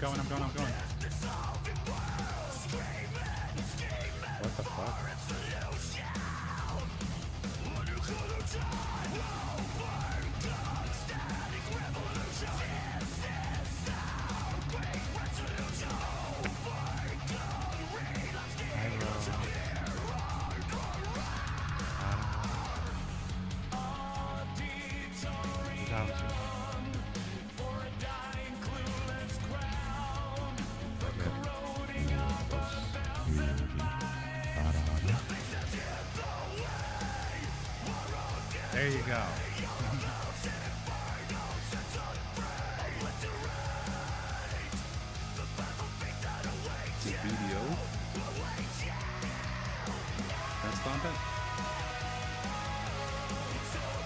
going. What the fuck? There you go. The video. Can I stomp it?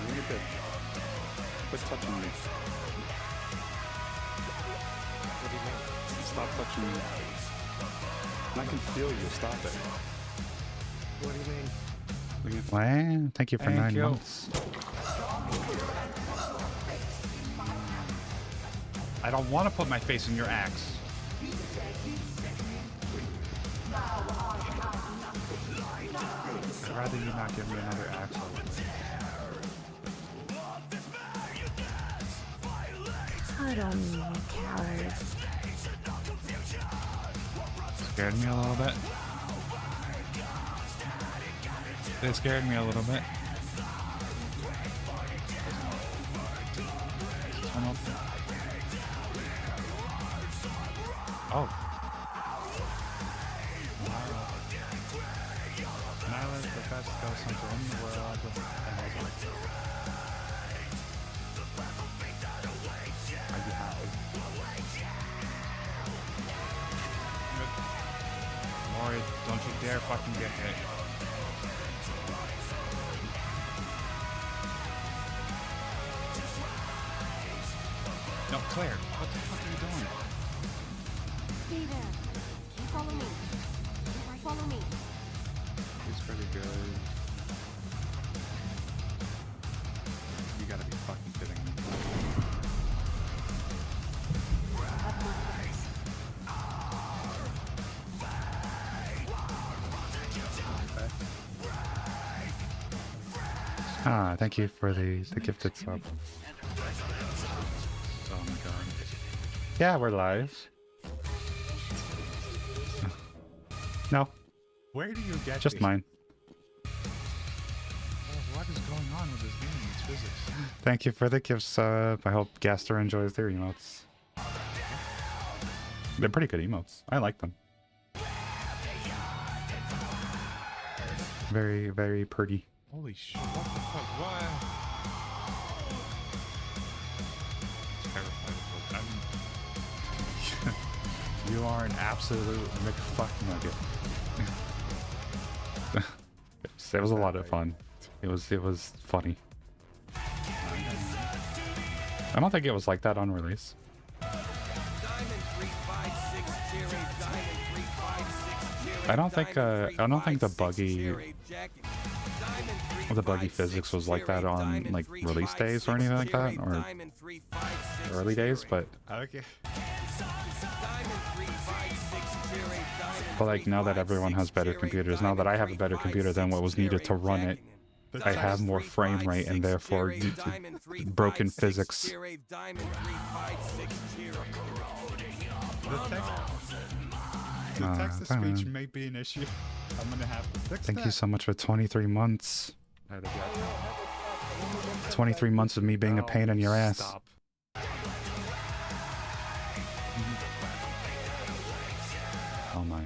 Bring it in. Quit touching me. What do you mean? Stop touching me. And I can feel you. Stop it. What do you mean? Wow, thank you for 9 months. I don't want to put my face in your axe. I'd rather you not give me another axe. I don't need you, cowards. Scared me a little bit. It scared me a little bit. Oh. Nyla is the best ghost hunter in the world. Are you happy? Maury, don't you dare fucking get hit. No, Claire, what the fuck are you doing? Stay there. You follow me. Or follow me. He's pretty good. You gotta be fucking kidding me. Ah, thank you for the gifted sub. Oh my god. Yeah, we're live. No, Where do you get just these? mine. What is going on with this game? It's physics. Thank you for the gift sub. I hope Gaster enjoys their emotes. They're pretty good emotes. I like them. Very, very pretty. Holy shit, what the fuck? What? Terrified of what You are an absolute McFucknugget. It was a lot of fun. It was funny. I don't think it was like that on release. I don't think the buggy physics was like that on like release days or anything like that, or early days, but Okay. like now that everyone has better computers, now that I have a better computer than what was needed to run it, I have more frame rate and therefore broken physics. The text-to-speech may be an issue. I'm gonna have to fix Thank that. you so much for 23 months. 23 months of me being a pain in your ass. Stop. Oh my.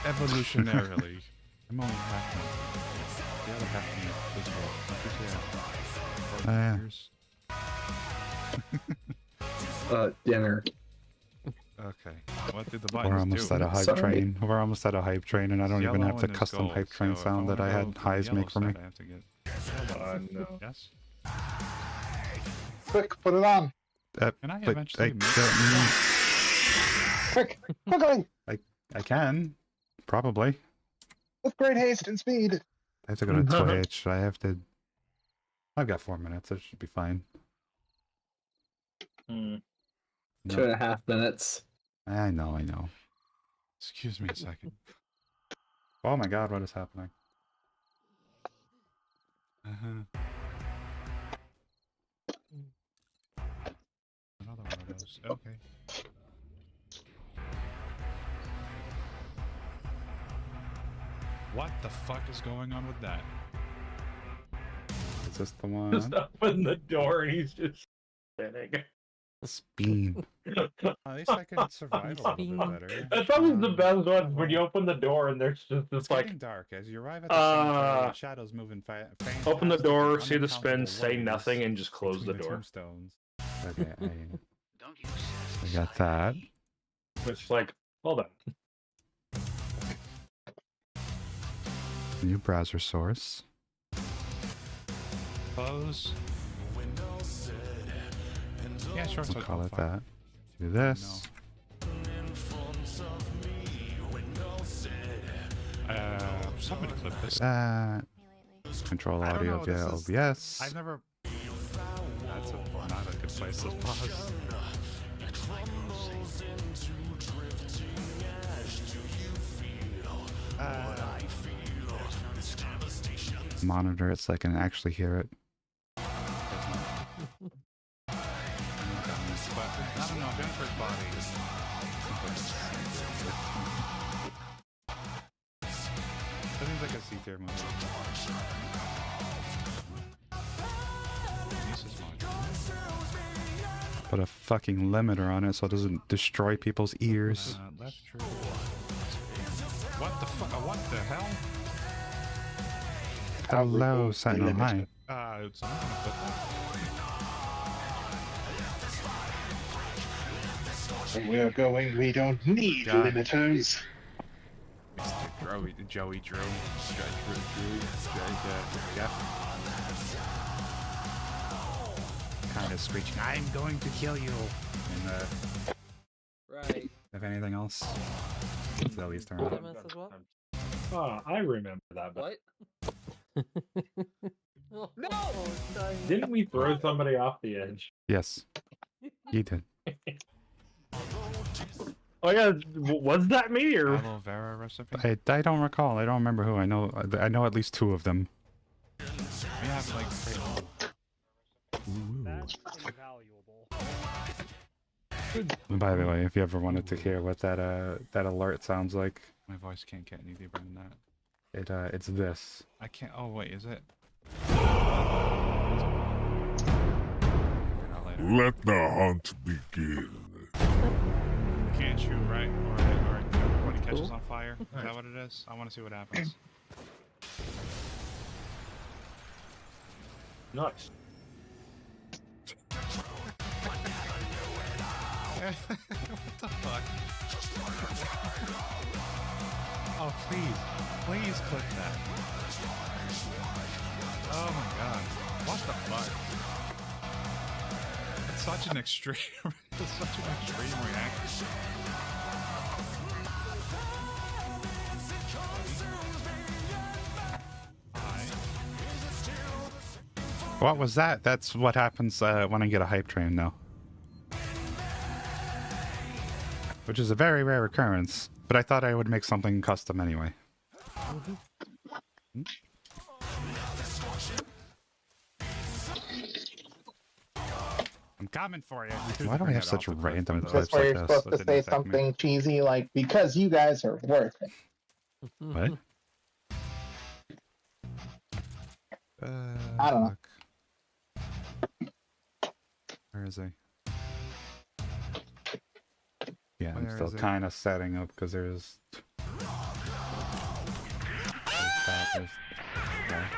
Evolutionarily. I'm only half one. The other half of me is what? Dinner. Okay. What did the buttons We're almost do? at a hype Sorry. train. We're almost at a hype train, and I don't even Yellow have the and it's custom gold, hype train so if sound that I wanna had go to the Highs yellow make for me. side, I have to get... No. Yes? Quick, put it on. Can I But eventually move? Quick, quickly. I can. Probably. With great haste and speed. I have to go to Twitch. I've got 4 minutes. It should be fine. No. 2.5 minutes. I know, I know. Excuse me a second. Oh my god, what is happening? Uh-huh. Another one of those. Okay. What the fuck is going on with that? Is this the one? Just open the door and he's just sitting. Bean. At least I can survive a little bit better. That's always the best one when you open the door and there's just this It's like getting dark as you arrive at the cemetery. The shadows moving open the fantastic door, and see the spin, unaccountable say ways nothing, and just close the between door. tombstones. Okay, I got that. It's like, hold on. New browser source. Close. Yeah, sure. We'll call it that. Do this. Somebody clip this. That. Control I don't audio know, via this is- OBS. I've never. That's not a good place to pause. Monitor it so I can actually hear it. But I don't know, Jennifer's body. That seems like a C-tier movie. Jesus, Put a fucking limiter on it so it doesn't destroy people's ears. left true. What the fuck? What the hell? Hello, Sentinel. Hi. Someone gonna put that? We're going, we don't need God. limiters. Mr. Joey Drew. Jeff. Kind of screeching, I'm going to kill you. And, Right. If anything else, Zoe's turn. As well? Oh, I remember that. But What? No! Didn't we throw somebody off the edge? Yes, he did. Oh yeah, was that me or? aloe vera recipe. I don't recall. I don't remember who. I know at least two of them. We have like That's invaluable. And by the way, if you ever wanted to hear what that that alert sounds like, my voice can't get any deeper than that. it's this. I can't. Oh wait, is it? Let the hunt begin. Can't you, right? Or everybody catches on fire? Is that what it is? I want to see what happens. Nice. What the fuck? Oh, please click that. Oh my god. What the fuck? It's such an extreme, it's such an extreme reaction. What was that? That's what happens when I get a hype train now. Which is a very rare occurrence, but I thought I would make something custom anyway. I'm coming for you. Why do we have such random That's clips where like you're this? supposed to say something cheesy like, because you guys are worth it. What? I don't know. Where is he? Yeah, I'm Where still is he? kind of setting up because there's that, there's that.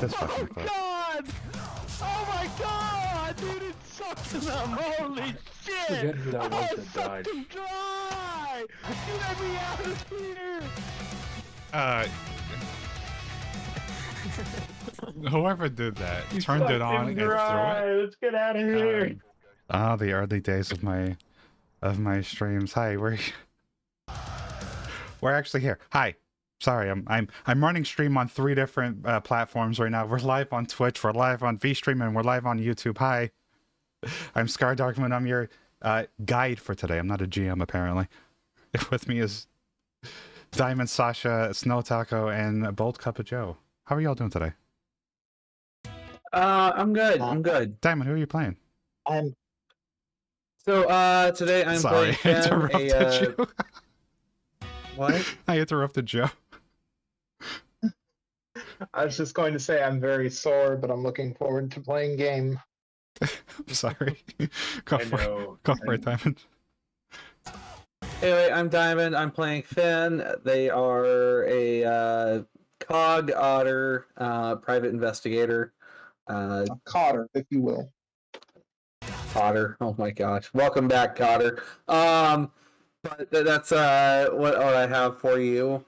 This fucking clip. God! Oh my god! Dude, it sucks in them! Holy shit! Forget who that was I that sucked died. him dry! Get me out of here! Whoever did that turned it on and threw it. Let's get out of here. The early days of my streams. Hi, we're actually here. Hi. Sorry, I'm running stream on 3 different platforms right now. We're live on Twitch, we're live on VStream, and we're live on YouTube. Hi. I'm Scar Darkman. I'm your guide for today. I'm not a GM, apparently. With me is Diamond, Sasha, Snow Taco, and Bold Cup of Joe. How are y'all doing today? I'm good. I'm good. Diamond, who are you playing? I'm So today I'm Sorry, playing I Fen, interrupted you. What? I interrupted Joe. I was just going to say I'm very sore, but I'm looking forward to playing game. I'm sorry. Go I for it. know. Go for it, Diamond. Anyway, I'm Diamond. I'm playing Fen. They are a cog otter private investigator. A cotter, if you will. Cotter. Oh my gosh. Welcome back, Cotter. But that's what I have for you.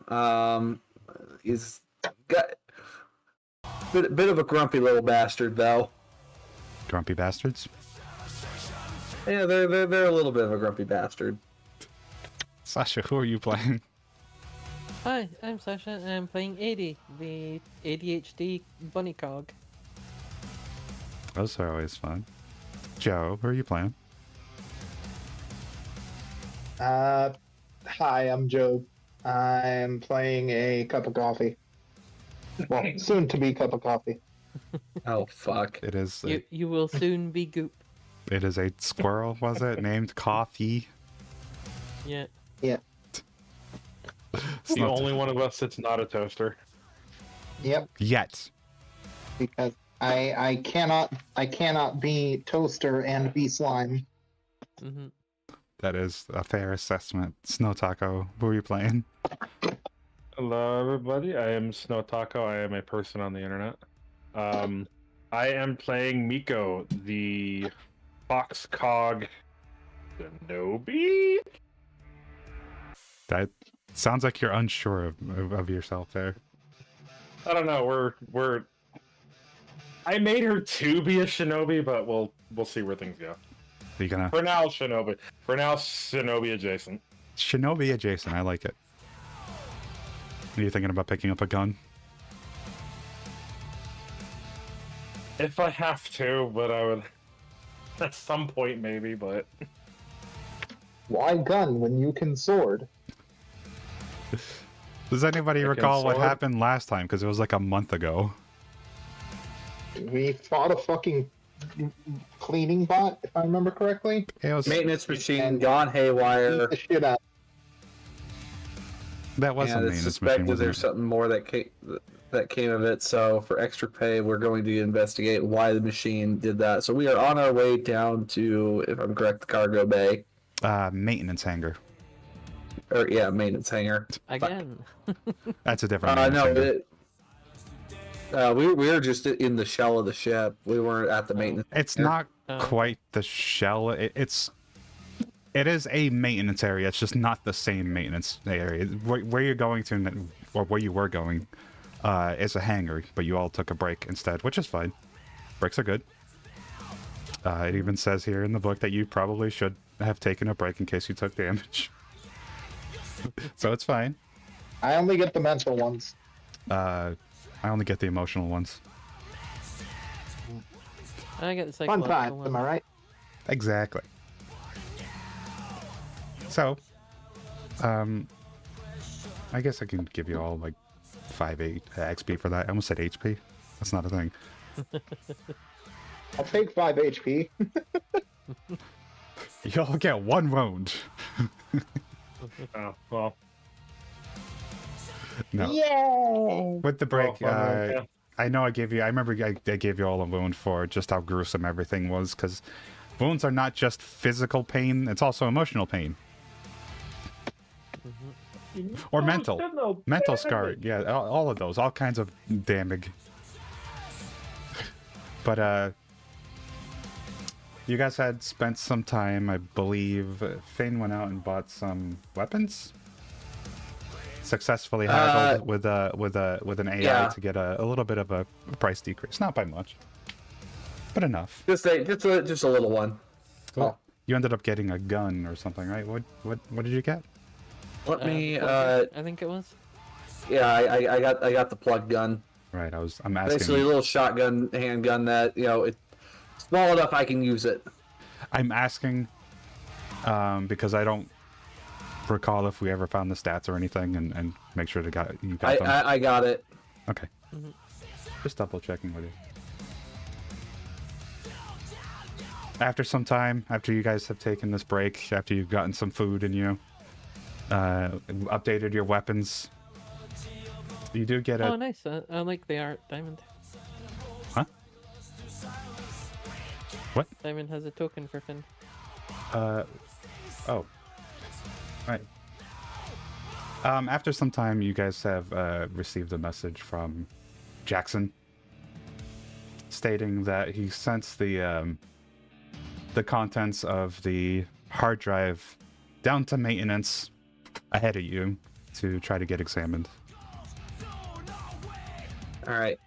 He's got bit of a grumpy little bastard though. Grumpy bastards. Yeah, they're a little bit of a grumpy bastard. Sasha, who are you playing? Hi, I'm Sasha and I'm playing 80, the ADHD bunny cog. Those are always fun. Joe, who are you playing? Hi, I'm Joe. I'm playing a cup of coffee. Well, soon to be cup of coffee. Oh fuck. It is. You will soon be goop. It is a squirrel, was it? Named Coffee. Yeah. Yeah. It's The not- only one of us that's not a toaster. Yep. Yet. Because I cannot be toaster and be slime. Mm-hmm. That is a fair assessment. Snow Taco, who are you playing? Hello, everybody. I am Snow Taco. I am a person on the internet. I am playing Miko, the Fox Cog Shinobi. That sounds like you're unsure of yourself there. I don't know. We're. I made her to be a shinobi, but we'll see where things go. Are you gonna For now, shinobi. For now, shinobi adjacent. Shinobi adjacent? I like it. Are you thinking about picking up a gun? If I have to, but I would at some point maybe. But Why gun when you can sword? Does anybody I can recall what sword. happened last time? Because it was like a month ago. We fought a fucking cleaning bot, if I remember correctly. It was Maintenance machine And- gone Beat haywire. the shit out. that was a And it's maintenance suspected machine, wasn't there's it? something more that came of it. So for extra pay, we're going to investigate why the machine did that. So we are on our way down to, if I'm correct, the cargo bay. Maintenance hangar. Or yeah, maintenance hangar. Again. That's a different. No, maintenance hangar. we were just in the shell of the ship. We weren't at the maintenance. It's hangar. not quite the shell. It is a maintenance area. It's just not the same maintenance area. Where you're going to, or where you were going, is a hangar, but you all took a break instead, which is fine. Breaks are good. It even says here in the book that you probably should have taken a break in case you took damage. So it's fine. I only get the mental ones. I only get the emotional ones. I get the Fun psychological times, one. am I right? Exactly. So, I guess I can give you all like 5 XP for that. I almost said HP. That's not a thing. I'll take 5 HP. You all get 1 wound. Oh well. No. Yay! With the break, Yeah. I know I remember I gave you all a wound for just how gruesome everything was, because wounds are not just physical pain, it's also emotional pain. Or mental scar. Yeah, all of those, all kinds of damage. But you guys had spent some time, I believe. Fane went out and bought some weapons. Successfully haggled with an AI yeah. to get a little bit of a price decrease, not by much, but enough. Just a little one. Well, you ended up getting a gun or something, right? What did you get? Let me. I think it was. Yeah, I got the plug gun. Right, I'm asking. Basically, a little shotgun, handgun that it's small enough I can use it. I'm asking because I don't recall if we ever found the stats or anything, and make sure you got them. I got it. Okay. Just double checking with you. After some time, after you guys have taken this break, after you've gotten some food and you updated your weapons, you do get a... Oh, nice. I like the art, Diamond. Huh? What? Diamond has a token for Finn. Oh. Right. After some time, you guys have received a message from Jackson stating that he sent the contents of the hard drive down to maintenance ahead of you to try to get examined. All right.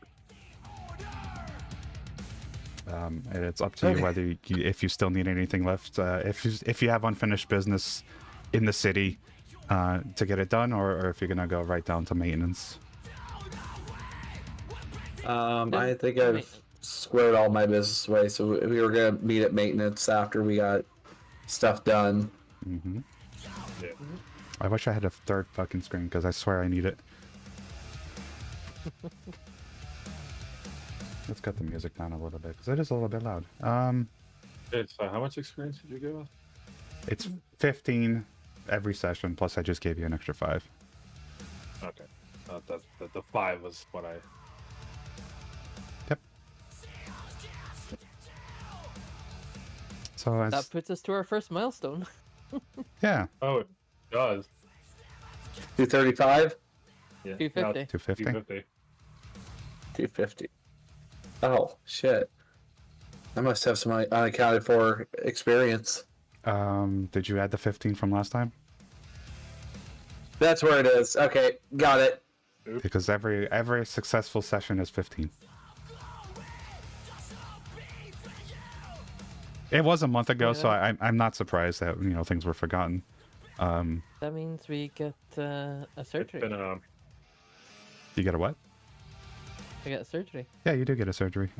And it's up to you whether if you still need anything left, if you have unfinished business in the city to get it done, or if you're gonna go right down to maintenance. I think I've squared all my business away, so we were gonna meet at maintenance after we got stuff done. Mm-hmm. Yeah. I wish I had a third fucking screen because I swear I need it. Let's cut the music down a little bit because it is a little bit loud. It's how much experience did you give us? It's 15 every session, plus I just gave you an extra 5. Okay. The 5 was what I... Yep. So that puts us to our first milestone. Yeah. Oh, it does. 235? Yeah. 250. 250. 250. Oh, shit. I must have some unaccounted for experience. Did you add the 15 from last time? That's where it is. Okay, got it. Because every successful session is 15. It was a month ago, so I'm not surprised that things were forgotten. That means we get a surgery. You get a what? I get a surgery. Yeah, you do get a surgery.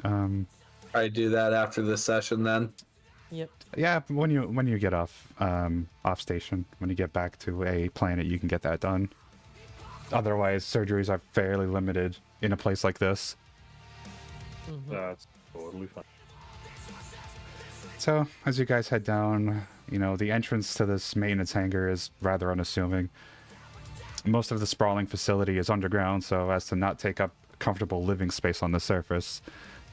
I do that after this session then. Yep. Yeah, when you get off station, when you get back to a planet, you can get that done. Otherwise, surgeries are fairly limited in a place like this. Mm-hmm. That's totally fine. So, as you guys head down, the entrance to this maintenance hangar is rather unassuming. Most of the sprawling facility is underground, so as to not take up comfortable living space on the surface.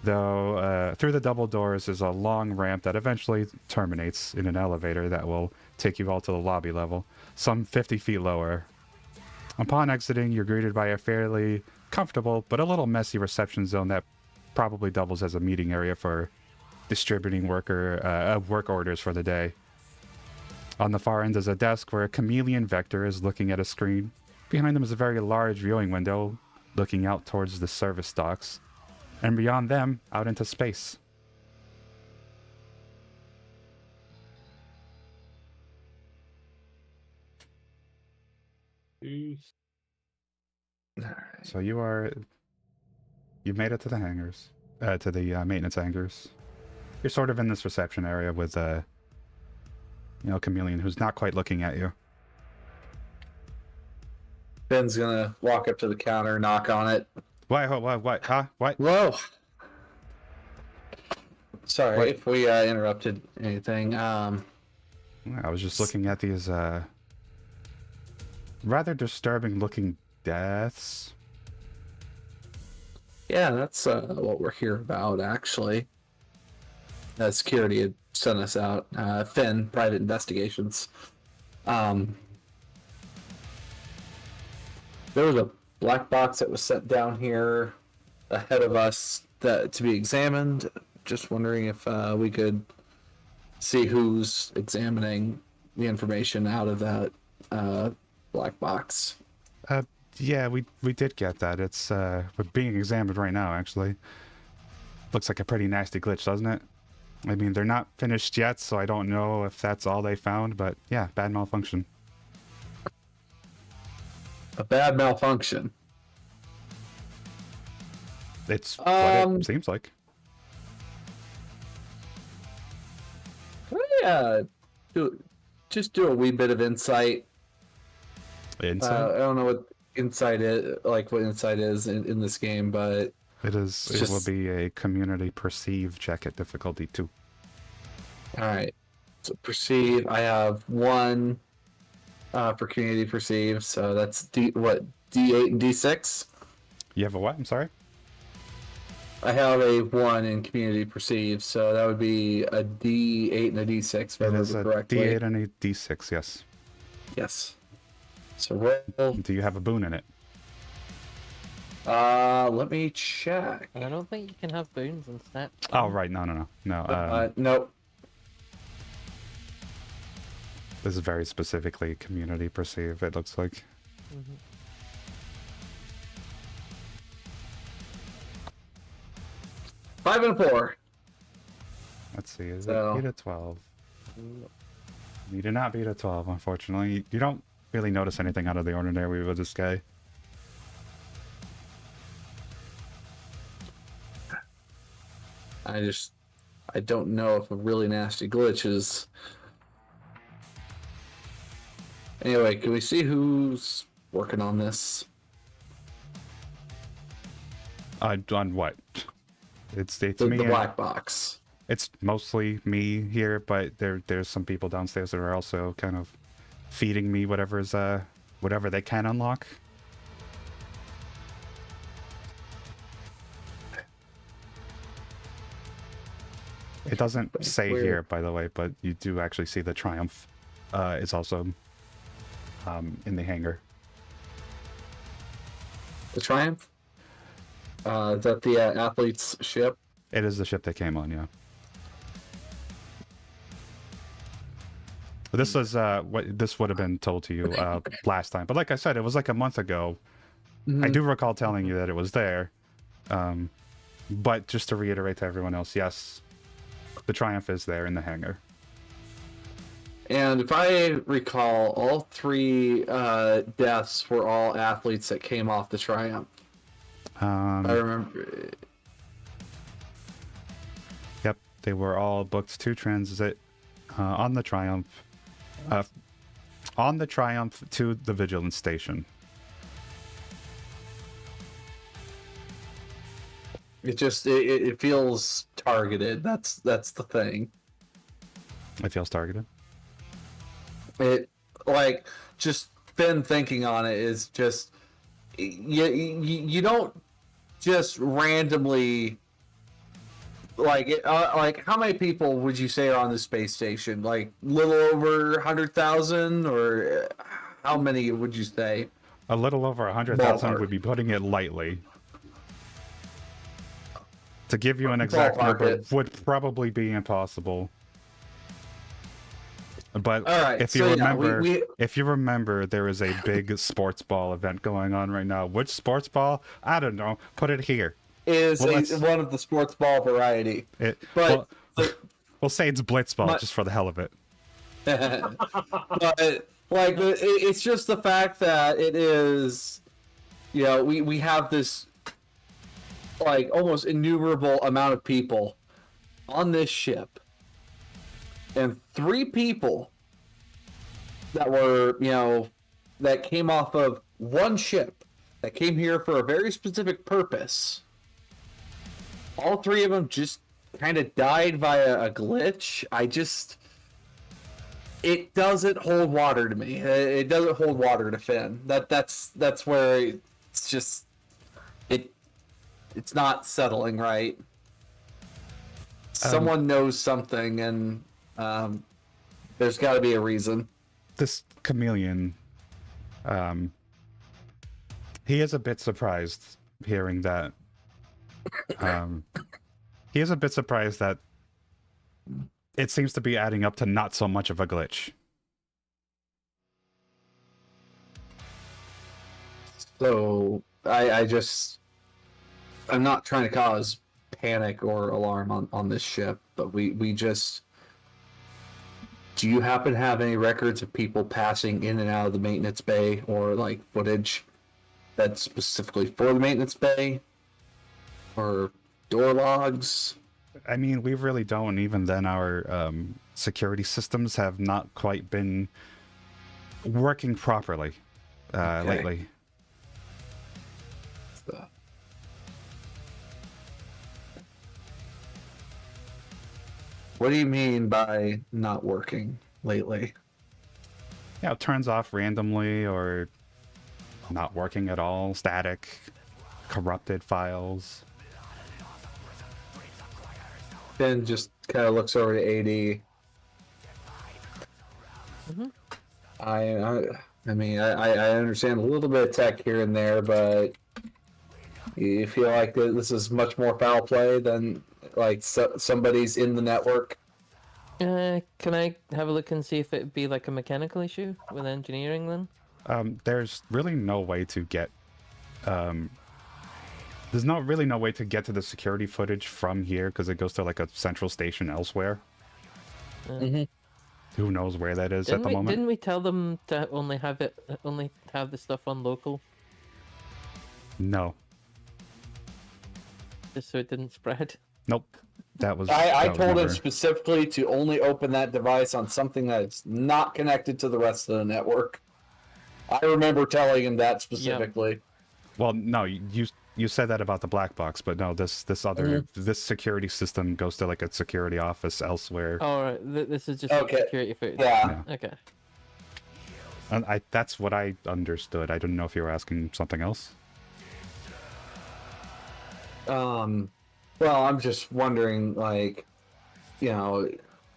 Though, through the double doors is a long ramp that eventually terminates in an elevator that will take you all to the lobby level, some 50 feet lower. Upon exiting, you're greeted by a fairly comfortable but a little messy reception zone that probably doubles as a meeting area for distributing work orders for the day. On the far end is a desk where a chameleon Vector is looking at a screen. Behind them is a very large viewing window looking out towards the service docks, and beyond them, out into space. So you've made it to the hangars, to the maintenance hangars. You're sort of in this reception area with Chameleon, who's not quite looking at you. Ben's gonna walk up to the counter, knock on it. What? Huh? What? Whoa! Sorry What? if we interrupted anything. I was just looking at these rather disturbing looking deaths. Yeah, that's what we're here about, actually. Security had sent us out. Finn, Private Investigations. There was a black box that was sent down here ahead of us to be examined. Just wondering if we could see who's examining the information out of that black box. Yeah, we did get that. It's we're being examined right now, actually. Looks like a pretty nasty glitch, doesn't it? I mean, they're not finished yet, so I don't know if that's all they found, but yeah, bad malfunction. A bad malfunction. It's what it seems like. do a wee bit of insight. Insight? I don't know what insight is, like what insight is in this game, but It will be a community perceive check at difficulty 2. All right. So perceive. I have 1 for community perceive. So that's D8 and D6. You have a what? I'm sorry? I have a 1 in community perceive, so that would be a D8 and a D6. If I It is remember a correctly. D8 and a D6, yes. Yes. So roll. Do you have a boon in it? Let me check. I don't think you can have boons and stats. Oh, right. No. Nope. This is very specifically community perceive, it looks like. Mhm. 5 and a 4. Let's see, is So- it beat a 12? You did not beat a 12, unfortunately. You don't really notice anything out of the ordinary with this guy. I don't know if a really nasty glitch is. Anyway, can we see who's working on this? On what? It's The me. black box. It's mostly me here, but there's some people downstairs that are also kind of feeding me whatever they can unlock. It doesn't say Weird. here, by the way, but you do actually see the Triumph is also in the hangar. The Triumph? Is that the athlete's ship? It is the ship that came on, yeah. This is what this would have been told to you last time, but like I said, it was like a month ago. I do recall telling you that it was there, but just to reiterate to everyone else, yes, the Triumph is there in the hangar. And if I recall, all 3 deaths were all athletes that came off the Triumph. I remember. Yep, they were all booked to transit on the Triumph. On the Triumph to the Vigilance Station. It feels targeted. That's the thing. It feels targeted. It like just Finn thinking on it is just you don't just randomly like how many people would you say are on the space station? Like little over 100,000, or how many would you say? A little over 100,000 Ballpark. would be putting it lightly. To give you an exact Ballpark number it. would probably be impossible. But All right, if you so yeah, remember, we- if you remember, there is a big sports ball event going on right now. Which sports ball? I don't know. Put it here. Is Well, let's- one of the sports ball variety. But But we'll say it's Blitzball My- just for the hell of it. but like it's just the fact that it is, you know, we have this like almost innumerable amount of people on this ship, and 3 people that were, you know, that came off of one ship that came here for a very specific purpose. All 3 of them just kind of died via a glitch. It doesn't hold water to me. It doesn't hold water to Finn. That's where it's just it's not settling right. Someone knows something, and there's got to be a reason. This chameleon, he is a bit surprised hearing that. He is a bit surprised that it seems to be adding up to not so much of a glitch. So I'm not trying to cause panic or alarm on this ship, but we just. Do you happen to have any records of people passing in and out of the maintenance bay, or like footage that's specifically for the maintenance bay, or door logs? I mean, we really don't. Even then, our security systems have not quite been working properly lately. What do you mean by not working lately? Yeah, it turns off randomly or not working at all, static, corrupted files. Then just kind of looks over to AD. I mean, I understand a little bit of tech here and there, but you feel like this is much more foul play than like somebody's in the network. Can I have a look and see if it'd be like a mechanical issue with engineering then? There's really no way to get there's not really no way to get to the security footage from here because it goes to like a central station elsewhere. Who knows where that is at the moment? Didn't we tell them to only have the stuff on local, No. just so it didn't spread? Nope. That was. I that was told him never- specifically to only open that device on something that's not connected to the rest of the network. I remember telling him that specifically. Well, no, you said that about the black box, but no, this other this security system goes to like a security office elsewhere. All right, this is just Okay. security footage. Yeah. Okay. And that's what I understood. I didn't know if you were asking something else. Well, I'm just wondering, like, you know,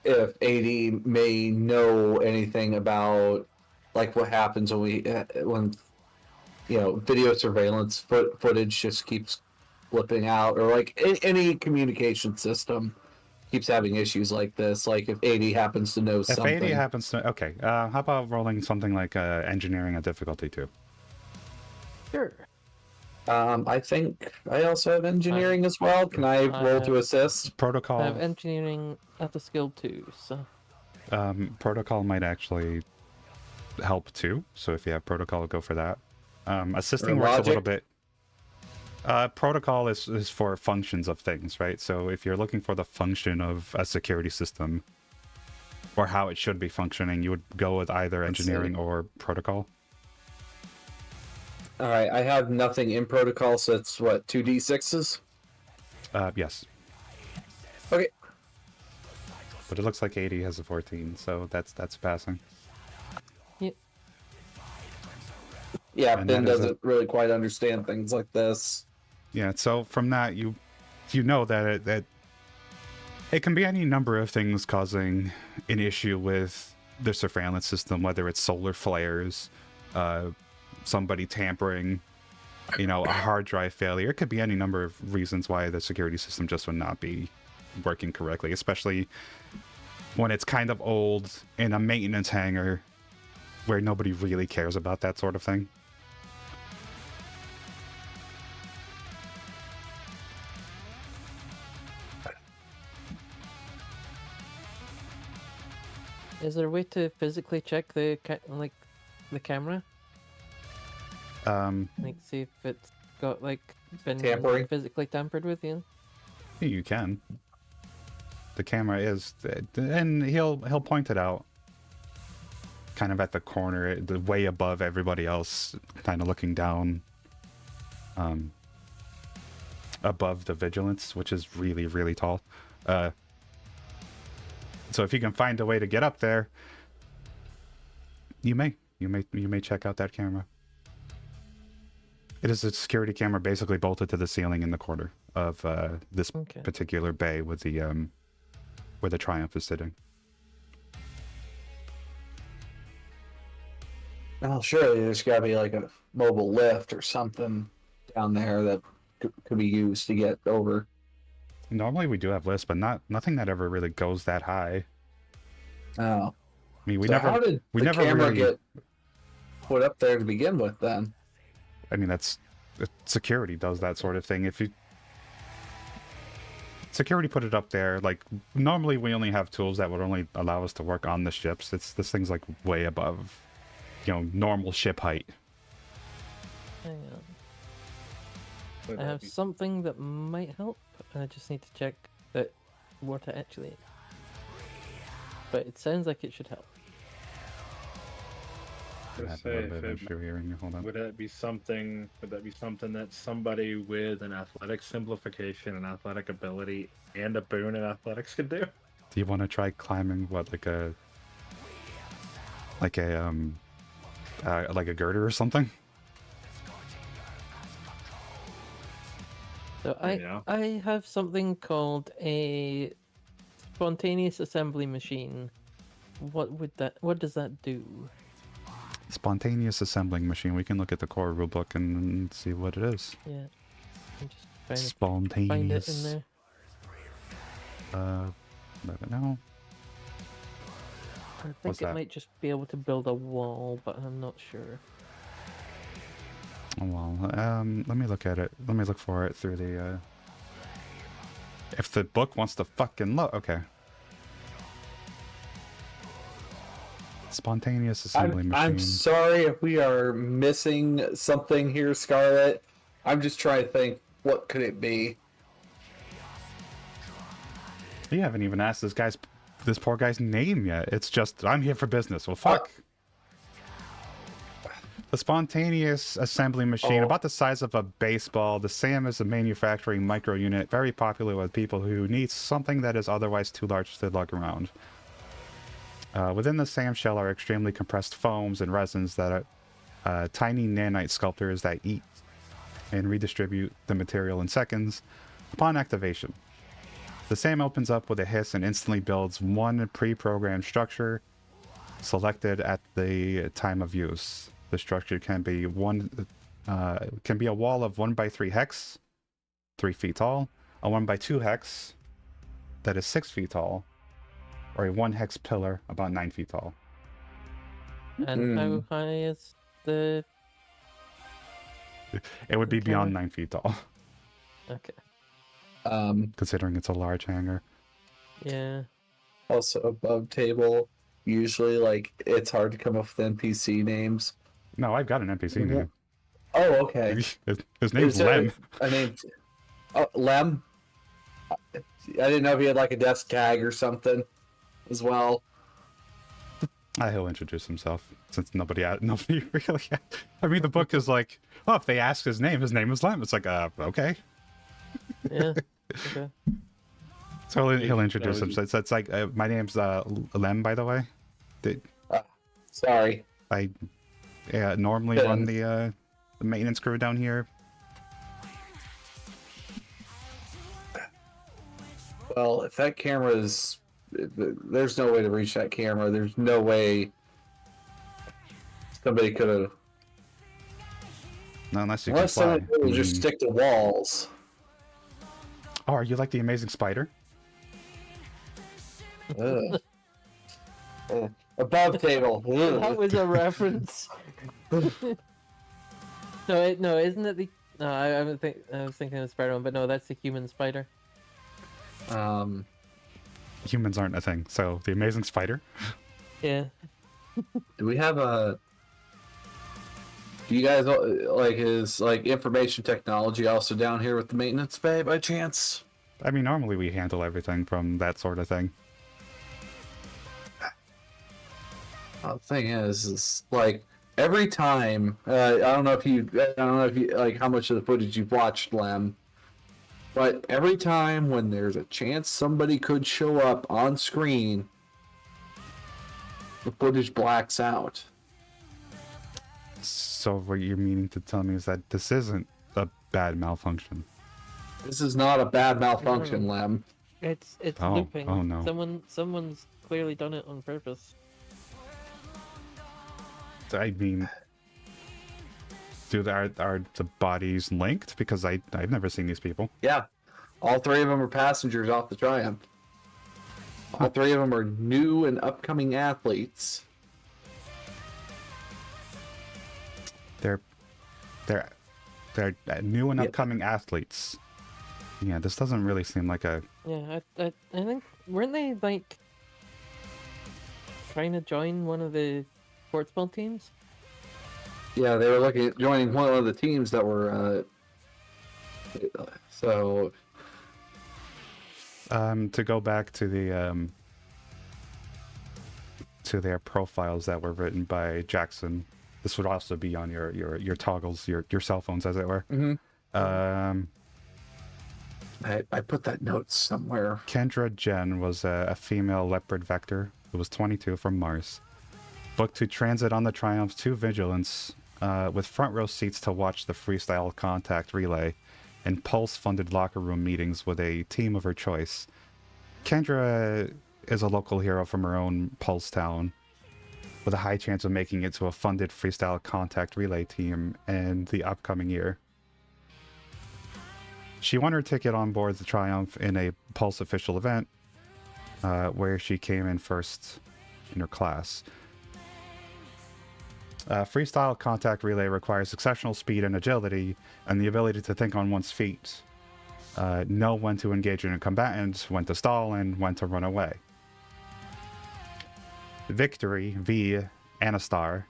if AD may know anything about, like, what happens when you know, video surveillance footage just keeps flipping out, or like any communication system keeps having issues like this. Like if AD happens to know something. If AD happens to, okay. How about rolling something like engineering a difficulty 2? Sure. I think I also have engineering as well. Can I roll to assist? Protocol. I have engineering at the skill 2, so. Protocol might actually help too. So if you have protocol, go for that. Assisting works a little bit. Protocol is for functions of things, right? So if you're looking for the function of a security system or how it should be functioning, you would go with either engineering or protocol. All right, I have nothing in protocol, so it's what, 2d6s? Yes. Okay. But it looks like 80 has a 14, so that's passing. Yeah, And Ben that is doesn't really quite understand things like this. Yeah, so from that you know that it can be any number of things causing an issue with the surveillance system, whether it's solar flares, somebody tampering, you know, a hard drive failure. It could be any number of reasons why the security system just would not be working correctly, especially when it's kind of old in a maintenance hangar where nobody really cares about that sort of thing. Is there a way to physically check the camera? Like see if it's got like been Tampering? physically tampered with, you know? You can. The camera is, and he'll point it out, kind of at the corner, the way above everybody else, kind of looking down, above the vigilance, which is really, really tall. So if you can find a way to get up there, you may check out that camera. It is a security camera basically bolted to the ceiling in the corner of this particular bay with the where the Triumph is sitting. Well, surely there's got to be like a mobile lift or something down there that could be used to get over. Normally we do have lifts, but nothing that ever really goes that high. Oh. I mean, How did the camera really get put up there to begin with then? I mean, security does that sort of thing. Security put it up there, like normally we only have tools that would only allow us to work on the ships. This thing's like way above, you know, normal ship height. Hang on. I have something that might help. I just need to check that what it actually is. but it sounds like it should help. I have a little bit of an issue here. Hold on. Would that be something? Would that be something that somebody with an athletic simplification, an athletic ability, and a boon in athletics could do? Do you want to try climbing what, like a girder or something? So I have something called a spontaneous assembly machine. What does that do? Spontaneous assembling machine. We can look at the core rulebook and see what it is. Yeah. I'm just trying to Spontaneous. find it in there. I don't know. I What's think it that? might just be able to build a wall, but I'm not sure. Oh, well, let me look at it. Let me look for it through the, if the book wants to fucking look, okay. Spontaneous assembly machine. I'm sorry if we are missing something here, Scarlett. I'm just trying to think, what could it be? You haven't even asked this poor guy's name yet. It's just, I'm here for business. Well, fuck. The spontaneous assembly machine, about the size of a baseball, the same as a manufacturing micro unit, very popular with people who need something that is otherwise too large to lug around. Within the SAM shell are extremely compressed foams and resins that are tiny nanite sculptors that eat and redistribute the material in seconds upon activation. The SAM opens up with a hiss and instantly builds one pre-programmed structure selected at the time of use. The structure can be a wall of 1x3 hex, 3 feet tall, a 1x2 hex that is 6 feet tall, or a 1 hex pillar about 9 feet tall. And how high is the... It would be beyond 9 feet tall. Okay. Considering it's a large hangar. Yeah. Also above table, usually like it's hard to come up with NPC names. No, I've got an NPC name. Oh, okay. His name's Lem. I mean, Lem? I didn't know if he had like a desk tag or something as well. He'll introduce himself, since nobody really. I mean, the book is like, oh, if they ask his name is Lem. It's like, okay. Yeah. Okay. So he'll introduce himself. So it's like, my name's Lem, by the way. Sorry. I normally run the maintenance crew down here. Well, if that camera is... There's no way to reach that camera. There's no way somebody could have... No, unless you can fly. Unless someone would just stick to walls. Oh, are you like the Amazing Spider? Above table. That was a reference. No, isn't it the... No, I was thinking of Spider-Man, but no, that's the human spider. Humans aren't a thing, so the Amazing Spider. Yeah. Do we have a... Do you guys like his information technology also down here with the maintenance bay by chance? I mean, normally we handle everything from that sort of thing. The thing is like every time I don't know if you like how much of the footage you've watched, Lem, but every time when there's a chance somebody could show up on screen, the footage blacks out. So what you're meaning to tell me is that this isn't a bad malfunction. This is not a bad malfunction, Lem. It's Oh, looping. oh no. Someone's clearly done it on purpose. I mean, are the bodies linked? Because I've never seen these people. Yeah, all three of them are passengers off the Triumph. All three of them are new and upcoming athletes. They're new and upcoming athletes. Yeah, this doesn't really seem like a... Yeah, I think, weren't they like trying to join one of the sports ball teams? Yeah, they were looking at joining one of the teams that were so to go back to the to their profiles that were written by Jackson. This would also be on your toggles, your cell phones, as it were. I put that note somewhere. Kendra Jen was a female leopard vector who was 22 from Mars. Booked to transit on the Triumph to Vigilance with front row seats to watch the freestyle contact relay and Pulse-funded locker room meetings with a team of her choice. Kendra is a local hero from her own Pulse town, with a high chance of making it to a funded freestyle contact relay team in the upcoming year. She won her ticket on board the Triumph in a Pulse official event, where she came in first in her class. Freestyle contact relay requires exceptional speed and agility, and the ability to think on one's feet, know when to engage in a combatant, when to stall, and when to run away. Victory, V, Anastar,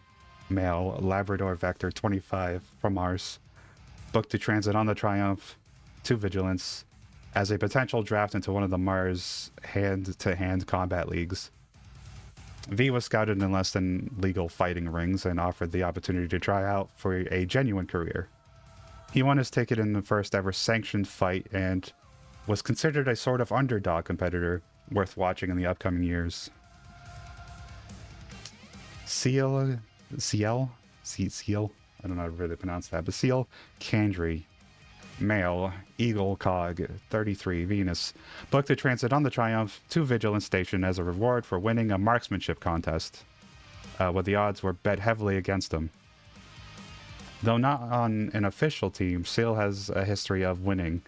male, Labrador Vector 25 from Mars, booked to transit on the Triumph to Vigilance as a potential draft into one of the Mars hand-to-hand combat leagues. V was scouted in less than legal fighting rings and offered the opportunity to try out for a genuine career. He won his ticket in the first ever sanctioned fight and was considered a sort of underdog competitor worth watching in the upcoming years. Seal, I don't know how to really pronounce that, but Seal Kandri, male, Eagle Cog 33 Venus, booked to transit on the Triumph to Vigilance Station as a reward for winning a marksmanship contest, where the odds were bet heavily against him. Though not on an official team, Seal has a history of winning,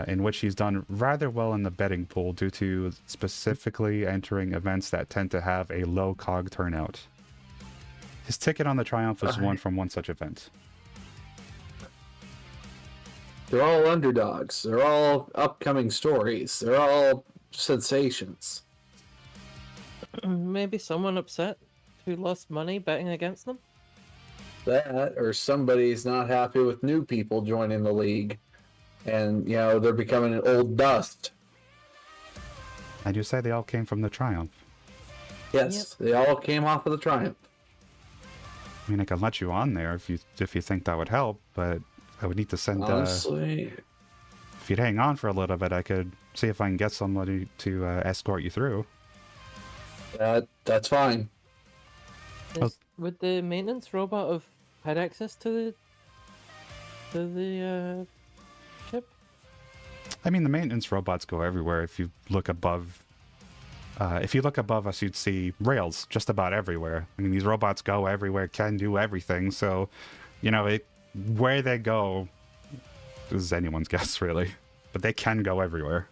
in which he's done rather well in the betting pool due to specifically entering events that tend to have a low cog turnout. His ticket on the Triumph was won from one such event. They're all underdogs. They're all upcoming stories. They're all sensations. Maybe someone upset who lost money betting against them? That, or somebody's not happy with new people joining the league. And, you know, they're becoming an old dust. And you say they all came from the Triumph. Yes, They all came off of the Triumph. I mean, I can let you on there if you think that would help, but I would need to send... Honestly... if you'd hang on for a little bit, I could see if I can get somebody to escort you through. That's fine. Would the maintenance robot have had access to the ship? I mean, the maintenance robots go everywhere. If you look above... if you look above us, you'd see rails just about everywhere. I mean, these robots go everywhere, can do everything, so, you know, where they go is anyone's guess, really. But they can go everywhere.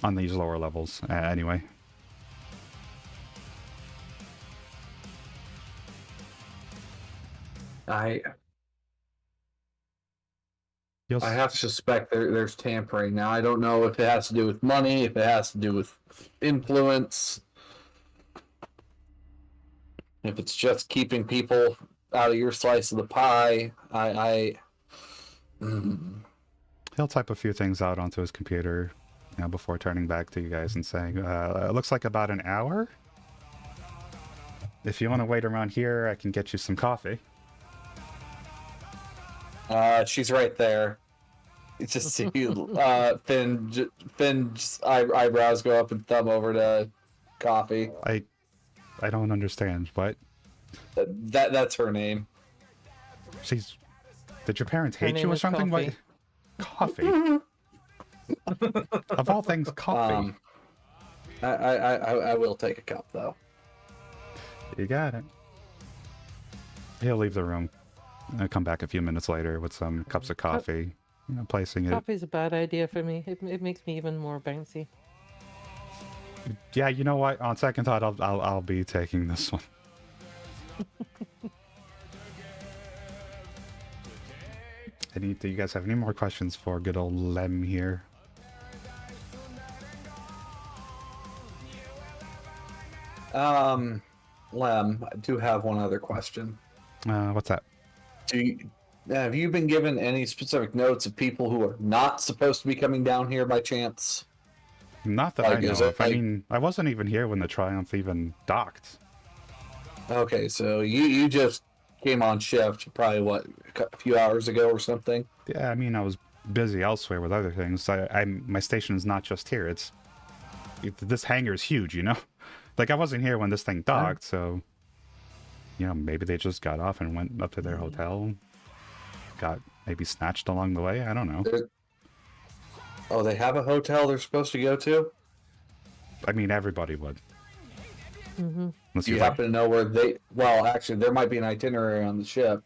On these lower levels, anyway. I have to suspect there's tampering. Now, I don't know if it has to do with money, if it has to do with influence, if it's just keeping people out of your slice of the pie. He'll type a few things out onto his computer, you know, before turning back to you guys and saying, it looks like about an hour. If you want to wait around here, I can get you some coffee. She's right there. It's just see Finn's eyebrows go up and thumb over to coffee. I don't understand. What? That's her name. Did your parents Her hate name you or is something? Coffee. What? Coffee. Of all things, coffee. I will take a cup though. You got it. He'll leave the room. I'll come back a few minutes later with some cups of coffee, you know, placing it. Coffee's a bad idea for me. It makes me even more bouncy. Yeah, you know what? On second thought, I'll be taking this one. Do you guys have any more questions for good old Lem here? Lem, I do have one other question. What's that? Have you been given any specific notes of people who are not supposed to be coming down here by chance? Not that I Like, know is it, of. I like- mean, I wasn't even here when the Triumph even docked. Okay, so you just came on shift probably what a few hours ago or something. Yeah, I mean, I was busy elsewhere with other things. My station is not just here. This hangar is huge, you know? Like, I wasn't here when this thing docked, so... You know, maybe they just got off and went up to their hotel. Got maybe snatched along the way. I don't know. Oh, they have a hotel they're supposed to go to? I mean, everybody would. Mm-hmm. Unless Do you you're like, happen to know where they... Well, actually, there might be an itinerary on the ship.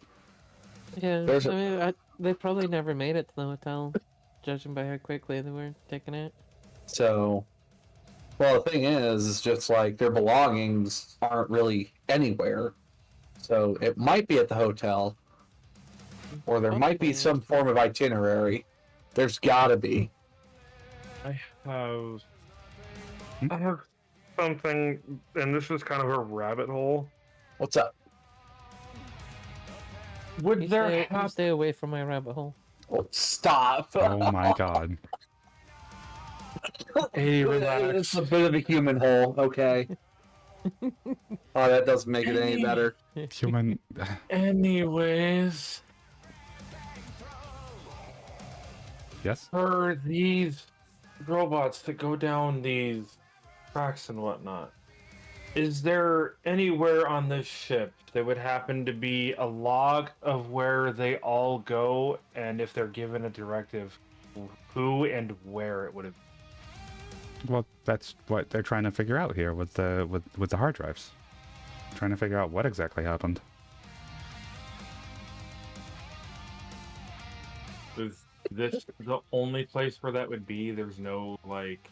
Yeah, There's a- I mean, they probably never made it to the hotel, judging by how quickly they were taking it. So... Well, the thing is, it's just like their belongings aren't really anywhere. So it might be at the hotel. Or there might be Possibly. some form of itinerary. There's gotta be. I have something, and this is kind of a rabbit hole. What's up? Would You there stay away from my rabbit hole. Oh, stop. oh my god. Hey, relax. It's a bit of a human hole, okay. Oh, that doesn't make it any better. Human... Anyways, Yes? for these robots that go down these tracks and whatnot, is there anywhere on this ship that would happen to be a log of where they all go, and if they're given a directive, who and where it would have? Well, that's what they're trying to figure out here with the hard drives. Trying to figure out what exactly happened. Is this the only place where that would be? There's no like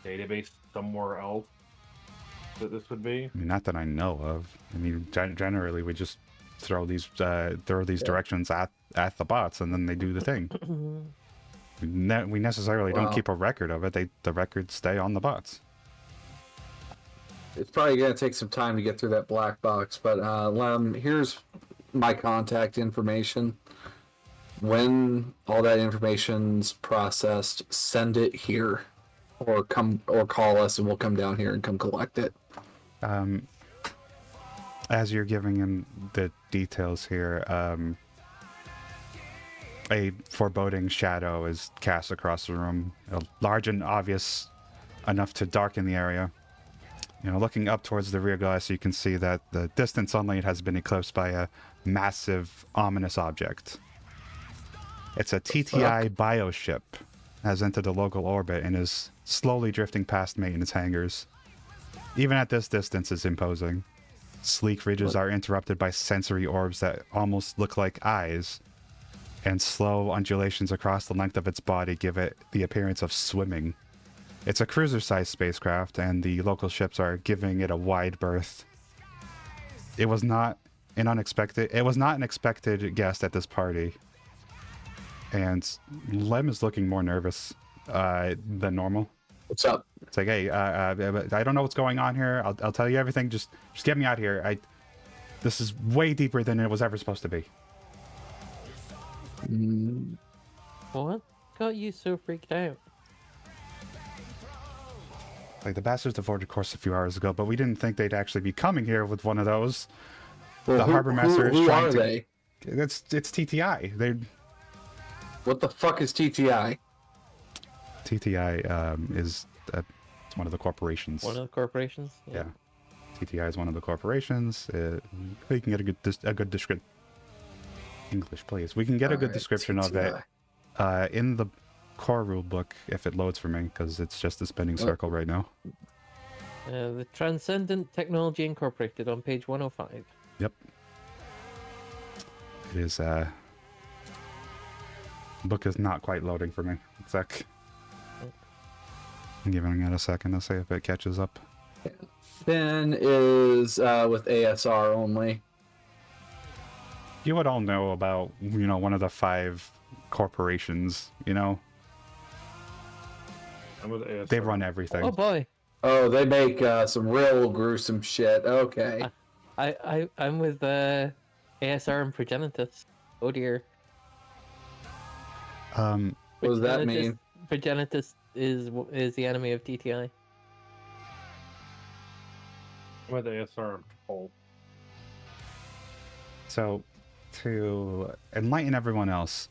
database somewhere else that this would be? I mean, not that I know of. I mean, generally we just throw these directions at the bots, and then they do the thing. We necessarily don't Wow. keep a record of it. The records stay on the bots. It's probably going to take some time to get through that black box, but Lem, here's my contact information. When all that information's processed, send it here, or call us, and we'll come down here and come collect it. As you're giving him the details here, a foreboding shadow is cast across the room, large and obvious enough to darken the area. You know, looking up towards the rear glass, you can see that the distant sunlight has been eclipsed by a massive, ominous object. It's a TTI bioship, has entered the local orbit and is slowly drifting past maintenance hangars. Even at this distance, it's imposing. Sleek ridges are interrupted by sensory orbs that almost look like eyes, and slow undulations across the length of its body give it the appearance of swimming. It's a cruiser-sized spacecraft, and the local ships are giving it a wide berth. It was not an expected guest at this party, and Lem is looking more nervous than normal. What's up? It's like, hey, I don't know what's going on here. I'll tell you everything. Just get me out here. This is way deeper than it was ever supposed to be. What got you so freaked out? Like, the bastards devoted course a few hours ago, but we didn't think they'd actually be coming here with one of those. Well, The harbor master is who trying are to. they? It's TTI. They're What the fuck is TTI? TTI is it's one of the corporations. One of the corporations? Yeah. TTI is one of the corporations. We can get a good description. English, please. We can get a good Alright, description of it in the core rule book if it loads for me, because it's just a spinning circle right now. The Transcendent Technology Incorporated on page 105. Yep. It is. Book is not quite loading for me. It's like. I'm giving it a second to see if it catches up. Finn is with ASR only. You would all know about, one of the 5 corporations, I'm with ASR. They run everything. Oh boy, Oh, they make some real gruesome shit. Okay. I'm with ASR and Progenitus. Oh dear. What does that mean? Progenitus is the enemy of TTI. With the SR pole. So, to enlighten everyone else,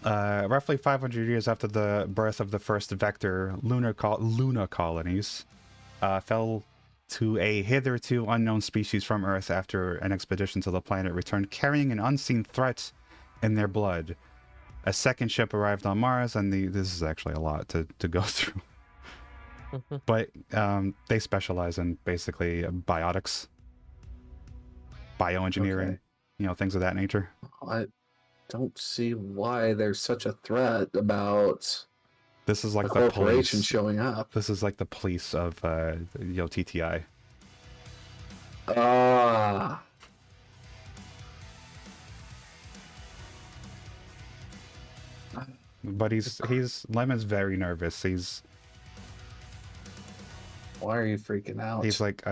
roughly 500 years after the birth of the first vector, Luna colonies fell to a hitherto unknown species from Earth after an expedition to the planet returned carrying an unseen threat in their blood. A second ship arrived on Mars, and this is actually a lot to go through. But they specialize in basically biotics, bioengineering, Okay. Things of that nature. I don't see why there's such a threat about This is like a the corporation police. showing up. This is like the police of TTI. Ah. But Lemon's very nervous. Why are you freaking out? He's like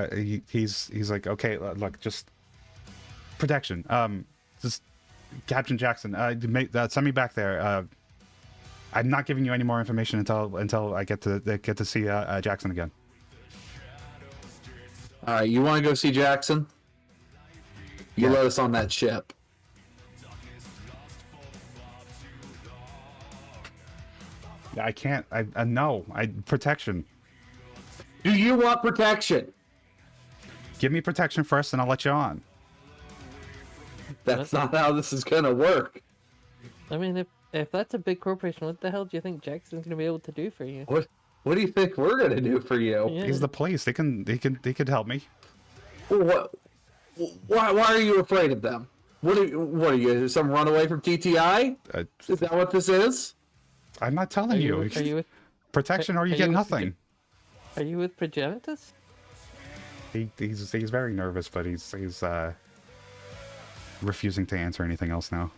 he's like, okay, look, just protection. Just Captain Jackson, send me back there. I'm not giving you any more information until I get to see Jackson again. All right, you want to go see Jackson? You let us on that ship. I can't. No. Protection. Do you want protection? Give me protection first, and I'll let you on. That's not how this is gonna work. I mean, if that's a big corporation, what the hell do you think Jackson's gonna be able to do for you? What do you think we're gonna do for you? Yeah. He's the police. They could help me. What? Why are you afraid of them? What are you? Some runaway from TTI? Is that what this is? I'm not telling you. Are you with, Protection, or you are get you with nothing. Are you with Progenitus? He's very nervous, but he's refusing to answer anything else now.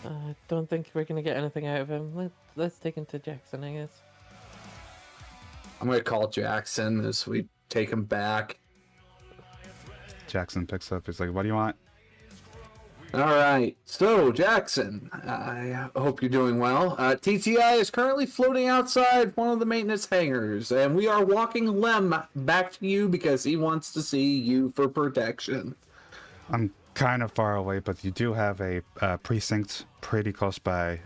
I don't think we're gonna get anything out of him. Let's take him to Jackson, I guess. I'm gonna call Jackson as we take him back. Jackson picks up. He's like, "What do you want?" All right. So, Jackson, I hope you're doing well. TTI is currently floating outside one of the maintenance hangars, and we are walking Lem back to you because he wants to see you for protection. I'm kind of far away, but you do have a precinct pretty close by.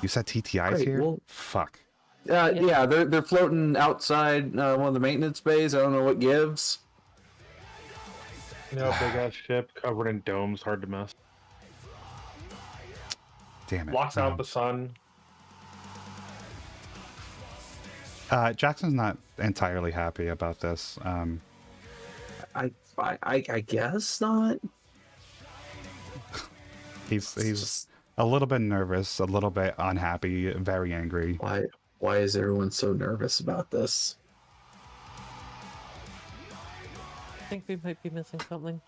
You said TTI's Great, here? well- Fuck. Yeah, they're floating outside one of the maintenance bays. I don't know what gives. Big ass ship covered in domes, hard to miss. Damn it. Blocks out the sun. Jackson's not entirely happy about this. I guess not. He's a little bit nervous, a little bit unhappy, very angry. Why is everyone so nervous about this? I think we might be missing something.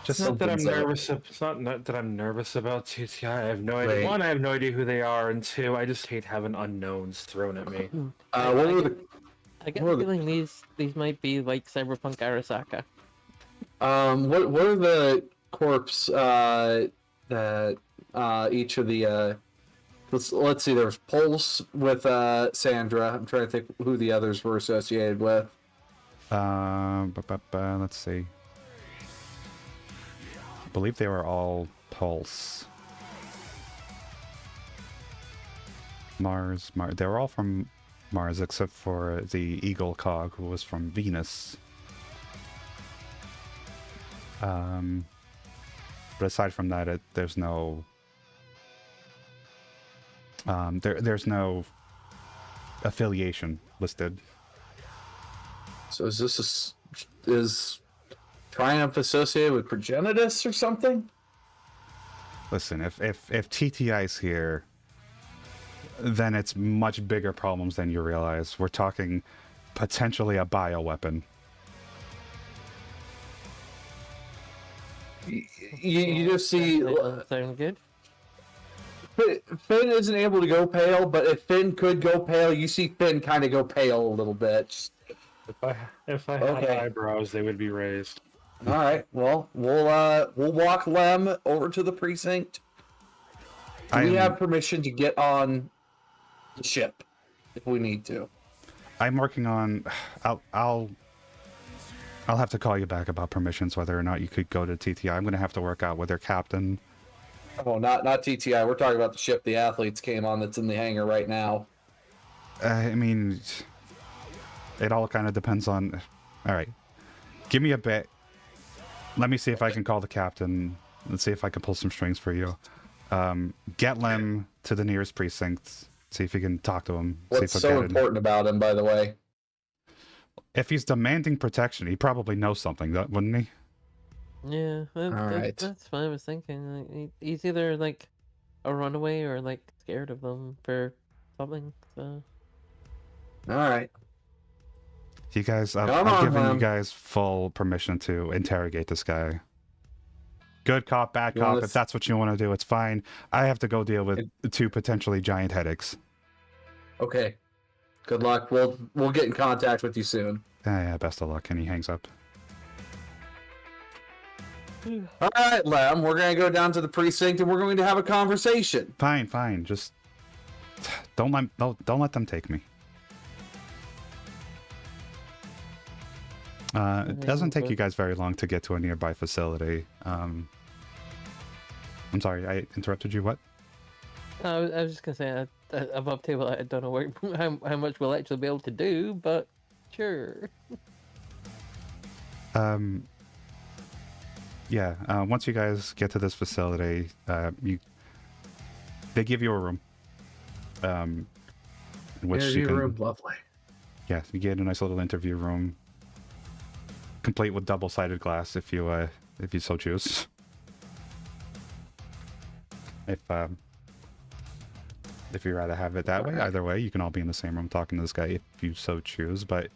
It's not that I'm nervous. It's not that I'm nervous about TTI. I have no idea. Wait. One, I have no idea who they are, and two, I just hate having unknowns thrown at me. What were the I get the feeling these might be like Cyberpunk Arasaka. what are the corps that each of the let's see, there was Pulse with Sandra. I'm trying to think who the others were associated with. Let's see. I believe they were all Pulse. Mars. They were all from Mars except for the Eagle Cog, who was from Venus. But aside from that, there's no there's no affiliation listed. So is Triumph associated with Progenitus or something? Listen, if TTI's here, then it's much bigger problems than you realize. We're talking potentially a bioweapon. You just see Sound good? Finn isn't able to go pale, but if Finn could go pale, you see Finn kind of go pale a little bit. If I had eyebrows, they would be raised. All right. Well, we'll walk Lem over to the precinct. we have permission to get on the ship if we need to? I'm working on. I'll have to call you back about permissions, whether or not you could go to TTI. I'm going to have to work out with their captain. Oh, not TTI. We're talking about the ship the athletes came on that's in the hangar right now. I mean, it all kind of depends on. All right, give me a bit. Let me see if I can call the captain. Let's see if I can pull some strings for you. Get Lem to the nearest precinct. See if you can talk to him. What's see if so important about him, by the way? If he's demanding protection, he probably knows something, wouldn't he? Yeah, right. that's what I was thinking. Like, he's either like a runaway or like scared of them for something. So. All right. You guys, Come I'm on, giving Lem. you guys full permission to interrogate this guy. Good cop, bad You cop. wanna If that's what you want to do, it's fine. I have to go deal with 2 potentially giant headaches. Okay. Good luck. We'll get in contact with you soon. Yeah, best of luck. And he hangs up. All right, Lem. We're gonna go down to the precinct and we're going to have a conversation. Fine. Just don't let them take me. It doesn't take you guys very long to get to a nearby facility. I'm sorry, I interrupted you. What? I was just gonna say above table. I don't know how much we'll actually be able to do, but sure. Yeah. Once you guys get to this facility, they give you a room. In which Interview you can, room, lovely. Yeah, you get a nice little interview room, complete with double-sided glass, if you so choose. If you'd rather have it that way, either way, you can all be in the same room talking to this guy if you so choose. But,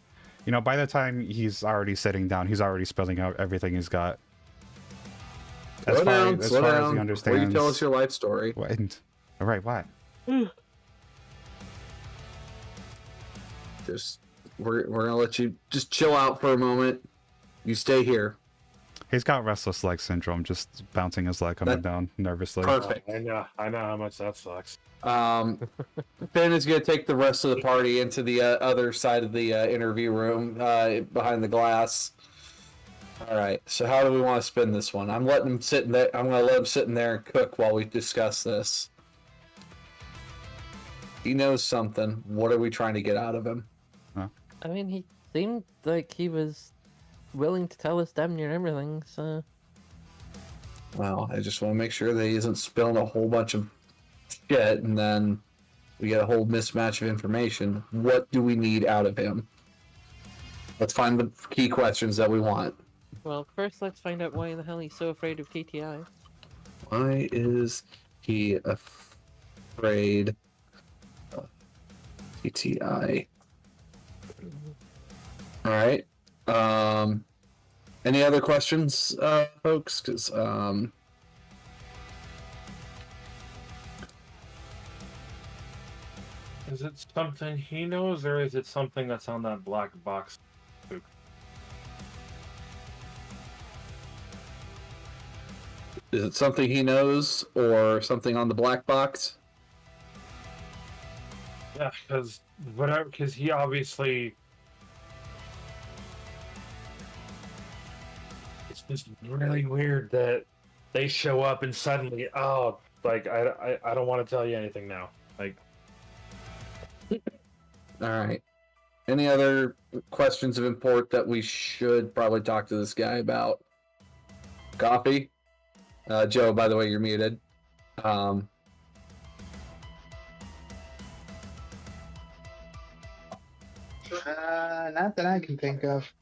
you know, by the time he's already sitting down, he's already spelling out everything he's got. As far as he understands. Will you tell us your life story? All right, what? Just we're gonna let you just chill out for a moment. You stay here. He's got restless leg syndrome, just bouncing his leg up and down nervously. Perfect. I know how much that sucks. Ben is going to take the rest of the party into the other side of the interview room behind the glass. All right. So how do we want to spin this one? I'm letting him sit in there. I'm going to let him sit in there and cook while we discuss this. He knows something. What are we trying to get out of him? I mean, he seemed like he was willing to tell us damn near everything. So. Well, I just want to make sure that he isn't spilling a whole bunch of shit, and then we get a whole mismatch of information. What do we need out of him? Let's find the key questions that we want. Well, first let's find out why the hell he's so afraid of TTI. Why is he afraid of TTI? All right. Any other questions, folks? Because is it something he knows, or is it something that's on that black box? is it something he knows, or something on the black box? Yeah, because he obviously. It's just really weird that they show up and suddenly, I don't want to tell you anything now. Like. All right. Any other questions of import that we should probably talk to this guy about? Coffee? Joe, by the way, you're muted. Not that I can think of.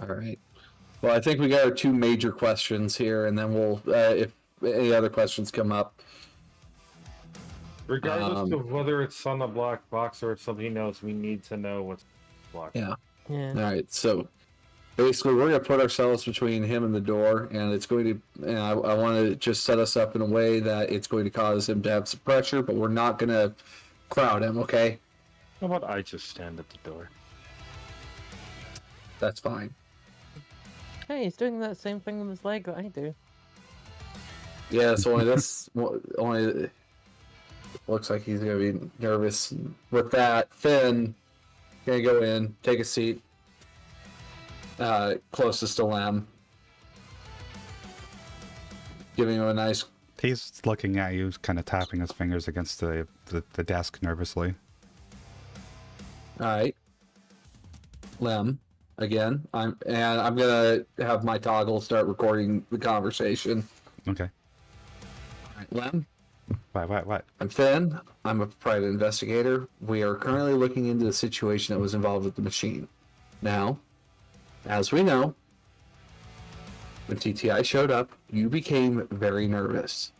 All right. Well, I think we got our 2 major questions here, and then we'll, if any other questions come up. Regardless of whether it's on the black box or it's something he knows, we need to know what's blocked. Yeah. Yeah. All right. So basically, we're going to put ourselves between him and the door, and it's going to, and I want to just set us up in a way that it's going to cause him to have some pressure, but we're not going to crowd him, okay? How about I just stand at the door? That's fine. Hey, he's doing that same thing with his leg that I do. Yeah, so only looks like he's gonna be nervous with that. Finn gonna go in, take a seat, closest to Lamb, giving him a nice. He's looking at you, kind of tapping his fingers against the desk nervously. All right, Lem, again. I'm gonna have my toggle start recording the conversation. Okay. All right, Lem. What? I'm Finn. I'm a private investigator. We are currently looking into the situation that was involved with the machine. Now, as we know, when TTI showed up, you became very nervous.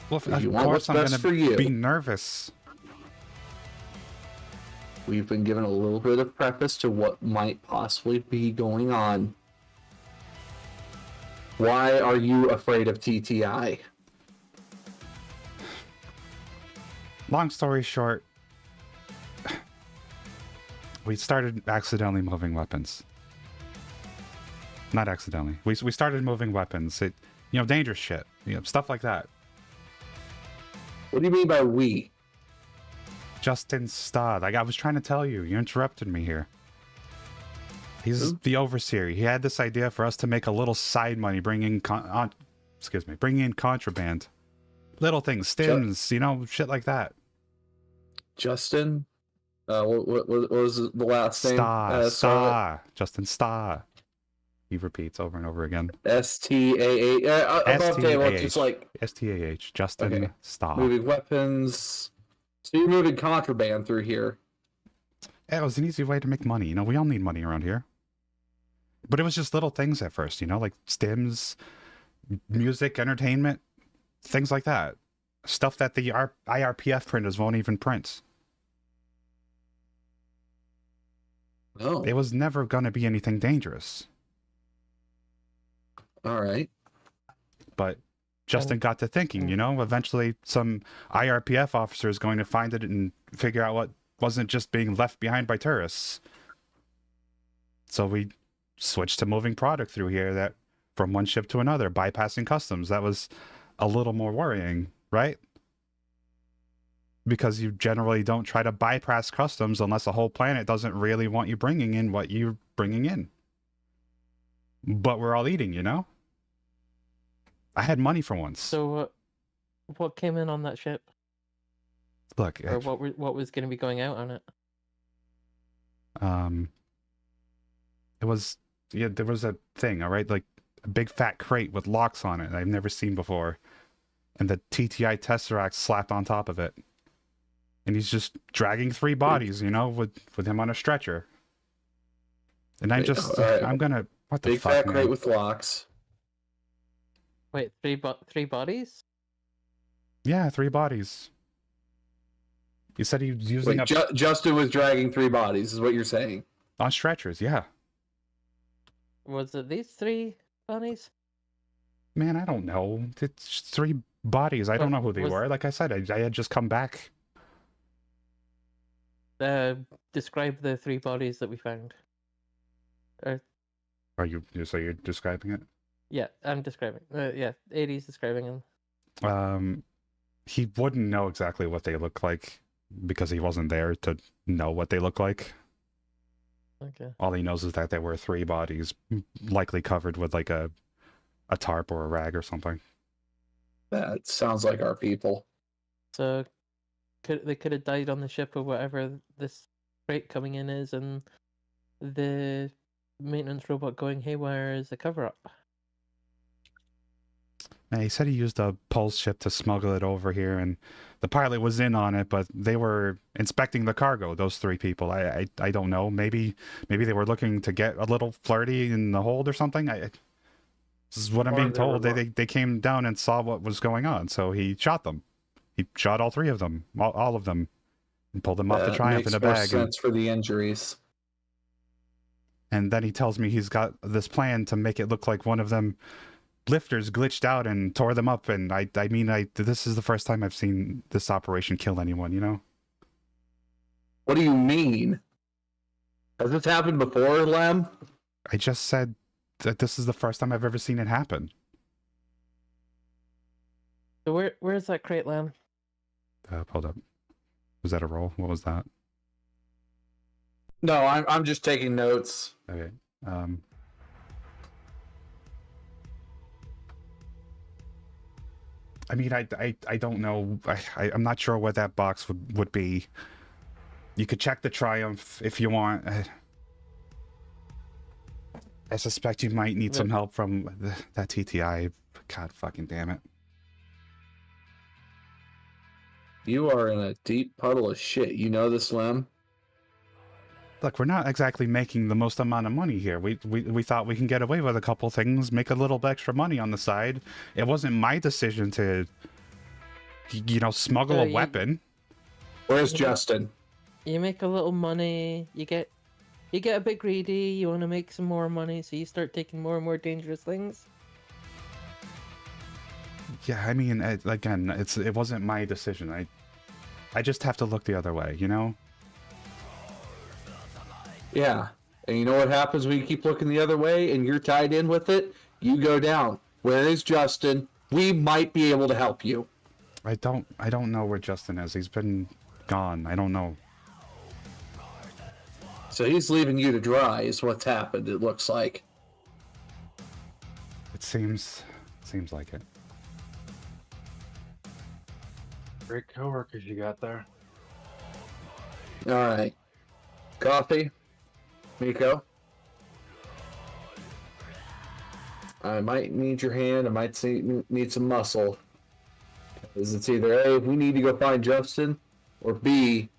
Well, If you want what's best for you, be nervous. We've been given a little bit of preface to what might possibly be going on. Why are you afraid of TTI? Long story short, we started accidentally moving weapons. Not accidentally. We started moving weapons. Dangerous shit. Stuff like that. What do you mean by we? Justin Stod. Like I was trying to tell you. You interrupted me here. He's the overseer. He had this idea for us to make a little side money, bring in contraband. Little things, stims, shit like that. Justin? What was the last name? Star. Justin Star. He repeats over and over again. STAH. Above table, just like STAH. Justin Star. Moving weapons. So you're moving contraband through here. Yeah, it was an easy way to make money. We all need money around here. But it was just little things at first, like stims, music, entertainment, things like that. Stuff that the IRPF printers won't even print. Oh. It was never going to be anything dangerous. All right. But Justin got to thinking, eventually some IRPF officer is going to find it and figure out what wasn't just being left behind by tourists. So we switched to moving product through here that from one ship to another, bypassing customs. That was a little more worrying, right? Because you generally don't try to bypass customs unless the whole planet doesn't really want you bringing in what you're bringing in. But we're all eating, I had money for once. So, what came in on that ship? Look, or what was going to be going out on it? It was there was a thing, all right, like a big fat crate with locks on it I've never seen before, and the TTI Tesseract slapped on top of it, and he's just dragging 3 bodies, with him on a stretcher. And I'm gonna what the big fuck, fat man? crate with locks. Wait, three bodies? Yeah, 3 bodies. You said he was using Justin was dragging 3 bodies, is what you're saying? On stretchers, yeah. Was it these 3 bodies? Man, I don't know. It's 3 bodies. I don't know who they were. Like I said, I had just come back. Describe the 3 bodies that we found. Are you? So you're describing it? Yeah, I'm describing. Yeah, 80's describing them. He wouldn't know exactly what they look like because he wasn't there to know what they look like. Okay. All he knows is that there were 3 bodies, likely covered with like a tarp or a rag or something. That sounds like our people. So, they could have died on the ship or whatever this crate coming in is, and the maintenance robot going haywire is a cover-up. And he said he used a pulse ship to smuggle it over here, and the pilot was in on it, but they were inspecting the cargo, those 3 people. I don't know. Maybe they were looking to get a little flirty in the hold or something. This is what I'm being told. They came down and saw what was going on, so he shot them. He shot all 3 of them, all of them, and pulled them off the Triumph in a bag. Makes more sense for the injuries. And then he tells me he's got this plan to make it look like one of them lifters glitched out and tore them up. And I mean, this is the first time I've seen this operation kill anyone, What do you mean? Has this happened before, Lem? I just said that this is the first time I've ever seen it happen. So where's that crate, Lamb? Hold up. Was that a roll? What was that? No, I'm just taking notes. Okay. I mean, I don't know. I'm not sure what that box would be. You could check the Triumph if you want. I suspect you might need some help from that TTI. God fucking damn it. You are in a deep puddle of shit. You know this, Slim? Look, we're not exactly making the most amount of money here. We thought we can get away with a couple things, make a little extra money on the side. It wasn't my decision to, you know, smuggle a weapon. Where's Justin? You make a little money, you get a bit greedy, you want to make some more money, so you start taking more and more dangerous things. Yeah, I mean, again, it wasn't my decision. I just have to look the other way, you know? Yeah. And you know what happens when you keep looking the other way and you're tied in with it? You go down. Where is Justin? We might be able to help you. I don't know where Justin is. He's been gone. I don't know. So he's leaving you to dry is what's happened, it looks like. It seems like it. Great coworkers you got there. Alright. Coffee? Miko? I might need your hand. I might need some muscle. Because it's either A, we need to go find Justin, or B,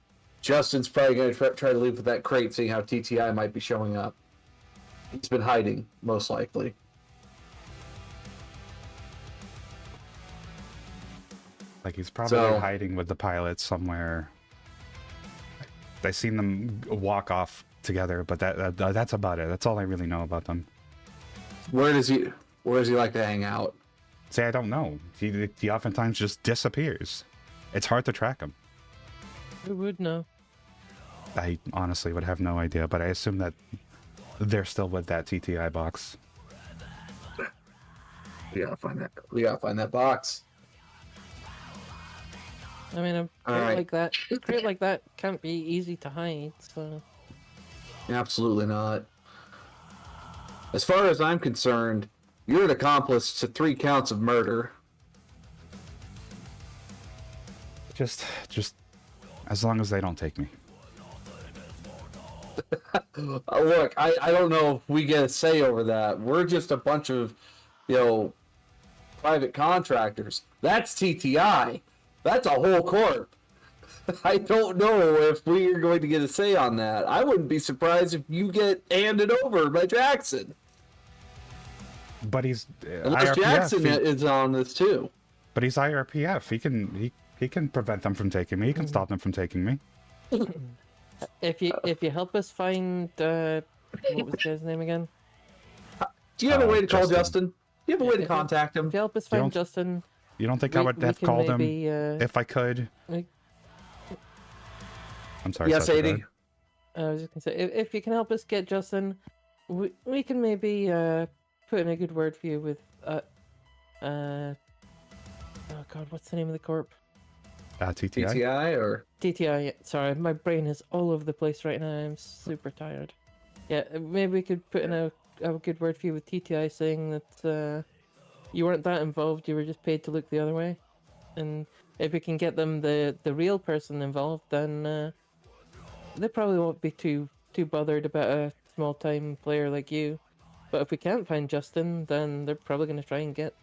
Justin's probably going to try to leave with that crate, seeing how TTI might be showing up. He's been hiding, most likely. Like, he's probably hiding with the pilot somewhere. I seen them walk off together, but that's about it. That's all I really know about them. Where does he like to hang out? See, I don't know. He oftentimes just disappears. It's hard to track him. Who would know? I honestly would have no idea, but I assume that they're still with that TTI box. We gotta find that box. I mean, a crate like that can't be easy to hide, so... Absolutely not. As far as I'm concerned, you're an accomplice to 3 counts of murder. Just as long as they don't take me. Look, I don't know if we get a say over that. We're just a bunch of, private contractors. That's TTI. That's a whole corp. I don't know if we are going to get a say on that. I wouldn't be surprised if you get handed over by Jackson. But he's unless IRPF, Jackson is on this too. But he's IRPF. He can prevent them from taking me. He can stop them from taking me. If you help us find what was his name again? Do you have a way to call Justin? Do you have a way to contact him? If you help us find Justin. You don't think I would have called him if I could? I'm sorry. Yes, 80. I was just gonna say, if you can help us get Justin, we can maybe put in a good word for you with oh god, what's the name of the corp? TTI? TTI or TTI. Sorry, my brain is all over the place right now. I'm super tired. Yeah, maybe we could put in a good word for you with TTI, saying that you weren't that involved. You were just paid to look the other way, and if we can get them the real person involved, then they probably won't be too bothered about a small time player like you. But if we can't find Justin, then they're probably going to try and get.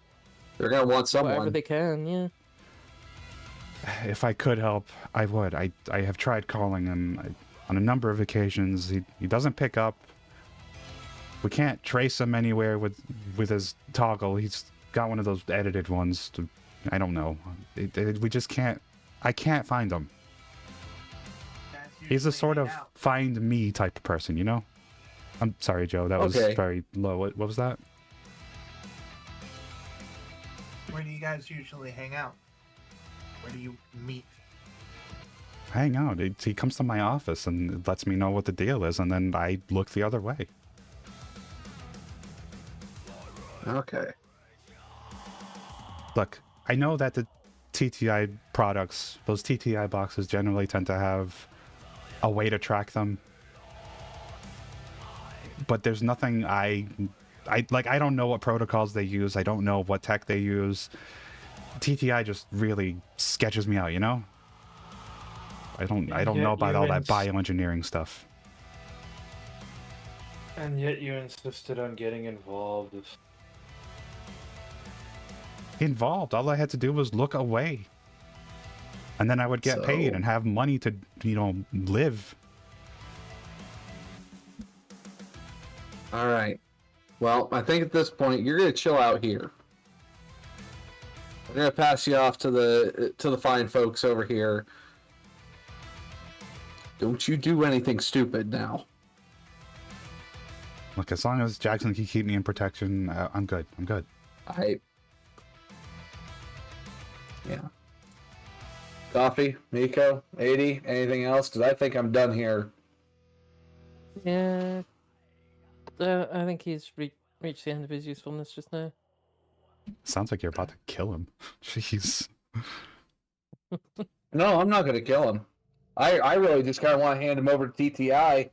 They're going to want someone. Whatever they can, yeah. If I could help, I would. I have tried calling him on a number of occasions. He doesn't pick up. We can't trace him anywhere with his toggle. He's got one of those edited ones. I don't know. We just can't. I can't find him. He's a sort of find me type of person, you know? I'm sorry, Joe. That was very low. What was that? Where do you guys usually hang out? Where do you meet? Hang out. He comes to my office and lets me know what the deal is, and then I look the other way. Okay. Look, I know that the TTI products, those TTI boxes generally tend to have a way to track them. But there's nothing I don't know what protocols they use. I don't know what tech they use. TTI just really sketches me out, you know? I don't know about all that bioengineering stuff. And yet you insisted on getting involved. Involved. All I had to do was look away. And then I would get paid and have money to, you know, live. All right. Well, I think at this point you're gonna chill out here. I'm gonna pass you off to the fine folks over here. Don't you do anything stupid now. Look, as long as Jackson can keep me in protection, I'm good. I'm good. Yeah. Coffee, Miko, 80, anything else? Because I think I'm done here. Yeah. I think he's reached the end of his usefulness just now. Sounds like you're about to kill him. Jeez. No, I'm not going to kill him. I really just kind of want to hand him over to TTI.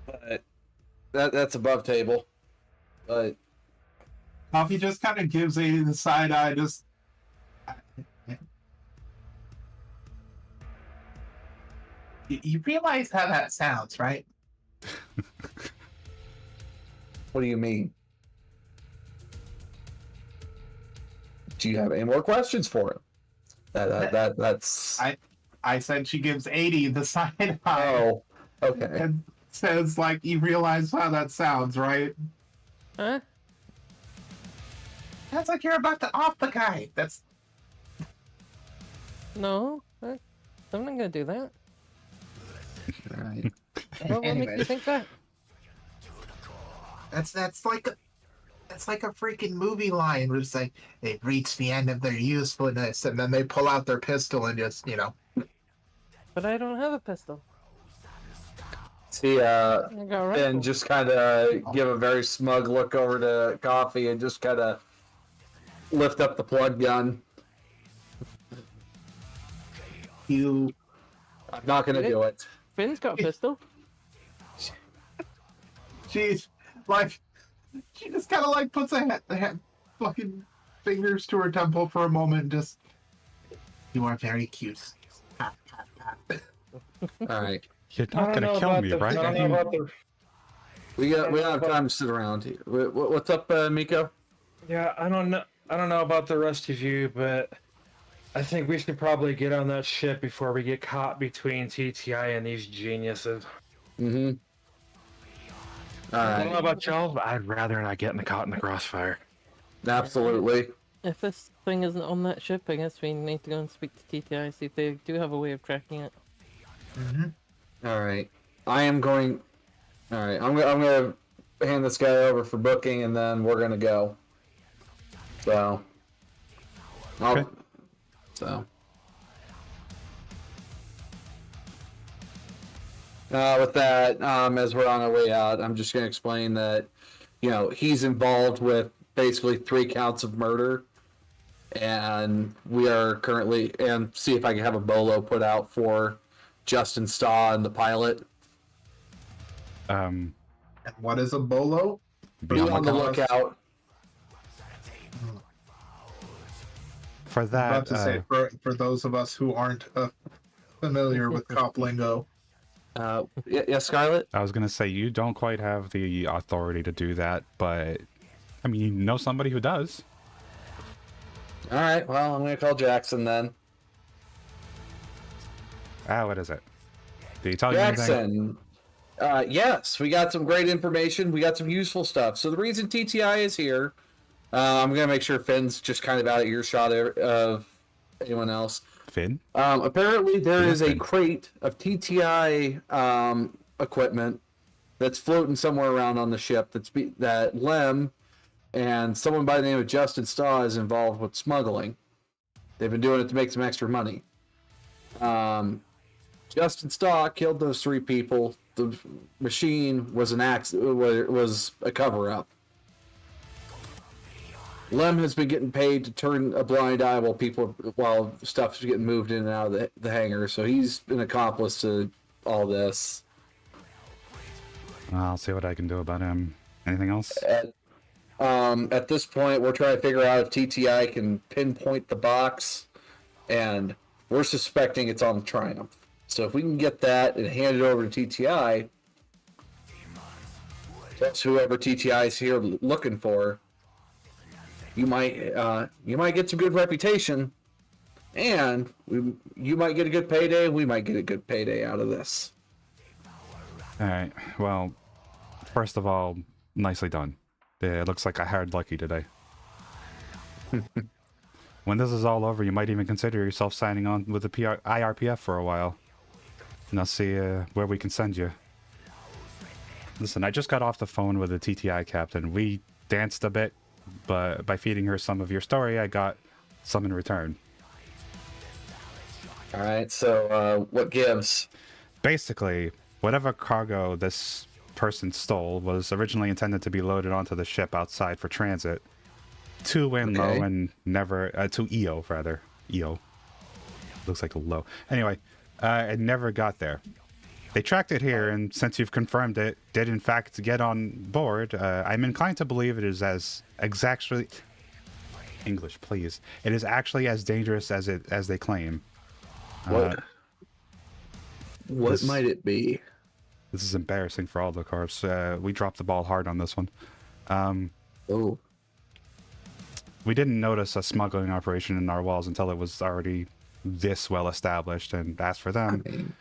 But that's above table. But Coffee just kind of gives a the side eye. You realize how that sounds, right? what do you mean? Do you have any more questions for him? That's. I said she gives 80 the side eye. Oh, okay. And says like, you realize how that sounds, right? Huh? Sounds like you're about to off the guy. That's No, I'm not gonna do that. All right. What makes you think that? That's like a freaking movie line where it's like they've reached the end of their usefulness, and then they pull out their pistol and just, you know. But I don't have a pistol. See, and just kind of give a very smug look over to Coffee and just kind of lift up the plug gun. I'm not gonna do it. Finn's got a pistol. She's like, she just kind of like puts a fucking fingers to her temple for a moment and just, you are very cute. Pat, pat, pat. All right. You're not gonna kill me, right? I don't know about the... We don't have time to sit around here. What's up, Miko? Yeah, I don't know about the rest of you, but I think we should probably get on that ship before we get caught between TTI and these geniuses. Mm-hmm. All right. I don't know about y'all, but I'd rather not get caught in the crossfire. Absolutely. If this thing isn't on that ship, I guess we need to go and speak to TTI, see if they do have a way of tracking it. Mm-hmm. All right. I'm going to hand this guy over for booking, and then we're going to go. So. Okay. With that, as we're on our way out, I'm just going to explain that, he's involved with basically 3 counts of murder, and we are currently, and see if I can have a bolo put out for Justin Staw and the pilot. And what is a bolo? Be on the lookout. For that, I'm about to say, for those of us who aren't familiar with cop lingo. Yeah, Scarlett? I was gonna say, you don't quite have the authority to do that, but I mean, you know somebody who does. All right, well, I'm gonna call Jackson then. What is it? Did he tell you anything? Jackson, yes, we got some great information. We got some useful stuff. So the reason TTI is here, I'm gonna make sure Finn's just kind of out of earshot of anyone else. Finn? Apparently there is a crate of TTI equipment that's floating somewhere around on the ship that Lem and someone by the name of Justin Staw is involved with smuggling. They've been doing it to make some extra money. Justin Staw killed those 3 people. The machine was was a cover-up. Lem has been getting paid to turn a blind eye while stuff is getting moved in and out of the hangar, so he's an accomplice to all this. I'll see what I can do about him. Anything else? At this point, we're trying to figure out if TTI can pinpoint the box, and we're suspecting it's on the Triumph. So if we can get that and hand it over to TTI, that's whoever TTI is here looking for. You might get some good reputation, and you might get a good payday. We might get a good payday out of this. All right. Well, first of all, nicely done. It looks like I hired lucky today. When this is all over, you might even consider yourself signing on with the IRPF for a while. And I'll see where we can send you. Listen, I just got off the phone with the TTI captain. We danced a bit, but by feeding her some of your story, I got some in return. All right, so what gives? Basically, whatever cargo this person stole was originally intended to be loaded onto the ship outside for transit to Winlow and never to EO rather. EO looks like a low. Anyway, it never got there. They tracked it here, and since you've confirmed it did in fact get on board, I'm inclined to believe it is as exactly English, please. It is actually as dangerous as they claim. What might it be? This is embarrassing for all the corps. We dropped the ball hard on this one. Oh. We didn't notice a smuggling operation in our walls until it was already this well established, and as for them,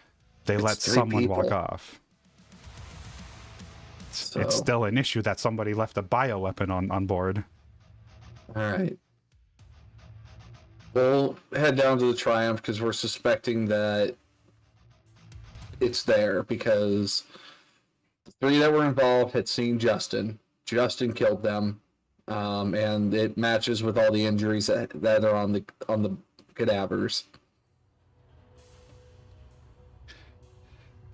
they let someone walk off. So... It's still an issue that somebody left a bioweapon on board. Alright. We'll head down to the Triumph because we're suspecting that it's there because the three that were involved had seen Justin. Justin killed them, and it matches with all the injuries that are on the cadavers.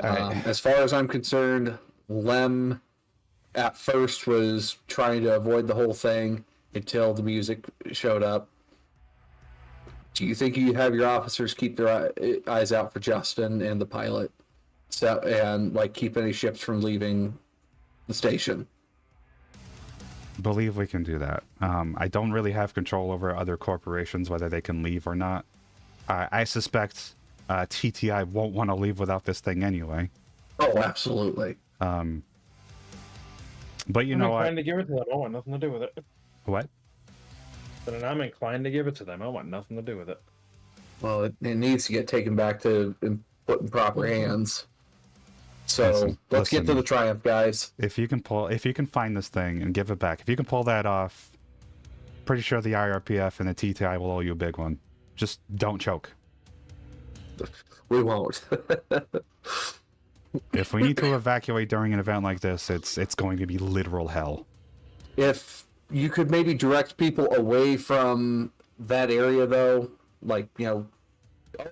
As far as I'm concerned, Lem at first was trying to avoid the whole thing until the music showed up. Do you think you have your officers keep their eyes out for Justin and the pilot, and keep any ships from leaving the station? Believe we can do that. I don't really have control over other corporations, whether they can leave or not. I suspect TTI won't want to leave without this thing anyway. Oh, absolutely. But you I'm know, inclined to give it to them. I want nothing to do with it. What? But I'm inclined to give it to them. I want nothing to do with it. Well, it needs to get taken back to and put in proper hands. So let's get to the Triumph, guys. If you can find this thing and give it back, if you can pull that off, pretty sure the IRPF and the TTI will owe you a big one. Just don't choke. We won't. If we need to evacuate during an event like this, it's going to be literal hell. If you could maybe direct people away from that area, though, go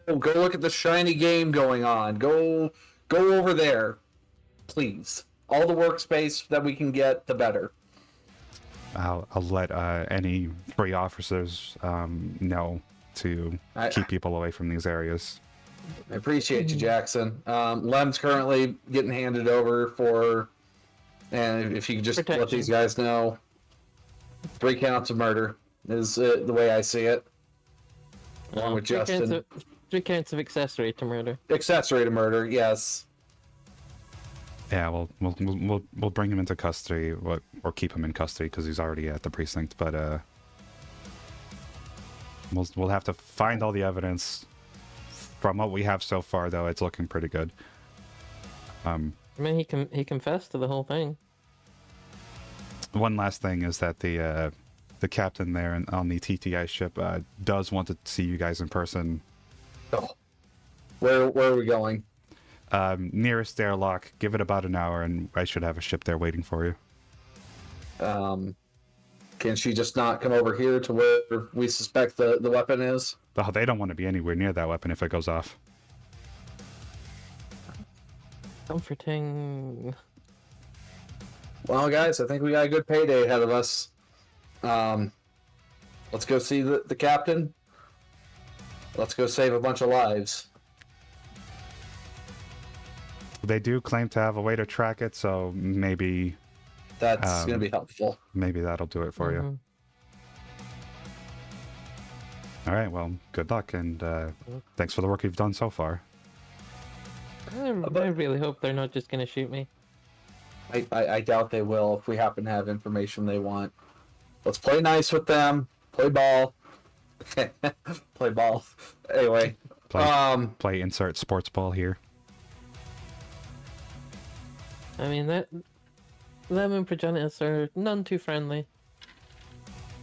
look at the shiny game going on. Go over there, please. All the workspace that we can get, the better. I'll let any free officers know to keep people away from these areas. I appreciate you, Jackson. Lem's currently getting handed over and if you could just let these guys know, 3 counts of murder is the way I see it. Along with Justin. 3 counts of accessory to murder. Accessory to murder, yes. Yeah, we'll bring him into custody, or keep him in custody because he's already at the precinct. But we'll have to find all the evidence. From what we have so far, though, it's looking pretty good. I mean, he confessed to the whole thing. One last thing is that the captain there on the TTI ship does want to see you guys in person. Oh, where are we going? Nearest airlock. Give it about an hour, and I should have a ship there waiting for you. Can she just not come over here to where we suspect the weapon is? Oh, they don't want to be anywhere near that weapon if it goes off. Comforting. Well, guys, I think we got a good payday ahead of us. Let's go see the captain. Let's go save a bunch of lives. They do claim to have a way to track it, so maybe That's going to be helpful. maybe that'll do it for you. All right, well, good luck, and thanks for the work you've done so far. I really hope they're not just gonna shoot me. I doubt they will if we happen to have information they want. Let's play nice with them. Play ball. Play ball. Anyway. Play insert sports ball here. I mean, them and Progenitus are none too friendly.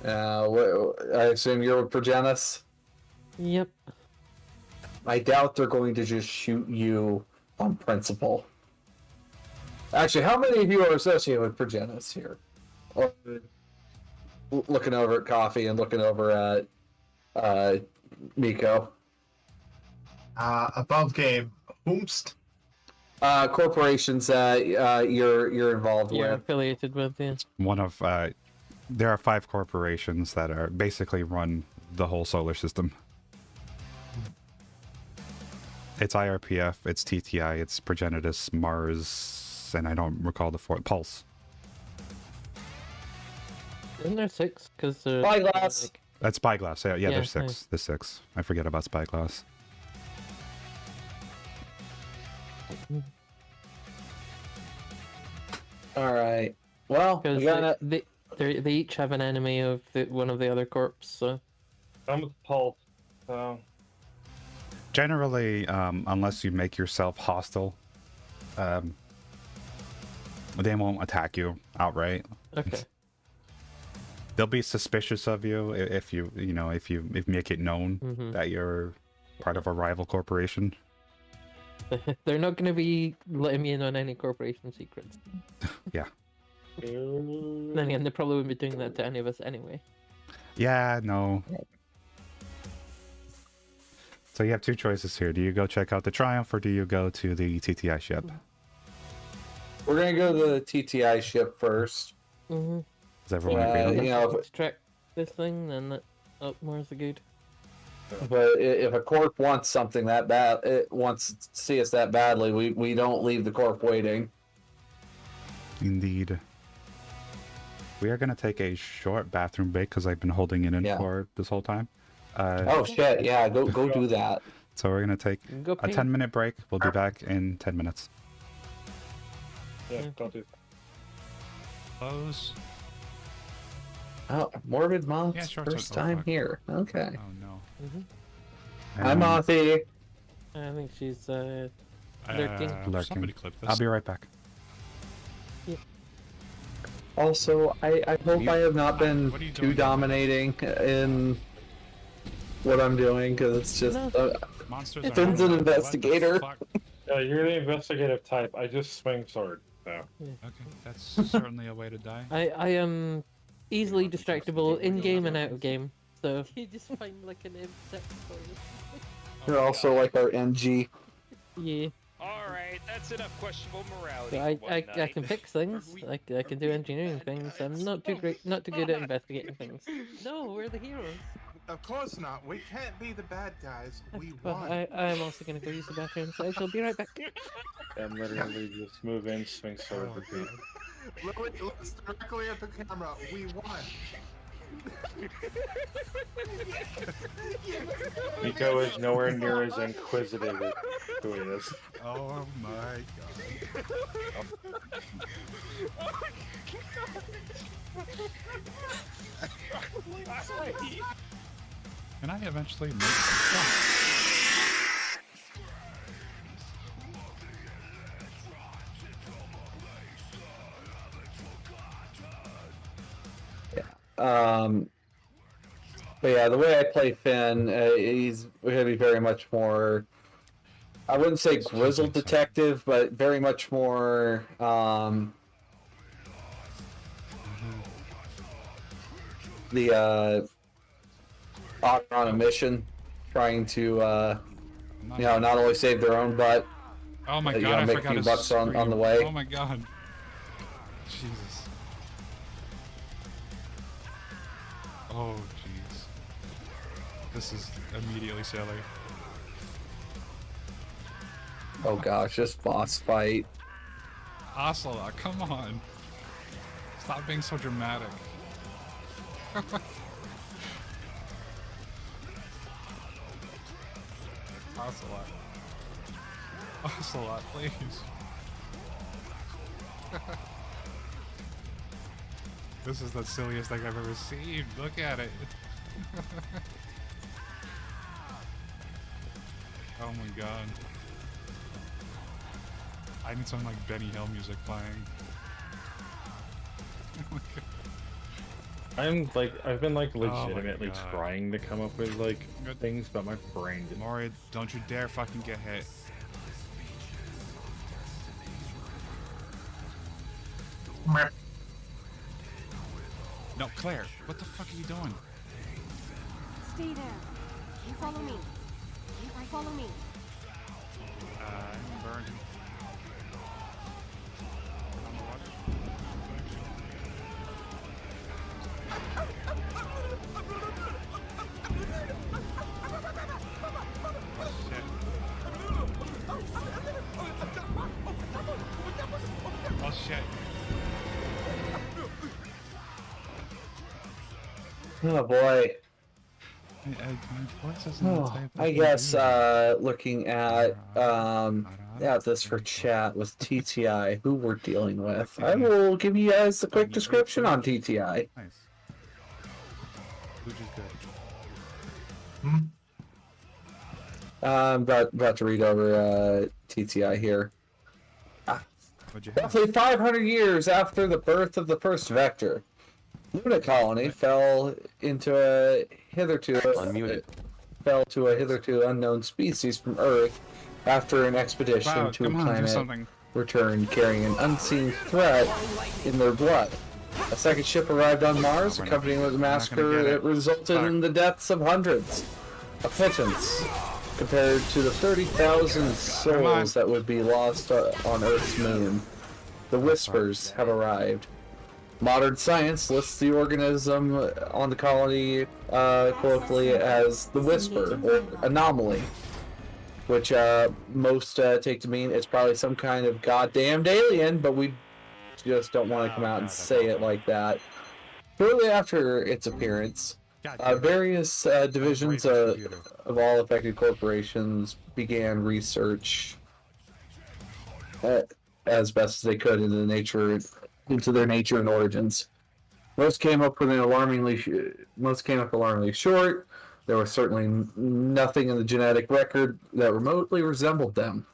I assume you're with Progenitus? Yep. I doubt they're going to just shoot you on principle. Actually, how many of you are associated with Progenitus here? Or, looking over at Coffee and looking over at Miko. Above game. Whomst? Corporations that you're involved You're with. affiliated with, yeah. One of there are 5 corporations that are basically run the whole solar system. It's IRPF, it's TTI, it's Progenitus, Mars, and I don't recall the 4th. Pulse. Isn't there 6? Because Spyglass. That's Spyglass. Yeah, there's 6. nice. There's 6. I forget about Spyglass. All right. Well, we Because gotta... they each have an enemy of one of the other corps, so... I'm with Pulse, so... Generally, unless you make yourself hostile, they won't attack you outright. Okay. They'll be suspicious of you if you make it known that you're part of a rival corporation. They're not going to be letting me in on any corporation secrets. Yeah. Then again, they probably wouldn't be doing that to any of us anyway. Yeah, no. So you have 2 choices here. Do you go check out the Triumph, or do you go to the TTI ship? We're gonna go to the TTI ship first. Mm-hmm. Is everyone agreed on that? You know, Let's track this thing, then up more's the good. but if a corp wants something that bad, it wants to see us that badly, we don't leave the corp waiting. Indeed. We are going to take a short bathroom break because I've been holding it in for this whole time. Oh shit! Yeah, go do that. So we're going to take Go a pee. 10-minute break. We'll be back in 10 minutes. Yeah, don't do that. Close. Oh, Morbid Moth's Yeah, sure, first oh, time fuck. here. Okay. Oh no. Hi, Mothy. I think she's lurking. Lurking. Somebody clip this. I'll be right back. Also, I hope I have not been What are you too doing? dominating in what I'm doing, because it's just Monsters Finn's are an what the investigator. fuck? Yeah, you're the investigative type. I just swing sword, so... Okay, that's certainly a way to die. I am easily distractible in game and out of game, so you just find like an sex toy. You're also like our NG. Yeah. Alright, that's enough questionable morality. So I can fix things. I can do engineering things. I'm not too good at investigating things. No, we're the heroes. Of course not. We can't be the bad guys. We But won. I am also gonna go use the bathroom, so I shall be right back. And literally just move in, swing sword, repeat. Looks directly at the camera. We won. Miko is nowhere near as inquisitive as who he is. Oh my god. Can I eventually make But yeah, the way I play Finn, he's gonna be very much more. I wouldn't say grizzled detective, but very much more. On a mission, trying to not only save their own butt. Oh my You god, gotta I make a forgot few to bucks on scream. the way. Oh my god. Jesus. Oh jeez. This is immediately silly. Oh gosh, this boss fight. Ocelot, come on. Stop being so dramatic. Ocelot. Ocelot, please. This is the silliest thing I've ever seen. Look at it. Oh my god. I need some like Benny Hill music playing. Oh my god. I've been like Oh my legitimately God. trying to come up with like Good. things, but my brain didn't. Mori, don't you dare fucking get hit. No, Claire, what the fuck are you doing? Stay there. You follow me. You follow me. Burn. Oh shit. Oh boy. Oh, I guess looking at this for chat with TTI, who we're dealing with. I will give you guys a quick description on TTI. Nice. Which is good. I'm about to read over TTI here. What'd you have? Roughly 500 years after the birth of the first vector, Luna Colony fell to a hitherto unknown species from Earth after an expedition Wow, to a come on, do planet something. returned carrying an unseen threat in their blood. A second ship arrived on Mars, accompanying with a massacre that resulted in the deaths of hundreds. A pittance compared to the 30,000 souls that would be lost on Earth's moon. The Whispers have arrived. Modern science lists the organism on the colony colloquially as the Whisper, or anomaly, which most take to mean it's probably some kind of goddamned alien, but we just don't want to come out and say it like that. Shortly after its appearance, various divisions of all affected corporations began research as best as they could into their nature and origins. Most came up alarmingly short. There was certainly nothing in the genetic record that remotely resembled them.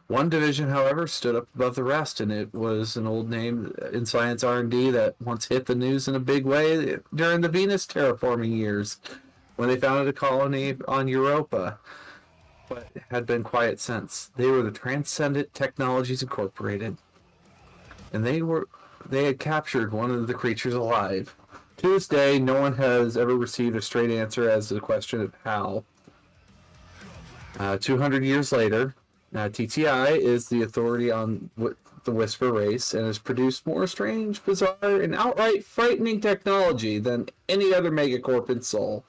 One division, however, stood up above the rest, and it was an old name in science R&D that once hit the news in a big way during the Venus terraforming years, when they founded a colony on Europa, but had been quiet since. They were the Transcendent Technologies Incorporated, and they had captured one of the creatures alive. To this day, no one has ever received a straight answer as to the question of how. 200 years later, TTI is the authority on the Whisper race and has produced more strange, bizarre, and outright frightening technology than any other megacorp in Seoul.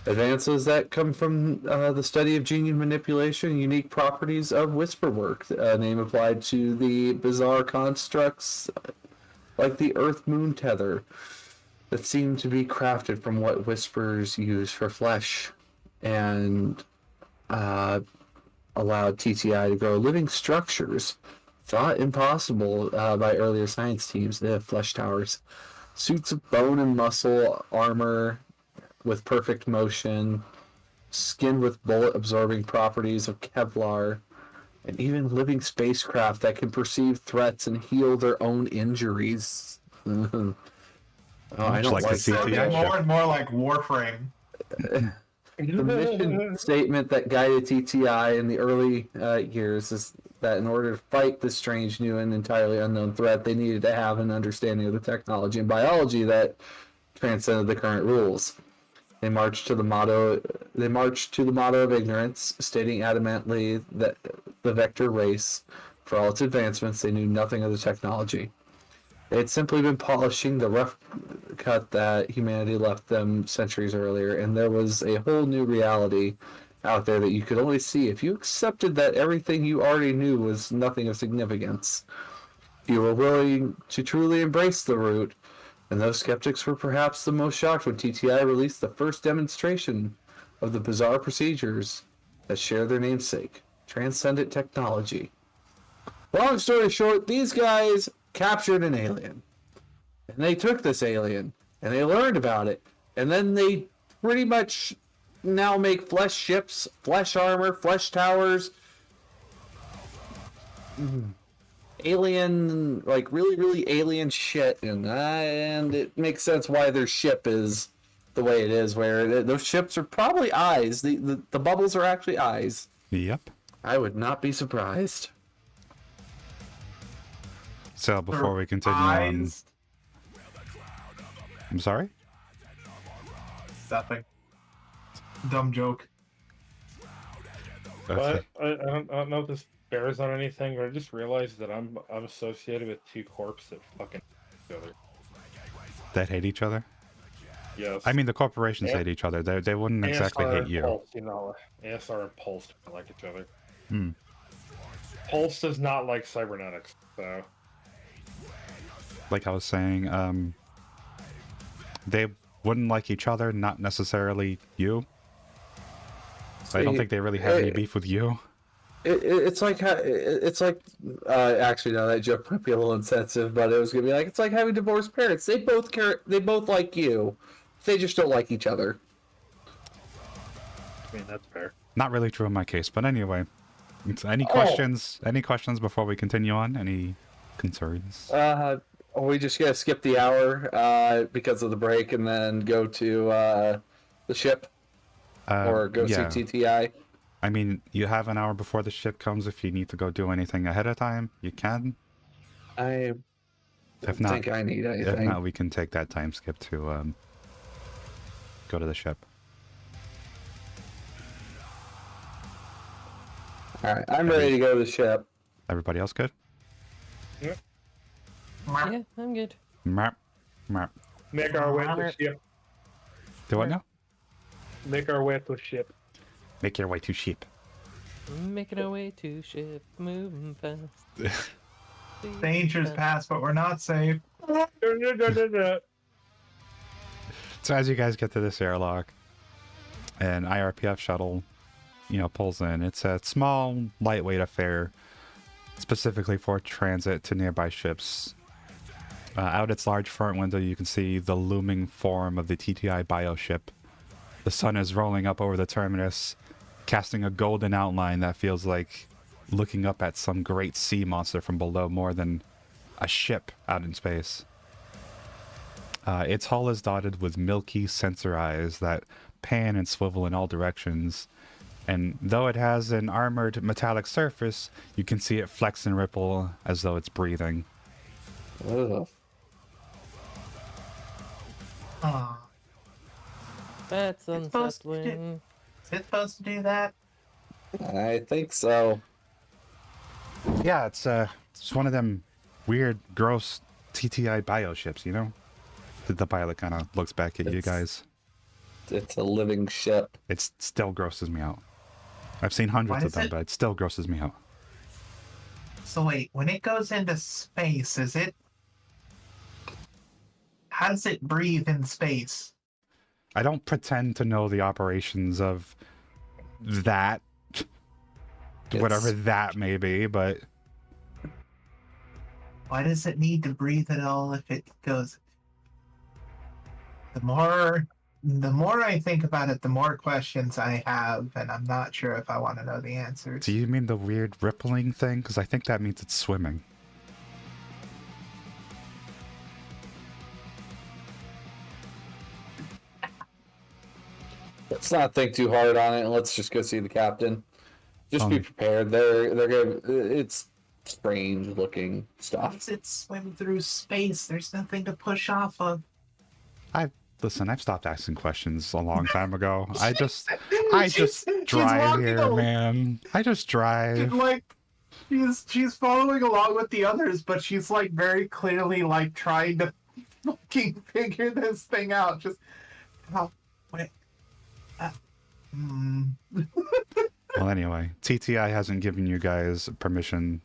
Advances that come from the study of gene manipulation and unique properties of whisper work, a name applied to the bizarre constructs like the Earth-Moon tether that seem to be crafted from what whispers use for flesh, and allowed TTI to grow living structures thought impossible by earlier science teams. They have flesh towers, suits of bone and muscle armor with perfect motion, skin with bullet-absorbing properties of Kevlar, and even living spacecraft that can perceive threats and heal their own injuries. Oh, I don't like It's sounding more and more like Warframe. The mission statement that guided TTI in the early years is that in order to fight this strange, new, and entirely unknown threat, they needed to have an understanding of the technology and biology that transcended the current rules. They marched to the motto of ignorance, stating adamantly that the Vector race, for all its advancements, they knew nothing of the technology. It's simply been polishing the rough cut that humanity left them centuries earlier, and there was a whole new reality out there that you could only see if you accepted that everything you already knew was nothing of significance. You were willing to truly embrace the root, and those skeptics were perhaps the most shocked when TTI released the first demonstration of the bizarre procedures that share their namesake, transcendent technology. Long story short, these guys captured an alien. And they took this alien, and they learned about it, and then they pretty much now make flesh ships, flesh armor, flesh towers, alien, like really, really alien shit, and it makes sense why their ship is the way it is, where those ships are probably eyes. The bubbles are actually eyes. Yep. I would not be surprised. So before we continue on, I'm sorry? Nothing. Dumb joke. But I don't know if this bears on anything, but I just realized that I'm associated with two corps that fucking each other. That hate each other? Yes. I mean, the corporations hate each other. They wouldn't exactly ASR hate and you. Pulse, ASR and Pulse don't like each other. Hmm. Pulse does not like cybernetics, so... Like I was saying, they wouldn't like each other, not necessarily you. So I don't think they really have any beef with you. It's like actually no, that joke might be a little insensitive, but it was gonna be like it's like having divorced parents. They both care. They both like you. They just don't like each other. I mean, that's fair. Not really true in my case, but anyway. Any questions? Any questions before we continue on? Any concerns? We just gotta skip the hour because of the break, and then go to the ship, or go see TTI. I mean, you have an hour before the ship comes. If you need to go do anything ahead of time, you can. I if not, think I need anything. If not, we can take that time skip to go to the ship. All right, I'm ready to go to the ship. Everybody else good? Yep. Yeah, I'm good. Map. Map. Make our way to the ship. Do what now? Make our way to the ship. Make your way to ship. Making our way to ship, moving fast. Danger's past, but we're not safe. So as you guys get to this airlock, an IRPF shuttle, pulls in. It's a small, lightweight affair, specifically for transit to nearby ships. Out its large front window, you can see the looming form of the TTI bioship. The sun is rolling up over the terminus, casting a golden outline that feels like looking up at some great sea monster from below more than a ship out in space. Its hull is dotted with milky sensor eyes that pan and swivel in all directions, and though it has an armored metallic surface, you can see it flex and ripple as though it's breathing. Ugh. Oh. That's unsettling. Is it supposed to do that? I think so. Yeah, it's one of them weird, gross TTI bioships, The pilot kind of looks back at you guys. It's a living ship. It still grosses me out. I've seen hundreds of them, but it still grosses me out. So wait, when it goes into space, how does it breathe in space? I don't pretend to know the operations of that, whatever that may be, but... Why does it need to breathe at all if it goes... The more I think about it, the more questions I have, and I'm not sure if I want to know the answers. Do you mean the weird rippling thing? Because I think that means it's swimming. Let's not think too hard on it, and let's just go see the captain. Just be prepared. They're gonna. It's strange looking stuff. How does it swim through space? There's nothing to push off of. Listen, I've stopped asking questions a long time ago. I just drive here, man. I just drive. she's following along with the others, but she's like very clearly like trying to fucking figure this thing out. Just how wait. Well, anyway, TTI hasn't given you guys permission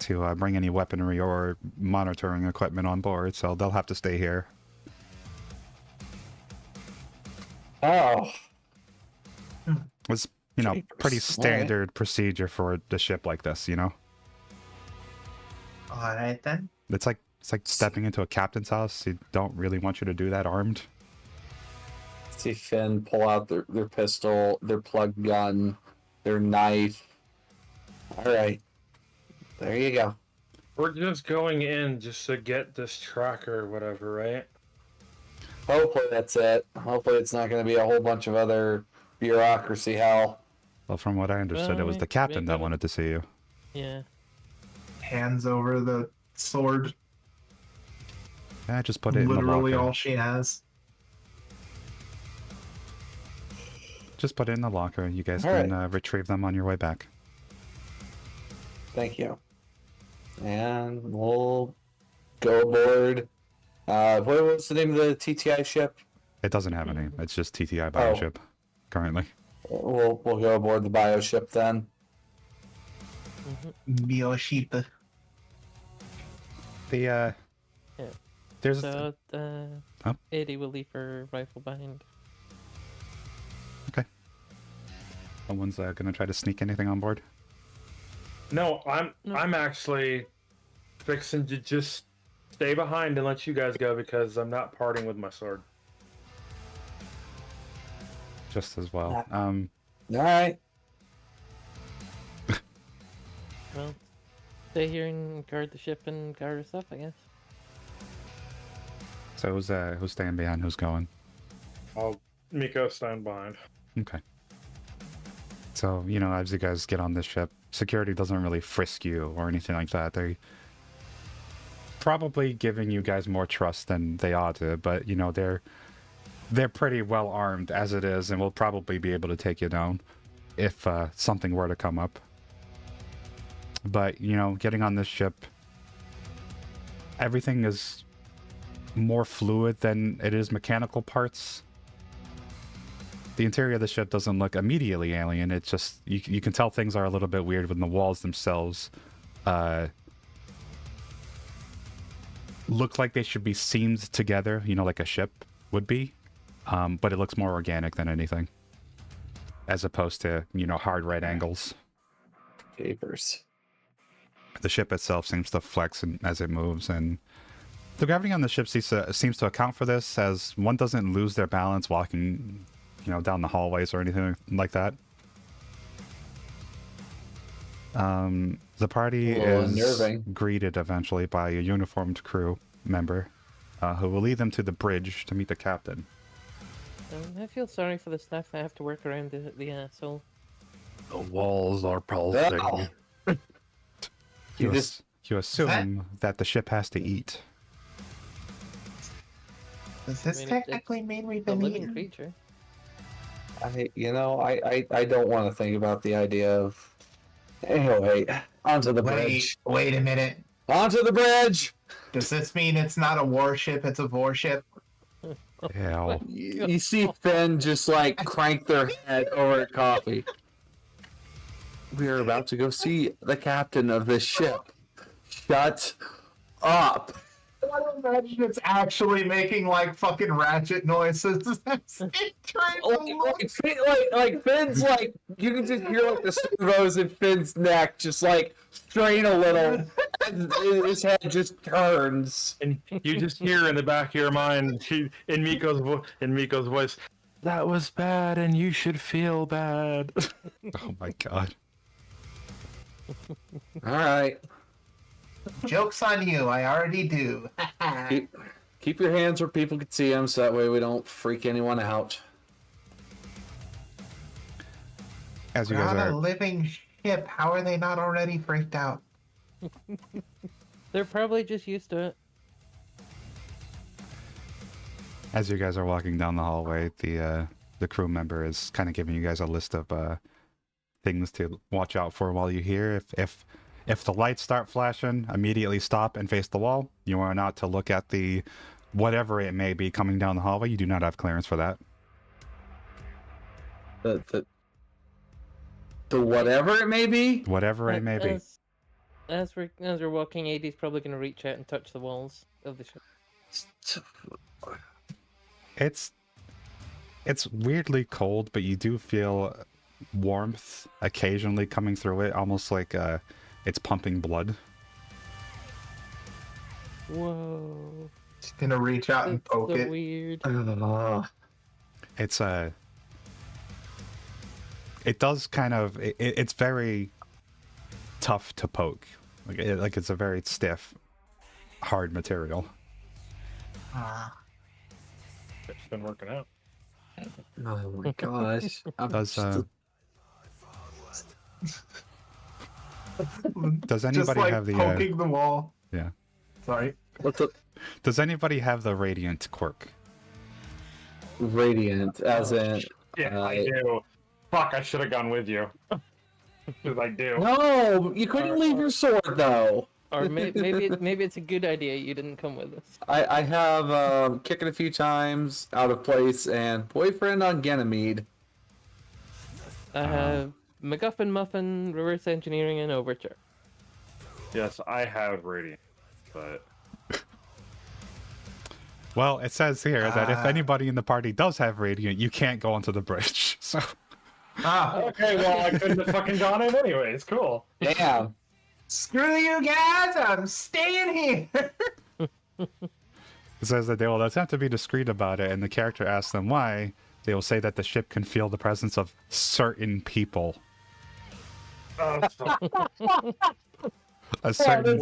to bring any weaponry or monitoring equipment on board, so they'll have to stay here. Oh. It's, you know, pretty Jeepers. standard procedure for the ship like this, you know? All right then. It's like stepping into a captain's house. You don't really want you to do that armed. See Finn pull out their pistol, their plug gun, their knife. All right. There you go. We're just going in just to get this tracker or whatever, right? Hopefully that's it. Hopefully it's not going to be a whole bunch of other bureaucracy hell. Well, from what I understood, it was the captain that wanted to see you. Yeah. Hands over the sword. Yeah, just put it in the Literally locker. all she has. Just put it in the locker. You guys All can retrieve them on your way back. Thank you. And we'll go aboard. What was the name of the TTI ship? It doesn't have a name. It's just TTI Bioship currently. We'll go aboard the bio ship then. Bioship. The Yeah. there's So, Oh. Eddie will leave her rifle behind. okay. Someone's gonna try to sneak anything on board. No, I'm actually fixing to just stay behind and let you guys go because I'm not parting with my sword. Just as well. All right. Well, stay here and guard the ship and guard our stuff, I guess. So who's staying behind? Who's going? I'll Miko stand behind. Okay. So, you know, as you guys get on this ship, security doesn't really frisk you or anything like that. They probably giving you guys more trust than they ought to, but you know, they're pretty well armed as it is and will probably be able to take you down if something were to come up. But, you know, getting on this ship, everything is more fluid than it is mechanical parts. The interior of the ship doesn't look immediately alien. It's just, you can tell things are a little bit weird when the walls themselves look like they should be seamed together, you know, like a ship would be. But it looks more organic than anything. As opposed to, you know, hard right angles. Papers. The ship itself seems to flex as it moves, and the gravity on the ship seems to account for this, as one doesn't lose their balance walking, you know, down the hallways or anything like that. The party is unnerving. greeted eventually by a uniformed crew member who will lead them to the bridge to meet the captain. I feel sorry for the staff that have to work around the asshole. The walls are pulsing. Oh. You assume that the ship has to eat. Does this I mean, technically mean we've A been living eaten? creature. I don't want to think about the idea of. Anyway, onto the bridge. Wait a minute. Onto the bridge. Does this mean it's not a warship, it's a vorship? Yeah. You see Finn just like crank their head over coffee. We are about to go see the captain of this ship. Shut up. I don't imagine it's actually making like fucking ratchet noises. Like Finn's like you can just hear like the servos in Finn's neck just like strain a little and his head just turns. And you just hear in the back of your mind, in Miko's voice, "That was bad, and you should feel bad." Oh my god. Alright. Joke's on you, I already do. Keep your hands where people can see them so that way we don't freak anyone out. As you We're guys on a are living ship. How are they not already freaked out? They're probably just used to it. As you guys are walking down the hallway, the crew member is kind of giving you guys a list of things to watch out for while you're here. If the lights start flashing, immediately stop and face the wall. You are not to look at the whatever it may be coming down the hallway. You do not have clearance for that. The whatever it may be. Whatever it may be. As we're walking, AD's probably going to reach out and touch the walls of the ship. It's weirdly cold, but you do feel warmth occasionally coming through it, almost like it's pumping blood. Whoa. Just gonna reach out and poke so it. Weird. It's it does kind of it's very tough to poke. Like it's a very stiff, hard material. It's been working out. Oh my gosh. Does anybody Just like have the poking the wall? Yeah. Sorry. What's up? Does anybody have the radiant quirk? Radiant, as in. Yeah, I do. Fuck, I should have gone with you. Because I do. No, you couldn't leave your sword though. Or maybe it's a good idea you didn't come with us. I have kick it a few times, out of place, and boyfriend on Ganymede. I have MacGuffin, Muffin, Reverse Engineering, and Overture. Yes, I have Radiant, but... Well, it says here that if anybody in the party does have radiant, you can't go onto the bridge. So. Okay, well, I couldn't have fucking gone in anyways. Cool. Damn. Screw you guys! I'm staying here. It says that they will attempt to be discreet about it, and the character asks them why. They will say that the ship can feel the presence of certain people. A certain...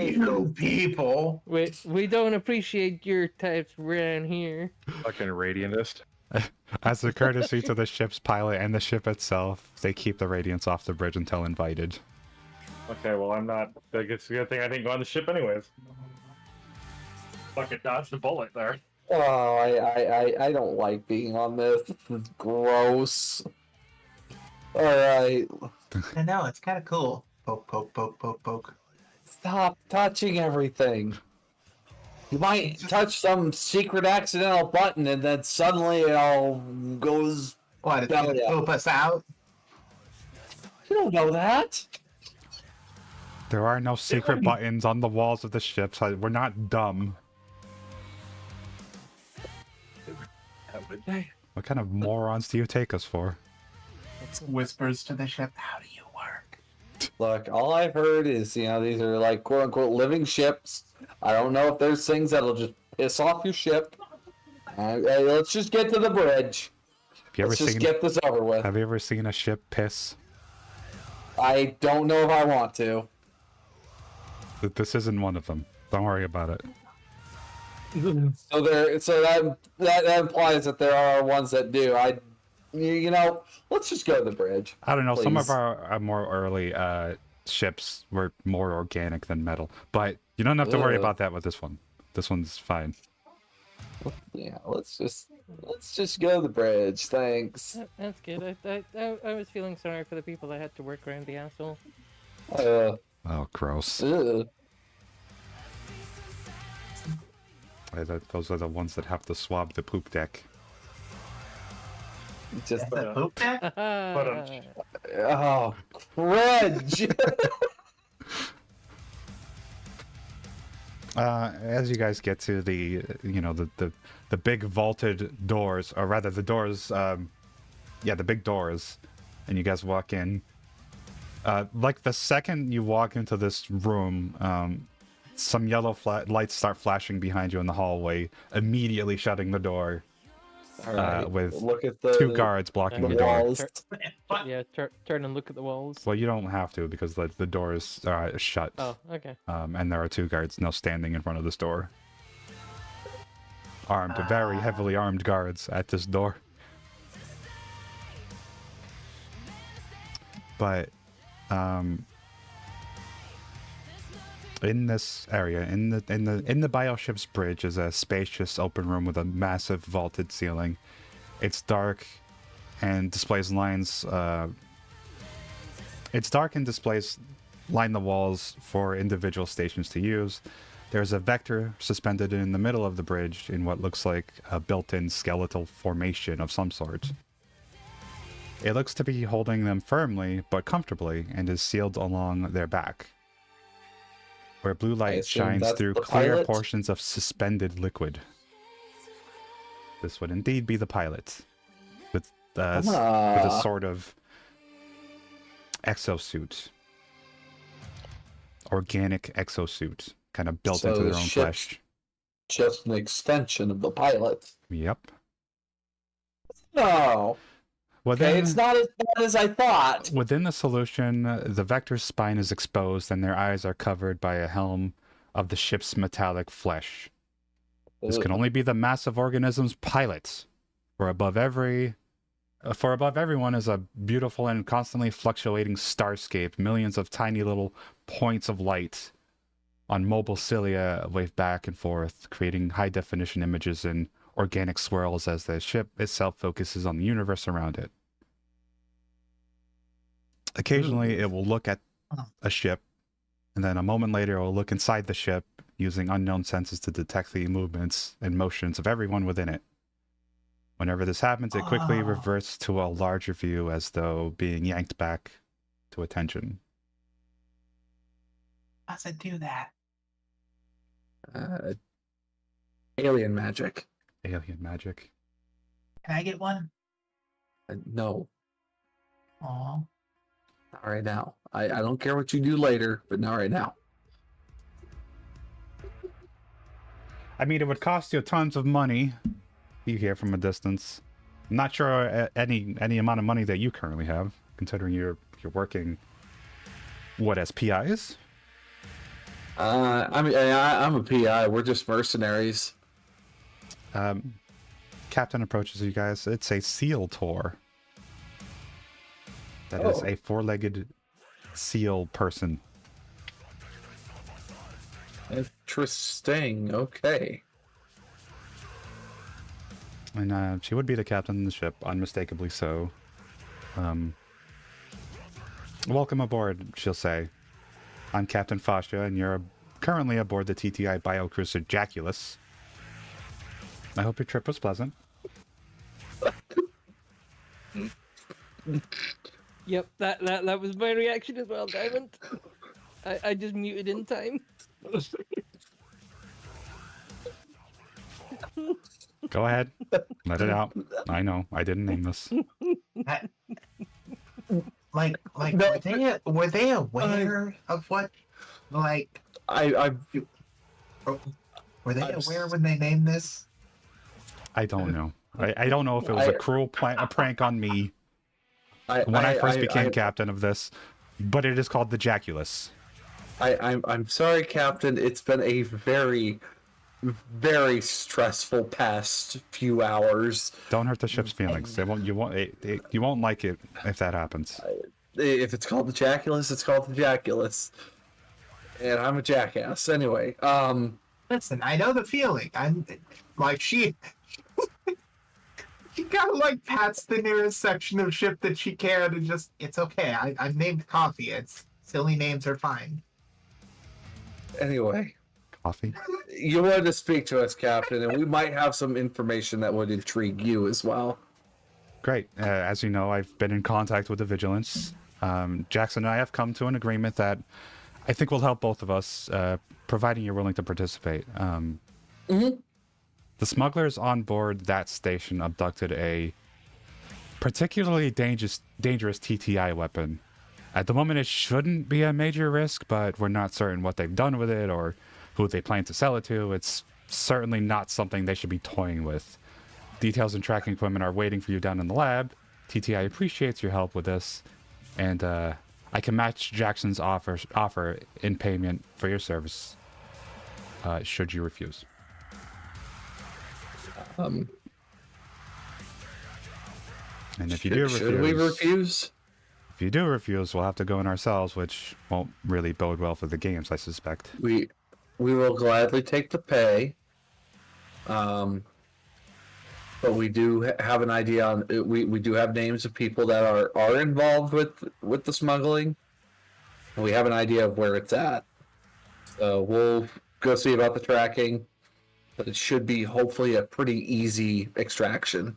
You people. We don't appreciate your types around here. Fucking radiantist. As a courtesy to the ship's pilot and the ship itself, they keep the radiance off the bridge until invited. Okay, well, I'm not... It's a good thing I didn't go on the ship anyways. Fucking dodged a bullet there. Oh, I don't like being on this. This is gross. Alright. I know, it's kind of cool. Poke, poke, poke, poke, poke. Stop touching everything. You might touch some secret accidental button and then suddenly it all goes... What, it's gonna poop us out? You don't know that. There are no secret buttons on the walls of the ship, so we're not dumb. What kind of morons do you take us for? Whispers to the ship, how do you work? Look, all I've heard is, these are like quote-unquote living ships. I don't know if there's things that'll just piss off your ship. Let's just get to the bridge. Let's just get this over with. Have you ever seen a ship piss? I don't know if I want to. This isn't one of them. Don't worry about it. So that implies that there are ones that do. Let's just go to the bridge. I don't know. Please. Some of our more early ships were more organic than metal, but you don't have to worry about that with this one. This one's fine. Yeah, let's just go to the bridge. Thanks. That's good. I was feeling sorry for the people that had to work around the asshole. Oh, gross. Those are the ones that have to swab the poop deck. Just the poop deck? Oh, cringe! As you guys get to the big vaulted doors, or rather the doors, the big doors, and you guys walk in. Like the second you walk into this room, some yellow lights start flashing behind you in the hallway, immediately shutting the door. Right. With look at two guards blocking the door. Turn and look at the walls. Well, you don't have to because the door is shut. Oh, okay. And there are two guards now standing in front of this door. Armed, very heavily armed guards at this door. But in this area, in the bioship's bridge, is a spacious open room with a massive vaulted ceiling. It's dark and displays lines. It's dark and displays line the walls for individual stations to use. There's a vector suspended in the middle of the bridge in what looks like a built-in skeletal formation of some sort. It looks to be holding them firmly but comfortably and is sealed along their back, where blue light shines through clear portions of suspended liquid. This would indeed be the pilot, with a sort of exosuit, organic exosuit, kind of built into their own flesh. Just an extension of the pilot. Yep. No. Okay, it's not as bad as I thought. Within the solution, the Vector's spine is exposed and their eyes are covered by a helm of the ship's metallic flesh. This can only be the massive organism's pilot. For above everyone is a beautiful and constantly fluctuating starscape, millions of tiny little points of light on mobile cilia wave back and forth, creating high-definition images and organic swirls as the ship itself focuses on the universe around it. Occasionally, it will look at a ship, and then a moment later, it will look inside the ship, using unknown senses to detect the movements and motions of everyone within it. Whenever this happens, it quickly reverts to a larger view as though being yanked back to attention. How does it do that? Alien magic. Alien magic. Can I get one? No. Oh. Not right now. I don't care what you do later, but not right now. I mean, it would cost you tons of money. You hear from a distance. I'm not sure any amount of money that you currently have, considering you're working, what, as PIs? I'm a PI. We're just mercenaries. Captain approaches you guys. It's a seal tour. That is a four-legged seal person. Interesting. Okay. And she would be the captain of the ship, unmistakably so. Welcome aboard, she'll say. I'm Captain Fascia, and you're currently aboard the TTI biocruiser Jaculus. I hope your trip was pleasant. Yep, that was my reaction as well, Diamond. I just muted in time. Go ahead. Let it out. I know. I didn't name this. Like were they aware of what, like, were they aware when they named this? I don't know. I don't know if it was a cruel prank on me when I first became captain of this, but it is called the Jaculus. I'm sorry, Captain. It's been a very, very stressful past few hours. Don't hurt the ship's feelings. You won't like it if that happens. If it's called the Jaculus, it's called the Jaculus. And I'm a jackass. Anyway, listen, I know the feeling. I'm like she kind of like pats the nearest section of ship that she can and just, it's okay. I've named Coffee. It's silly names are fine. Anyway. Coffee? You wanted to speak to us, Captain, and we might have some information that would intrigue you as well. Great. As you know, I've been in contact with the Vigilance. Jackson and I have come to an agreement that I think will help both of us, providing you're willing to participate. The smugglers on board that station abducted a particularly dangerous TTI weapon. At the moment, it shouldn't be a major risk, but we're not certain what they've done with it or who they plan to sell it to. It's certainly not something they should be toying with. Details and tracking equipment are waiting for you down in the lab. TTI appreciates your help with this, and I can match Jackson's offer in payment for your service, should you refuse. And if you do refuse... Should we refuse? If you do refuse, we'll have to go in ourselves, which won't really bode well for the games, I suspect. We will gladly take the pay. But we do have an idea on... We do have names of people that are involved with the smuggling. We have an idea of where it's at. So we'll go see about the tracking, but it should be hopefully a pretty easy extraction.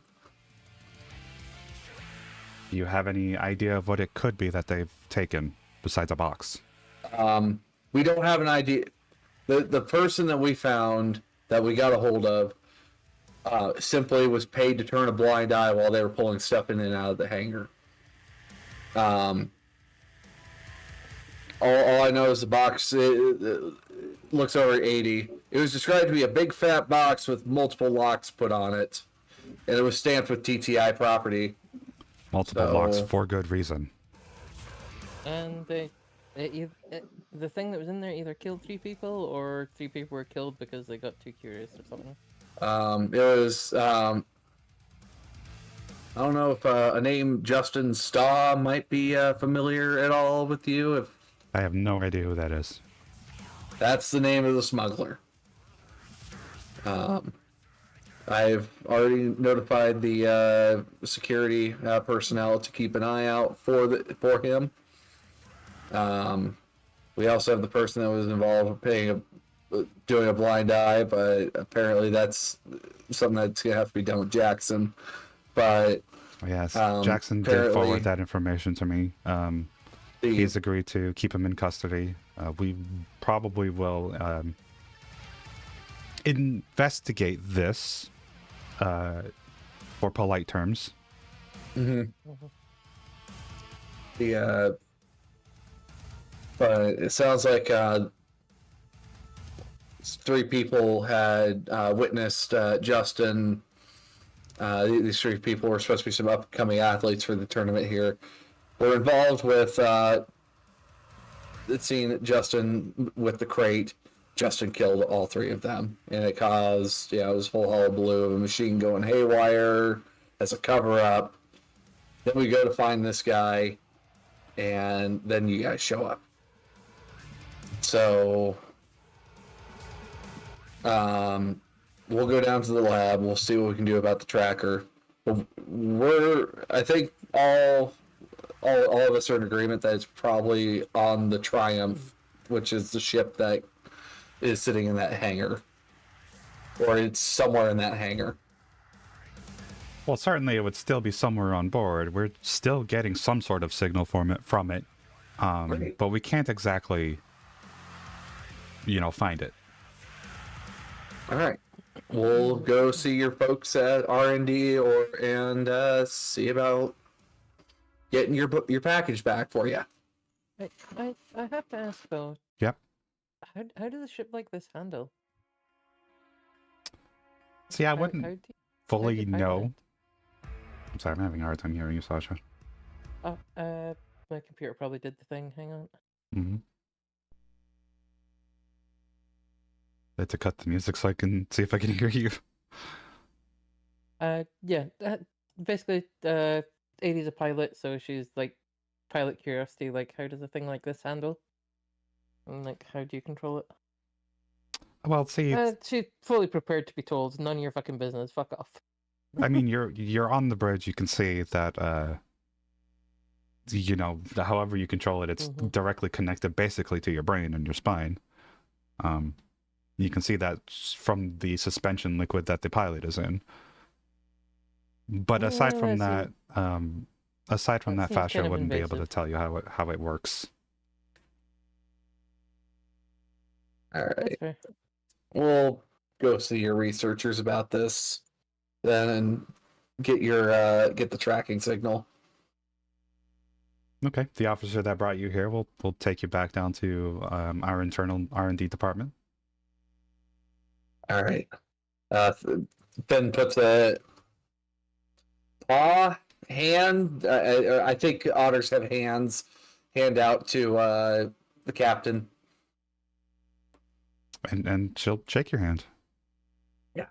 Do you have any idea of what it could be that they've taken besides a box? We don't have an idea. The person that we found that we got a hold of simply was paid to turn a blind eye while they were pulling stuff in and out of the hangar. All I know is the box looks over 80. It was described to be a big fat box with multiple locks put on it, and it was stamped with TTI property. Multiple locks for good reason. And the thing that was in there either killed 3 people or 3 people were killed because they got too curious or something. It was I don't know if a name Justin Staw might be familiar at all with you. If I have no idea who that is. that's the name of the smuggler. I've already notified the security personnel to keep an eye out for him. We also have the person that was involved doing a blind eye, but apparently that's something that's gonna have to be done with Jackson. But yes, Jackson did forward that information to me. He's agreed to keep him in custody. We probably will investigate this for polite terms. Mm-hmm. But it sounds like 3 people had witnessed Justin. These 3 people were supposed to be some upcoming athletes for the tournament here. We're involved with seeing Justin with the crate. Justin killed all 3 of them, and it caused it was a whole hullabaloo of a machine going haywire as a cover-up. Then we go to find this guy, and then you guys show up. So we'll go down to the lab. We'll see what we can do about the tracker. I think all of us are in agreement that it's probably on the Triumph, which is the ship that is sitting in that hangar, or it's somewhere in that hangar. Well, certainly it would still be somewhere on board. We're still getting some sort of signal from it, but we can't exactly, find it. All right, we'll go see your folks at R&D and see about getting your package back for you. I have to ask though. Yep. How does a ship like this handle? See, I wouldn't fully know. It? I'm sorry, I'm having a hard time hearing you, Sasha. Oh, my computer probably did the thing. Hang on. Mm-hmm. I had to cut the music so I can see if I can hear you. Yeah. Basically, Adie's a pilot, so she's like pilot curiosity. Like, how does a thing like this handle? And like, how do you control it? Well, see, she's fully prepared to be told, none of your fucking business. Fuck off. I mean, you're on the bridge. You can see that, however you control it, it's directly connected basically to your brain and your spine. You can see that from the suspension liquid that the pilot is in. But aside from that, Fascia wouldn't be able to tell you how it works. All right. We'll go see your researchers about this, then, and get the tracking signal. Okay. The officer that brought you here will take you back down to our internal R&D department. All right. Ben puts a paw hand. I think otters have hands. Hand out to the captain. And she'll shake your hand. Yeah.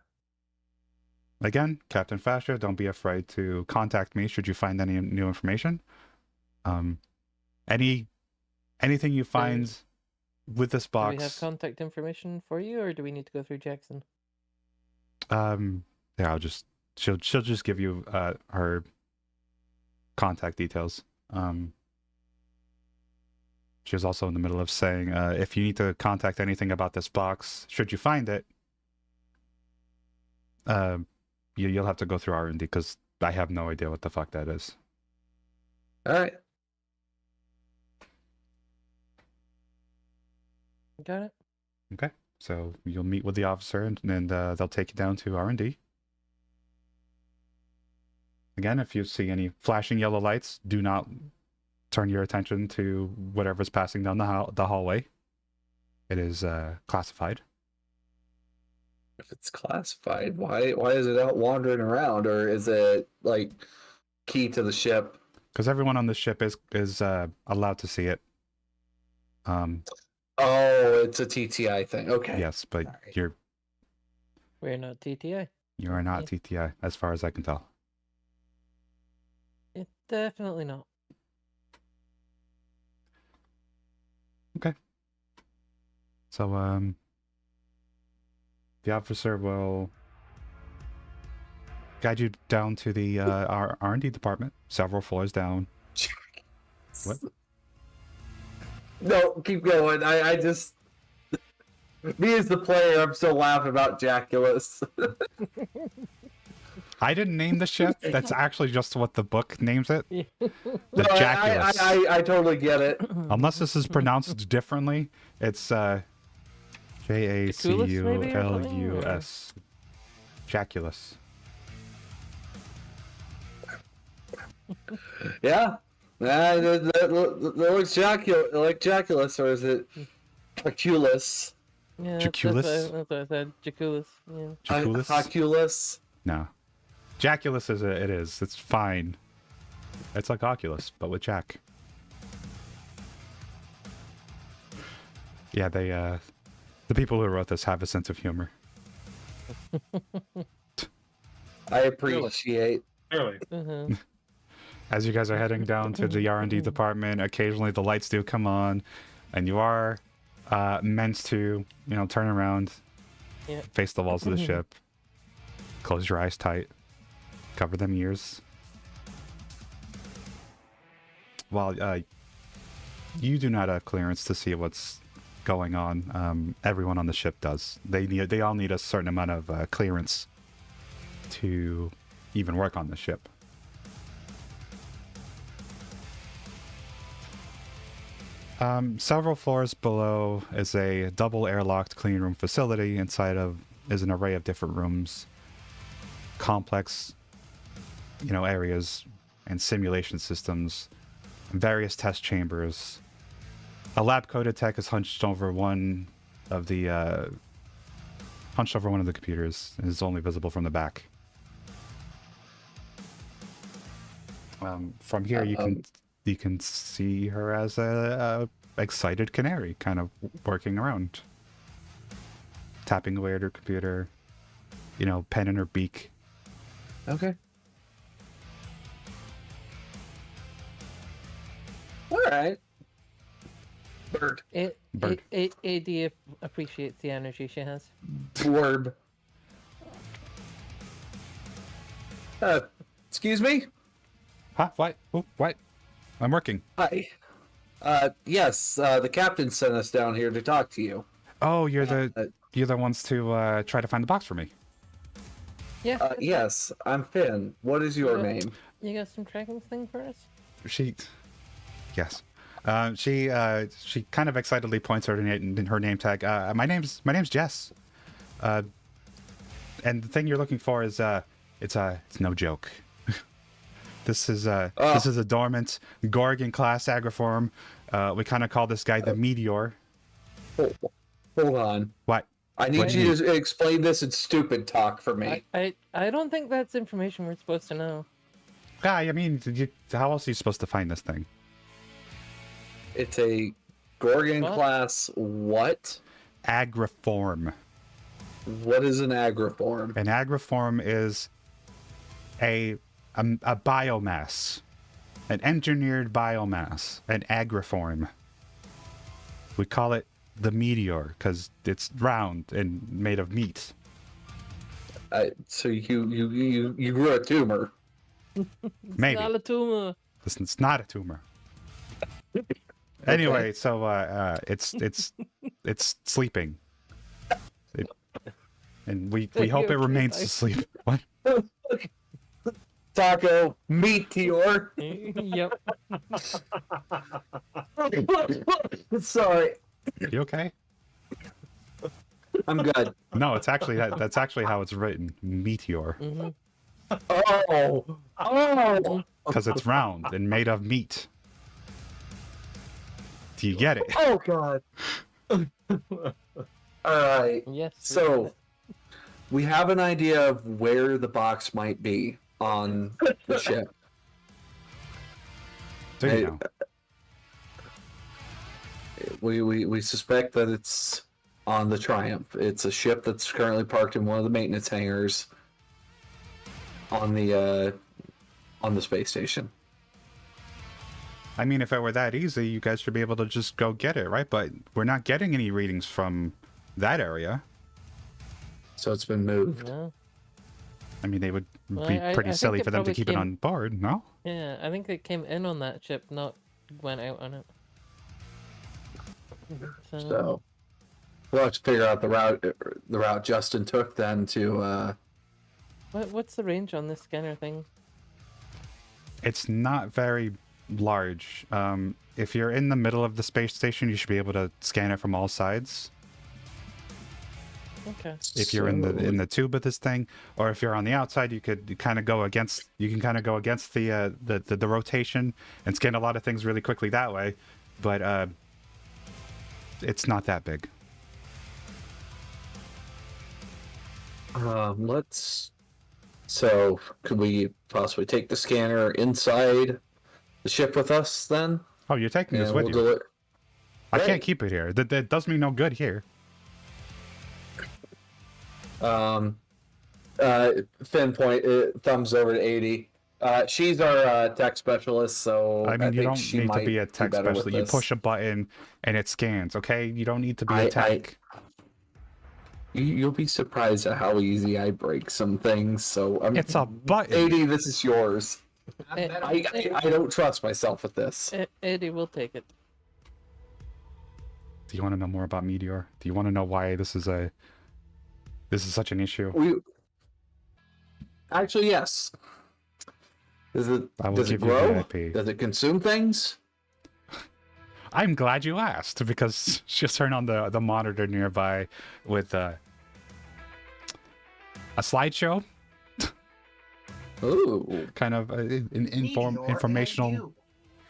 Again, Captain Fascia, don't be afraid to contact me should you find any new information. Anything you find with this box. Do we have contact information for you, or do we need to go through Jackson? Yeah, she'll just give you her contact details. she was also in the middle of saying, if you need to contact anything about this box, should you find it, you'll have to go through R&D because I have no idea what the fuck that is. All right. Got it. Okay, so you'll meet with the officer, and they'll take you down to R&D. Again, if you see any flashing yellow lights, do not turn your attention to whatever's passing down the hallway. It is classified. If it's classified, why is it out wandering around, or is it like key to the ship? Because everyone on the ship is allowed to see it. Oh, it's a TTI thing. Okay. Yes, but Right. We're not TTI. You are not TTI, as far as I can tell. It's definitely not. Okay. So, the officer will guide you down to the R&D department, several floors down. What? No, keep going. I just... Me as the player, I'm still laughing about Jaculus. I didn't name the ship. That's actually just what the book names it. The No, Jaculus. I totally get it. Unless this is pronounced differently, it's Jaculus. Jaculus. Yeah. That looks like Jaculus, or is it Jaculus? Yeah, Jaculus? that's what I said. Jaculus. Yeah. Jaculus? Jaculus? No. Jaculus it is. It's fine. It's like Oculus, but with Jack. Yeah, the people who wrote this have a sense of humor. I appreciate. Clearly. As you guys are heading down to the R&D department, occasionally the lights do come on, and you are meant to, turn around, face the walls of the ship, close your eyes tight, cover them ears. While you do not have clearance to see what's going on, everyone on the ship does. They all need a certain amount of clearance to even work on the ship. Several floors below is a double airlocked clean room facility. Inside of is an array of different rooms, complex, areas and simulation systems, various test chambers. A lab coated tech is hunched over one of the computers and is only visible from the back. From here, you can see her as a excited canary, kind of working around, tapping away at her computer, pen in her beak. Okay. All right. Bird. AD appreciates the energy she has. Orb. Excuse me? Huh? What? Oh, what? I'm working. Hi. Yes, the captain sent us down here to talk to you. Oh, you're the ones to try to find the box for me. Yeah. Yes, I'm Finn. What is your name? You got some tracking thing for us? Yes. She kind of excitedly points her name tag. My name's Jess. And the thing you're looking for is it's no joke. This is a dormant Gorgon class agriform. We kind of call this guy the Meteor. Hold on. What? I need you to explain this in stupid talk for me. I don't think that's information we're supposed to know. Yeah, I mean, how else are you supposed to find this thing? It's a Gorgon class what? Agriform. What is an agriform? An agriform is a biomass, an engineered biomass, an agriform. We call it the Meteor because it's round and made of meat. So you grew a tumor. Maybe. It's not a tumor. Listen, it's not a tumor. Anyway, so it's sleeping, and we hope it remains asleep. What? Taco Meteor. Yep. Sorry, You okay? I'm good. No, it's actually that's actually how it's written, meteor, Oh, because it's round and made of meat. Do you get it? oh God. All right. Yes. So we have an idea of where the box might be on the ship. Do you know? We suspect that it's on the Triumph. It's a ship that's currently parked in one of the maintenance hangars on the space station. I mean, if it were that easy, you guys should be able to just go get it, right? But we're not getting any readings from that area. So it's been moved. Yeah. I mean, they would Well, be I pretty think silly it for them to probably keep it came- on board, no? Yeah, I think it came in on that ship, not went out on it. So we'll have to figure out the route Justin took then to. What's the range on this scanner thing? It's not very large. If you're in the middle of the space station, you should be able to scan it from all sides. Okay. If you're in the tube of this thing, or if you're on the outside, you could kind of go against. You can kind of go against the rotation and scan a lot of things really quickly that way. But it's not that big. So could we possibly take the scanner inside the ship with us then? Oh, you're taking this with you? I can't keep it here. That does me no good here. Finn thumbs over to 80. She's our tech specialist, so I mean, you think don't she need to might be a tech better with specialist. You this. push a button and it scans, okay? You don't need to be a tech. You'll be surprised at how easy I break some things. So it's a button. 80, this is yours. I don't trust myself with this. Eddie will take it. Do you want to know more about Meteor? Do you want to know why this is such an issue? Actually, yes. Does it give you grow? VIP. Does it consume things? I'm glad you asked, because she'll turn on the monitor nearby with a slideshow. Ooh. Kind of an informational.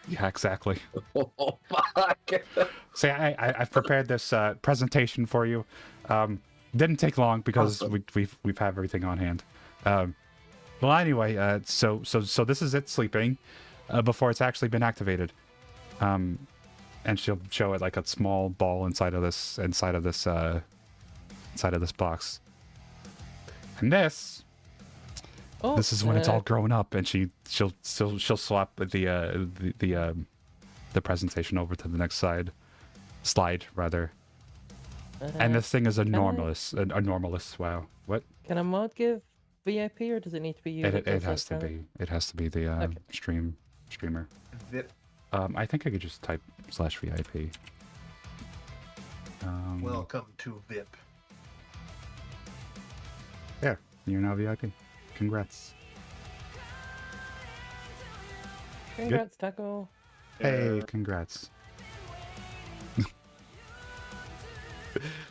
Yeah, exactly. Oh, fuck. See, I've prepared this presentation for you. Didn't take long because Awesome. we've had everything on hand. Well, anyway, so this is it sleeping before it's actually been activated. And she'll show it like a small ball inside of this box. And this is when it's all grown up, and she'll swap the presentation over to the next slide rather. And this thing is enormous. Wow. What? Can a mod give VIP, or does it need to be you? It has to be. It has to be the streamer. VIP. I think I could just type /VIP. Welcome to VIP. There, you're now VIP. Congrats. Congrats, Taco. Hey, congrats.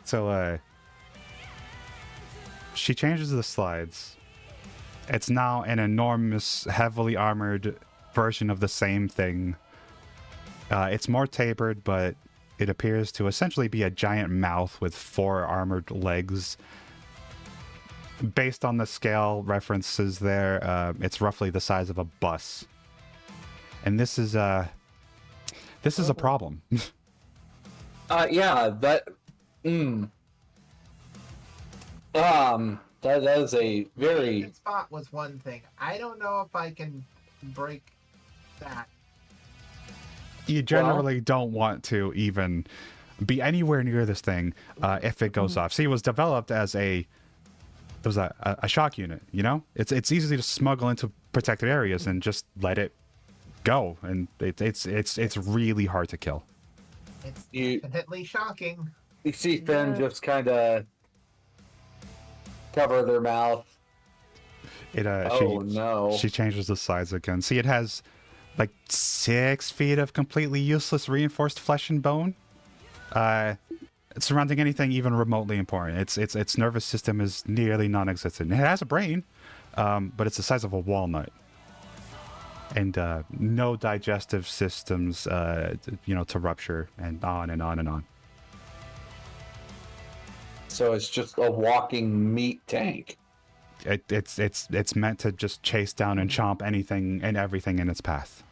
So, she changes the slides. It's now an enormous, heavily armored version of the same thing. It's more tapered, but it appears to essentially be a giant mouth with 4 armored legs. Based on the scale references there, it's roughly the size of a bus. And this is a problem. Yeah, that is a very spot was one thing. I don't know if I can break that. You generally don't want to even be anywhere near this thing if it goes off. See, it was developed as a shock unit, you know? It's easy to smuggle into protected areas and just let it go, and it's really hard to kill. It's You- definitely shocking. You see Finn Yeah. just kind of cover their mouth. Oh no! She changes the size again. See, it has like 6 feet of completely useless reinforced flesh and bone. Surrounding anything even remotely important. Its nervous system is nearly non-existent. It has a brain, but it's the size of a walnut. And no digestive systems, to rupture, and on and on and on. So it's just a walking meat tank. It's meant to just chase down and chomp anything and everything in its path.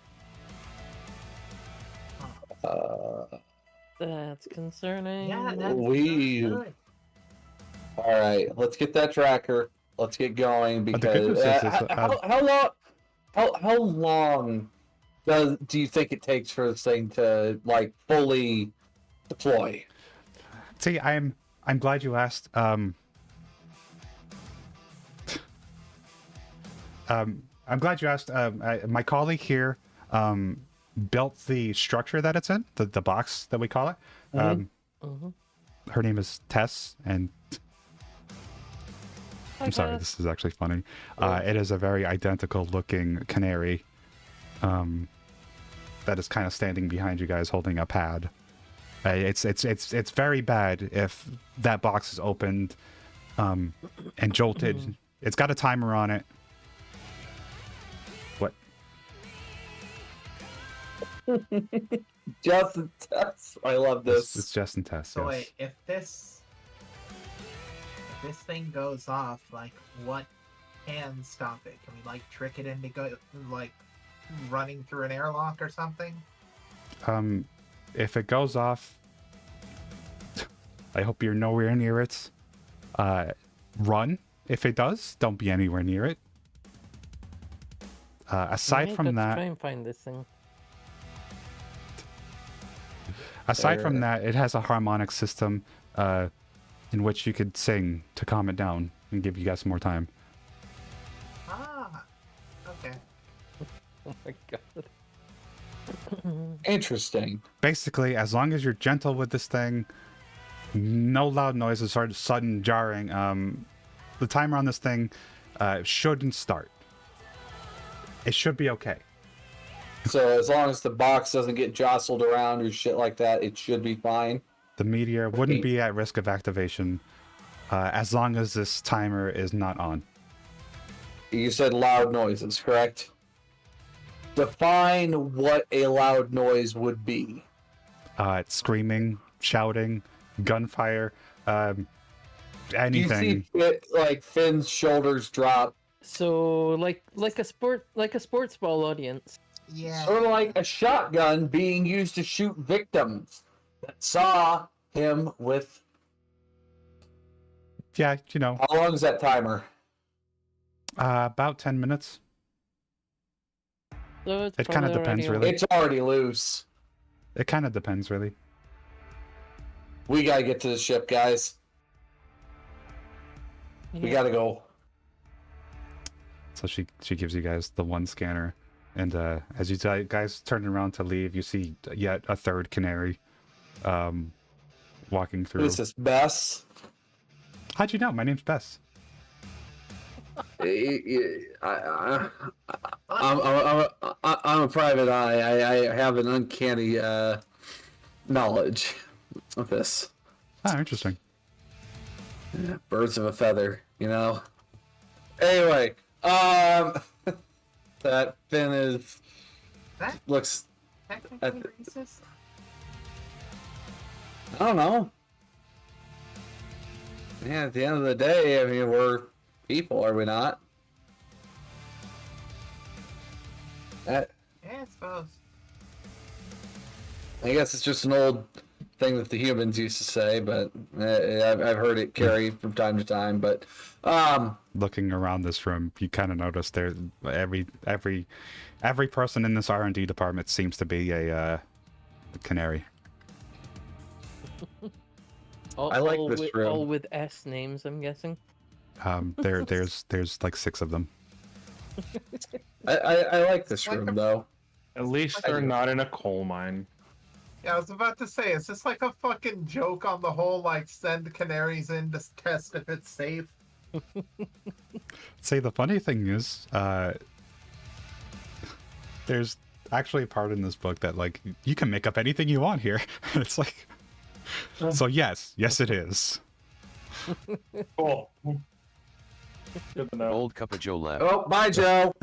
That's concerning. Yeah, that's We. not good. All right, let's get that tracker. Let's get going But because the good news is, how long do you think it takes for this thing to like fully deploy? See, I'm glad you asked. I'm glad you asked. My colleague here built the structure that it's in, the box that we call it. Her name is Tess, and I'm sorry, this is actually funny. It is a very identical looking canary that is kind of standing behind you guys holding a pad. It's very bad if that box is opened and jolted. It's got a timer on it. What? Just in test. I love this. It's just in test. So Yes. wait, if this thing goes off, like what can stop it? Can we like trick it into like running through an airlock or something? If it goes off, I hope you're nowhere near it. Run. If it does, don't be anywhere near it. Aside from that, try and find this thing. aside from that, it has a harmonic system in which you could sing to calm it down and give you guys some more time. Ah, okay. Oh my god. Interesting. Basically, as long as you're gentle with this thing, no loud noises or sudden jarring, the timer on this thing shouldn't start. It should be okay. So as long as the box doesn't get jostled around or shit like that, it should be fine. The meteor wouldn't be at risk of activation as long as this timer is not on. You said loud noises, correct? Define what a loud noise would be. Screaming, shouting, gunfire, anything. You see like Finn's shoulders drop. So like a sports ball audience. Yeah. Sort of like a shotgun being used to shoot victims that saw him with. Yeah, you know. How long is that timer? About 10 minutes. So it's It kind of probably depends, already really. It's already loose. It kind of depends, really. We gotta get to the ship, guys. We Yeah. gotta go. So she gives you guys the one scanner, and as you guys turn around to leave, you see yet a third canary walking through. Who's this, Bess? How'd you know? My name's Bess. I'm a private eye. I have an uncanny knowledge of this. Oh, interesting. Yeah, birds of a feather, you know. Anyway, that Finn is That looks. technically racist? I don't know. Yeah, at the end of the day, I mean, we're people, are we not? Yeah, I suppose. I guess it's just an old thing that the humans used to say, but I've heard it carry from time to time. But Looking around this room, you kind of notice there every person in this R&D department seems to be a canary. I like this room. All with S names, I'm guessing. There's like 6 of them. I like this room though. At least they're not in a coal mine. Yeah, I was about to say, is this like a fucking joke on the whole, like, send canaries in to test if it's safe? Say the funny thing is, there's actually a part in this book that like you can make up anything you want here. It's like, so yes, it is. Cool. Good to know. Old Cup of Joe left. Oh, bye, Joe.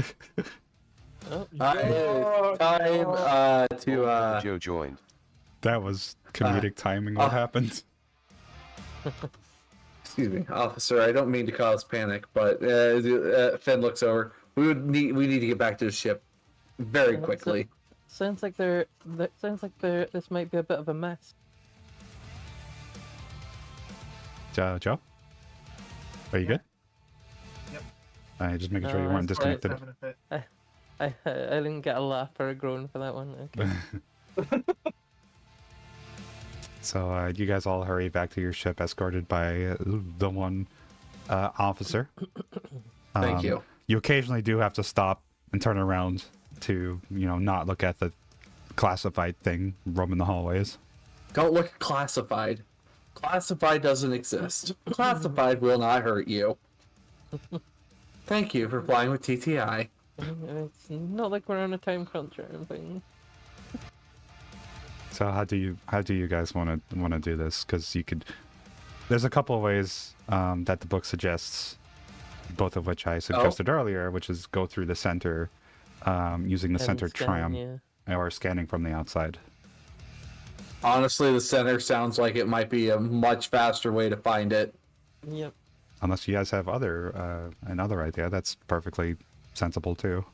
Oh, It's time to Joe joined. That was comedic timing. What happened? excuse me, officer. I don't mean to cause panic, but Finn looks over. We need to get back to the ship very quickly. Sounds like this might be a bit of a mess. Joe? Are you good? Yep. Just making sure you weren't that's right. disconnected. Having a fit. I didn't get a laugh or a groan for that one. Okay. So you guys all hurry back to your ship, escorted by the one officer. Thank you. You occasionally do have to stop and turn around to, not look at the classified thing roaming the hallways. Don't look at classified. Classified doesn't exist. Classified will not hurt you. Thank you for flying with TTI. It's not like we're on a time crunch or anything. So how do you guys want to do this? Because there's a couple of ways that the book suggests, both of which I suggested earlier, which is go through the center using the center tram or scanning from the outside. Honestly, the center sounds like it might be a much faster way to find it. Yep. Unless you guys have another idea, that's perfectly sensible too.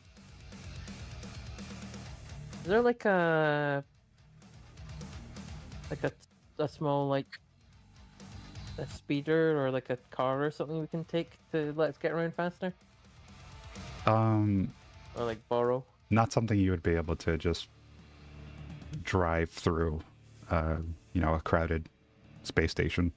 Is there like a small a speeder or like a car or something we can take to let us get around faster? Or like borrow? Not something you would be able to just drive through, a crowded space station.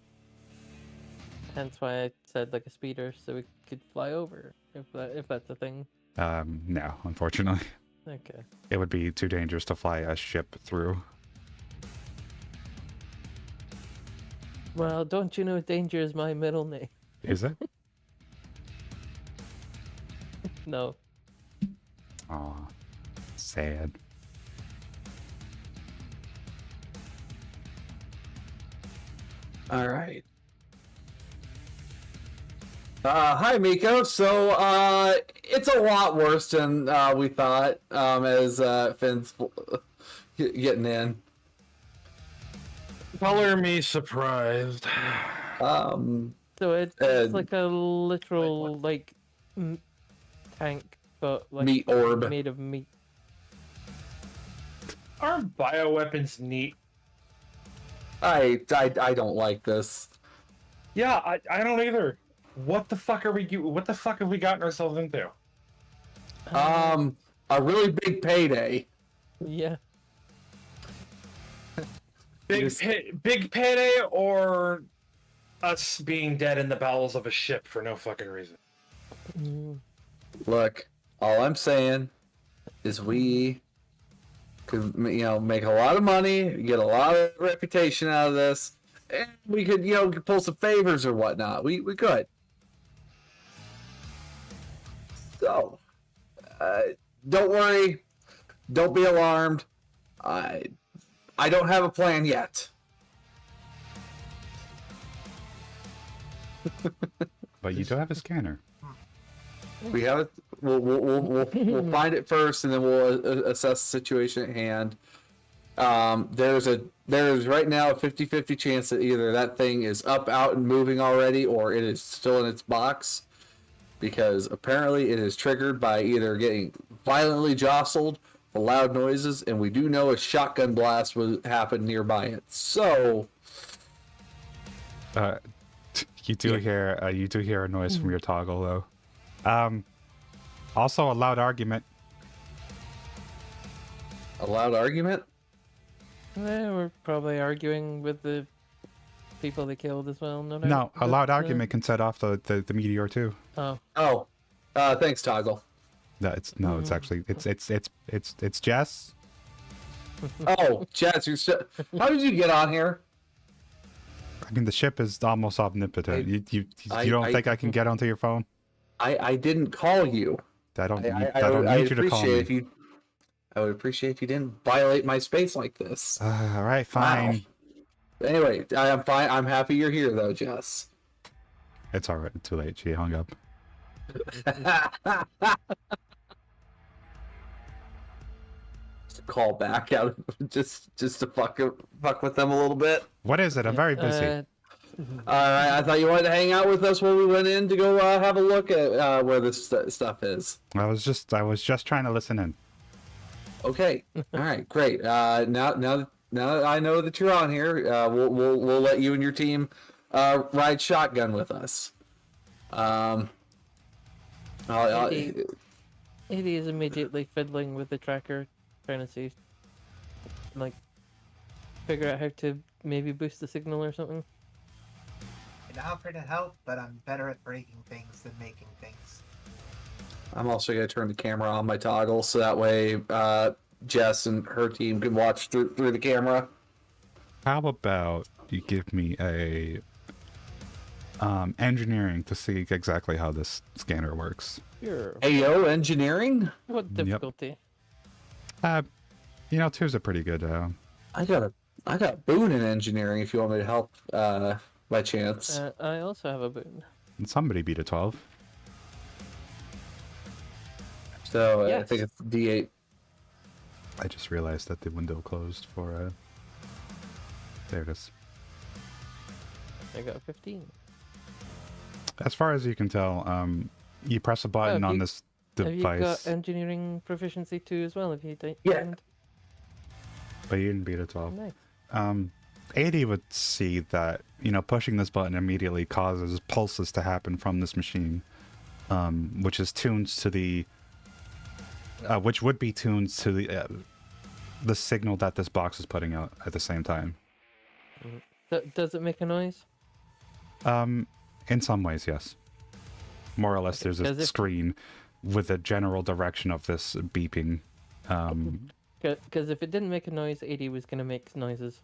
Hence why I said like a speeder, so we could fly over if that's a thing. No, unfortunately. Okay. It would be too dangerous to fly a ship through. Well, don't you know danger is my middle name? Is it? No. Aw, sad. All right. Hi, Miko. So, it's a lot worse than we thought. As Finn's getting in. Color me surprised. So it's like a literal tank, but like meat orb made of meat. Aren't bioweapons neat? I don't like this. Yeah, I don't either. What the fuck have we gotten ourselves into? A really big payday. Yeah. Big payday, or us being dead in the bowels of a ship for no fucking reason. Look, all I'm saying is we could, make a lot of money, get a lot of reputation out of this, and we could, pull some favors or whatnot. We could. So, don't worry. Don't be alarmed. I don't have a plan yet. But you do have a scanner. We have it. We'll find it first, and then we'll assess the situation at hand. There's right now a 50-50 chance that either that thing is up, out, and moving already, or it is still in its box, because apparently it is triggered by either getting violently jostled or loud noises, and we do know a shotgun blast would happen nearby it. So, you do hear a noise from your toggle though. Also a loud argument. A loud argument? We're probably arguing with the people they killed as well. No, a loud argument can set off the meteor too. Oh. Thanks, Toggle. No, it's actually it's Jess. Oh, Jazz, how did you get on here? I mean, the ship is almost omnipotent. You don't think I can get onto your phone? I didn't call you. I don't need you to call me. I would appreciate if you didn't violate my space like this. All right, fine. Wow. Anyway, I am fine. I'm happy you're here, though, Jess. It's all right. Too late. She hung up. Call back out just to fuck with them a little bit. What is it? I'm very busy. I thought you wanted to hang out with us while we went in to go have a look at where this stuff is. I was just trying to listen in. Okay. All right. Great. Now that I know that you're on here, we'll let you and your team ride shotgun with us. Eddie is immediately fiddling with the tracker, trying to see, like, figure out how to maybe boost the signal or something. I'd offer to help, but I'm better at breaking things than making things. I'm also going to turn the camera on my toggle so that way Jess and her team can watch through the camera. How about you give me a engineering to see exactly how this scanner works? Sure. AO engineering? What difficulty? Yep. 2's a pretty good. I got a boon in engineering if you want me to help by chance. I also have a boon. And somebody beat a 12. So Yes. I think it's D8. I just realized that the window closed for. There it is. I got a 15. As far as you can tell, you press a button on this Have you got device, engineering proficiency too as well? If you Yeah. but you didn't beat a 12. Nice. 80 would see that, pushing this button immediately causes pulses to happen from this machine, which is tuned to the, which would be tuned to the signal that this box is putting out at the same time. Does it make a noise? In some ways, yes. More or less, there's a screen with a general direction of this beeping. Because if it didn't make a noise, 80 was going to make noises.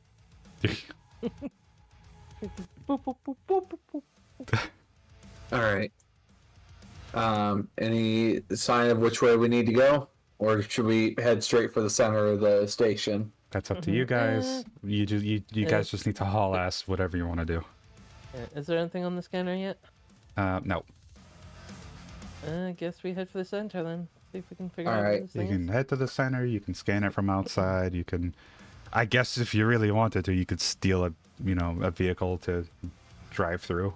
All right. Any sign of which way we need to go, or should we head straight for the center of the station? That's up to you guys. You guys just need to haul ass whatever you want to do. Is there anything on the scanner yet? No. I guess we head for the center then. See if we can figure All out right. what this You thing can head to the center. You can scan it from outside. You can, I guess, if you really wanted to, you could steal a vehicle to drive through.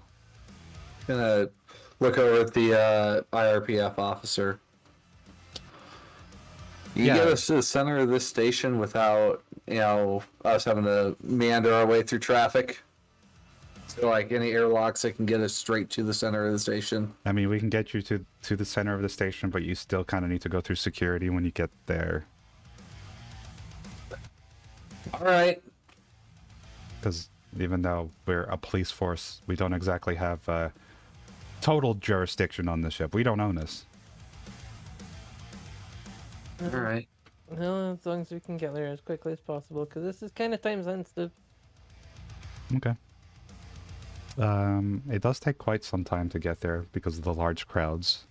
Gonna look over at the IRPF officer. You Yeah. get us to the center of this station without, us having to meander our way through traffic. So, like, any airlocks that can get us straight to the center of the station. I mean, we can get you to the center of the station, but you still kind of need to go through security when you get there. All right. Because even though we're a police force, we don't exactly have total jurisdiction on the ship. We don't own this. All right. No, as long as we can get there as quickly as possible, because this is kind of time sensitive. Okay. It does take quite some time to get there because of the large crowds.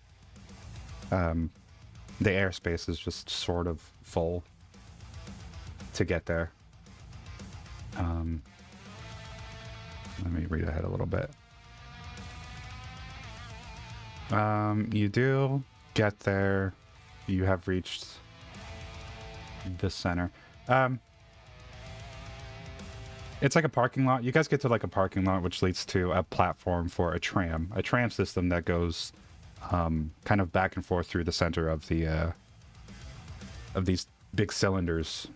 The airspace is just sort of full to get there. Let me read ahead a little bit. You do get there. You have reached the center. It's like a parking lot. You guys get to like a parking lot, which leads to a platform for a tram system that goes kind of back and forth through the center of the of these big cylinders.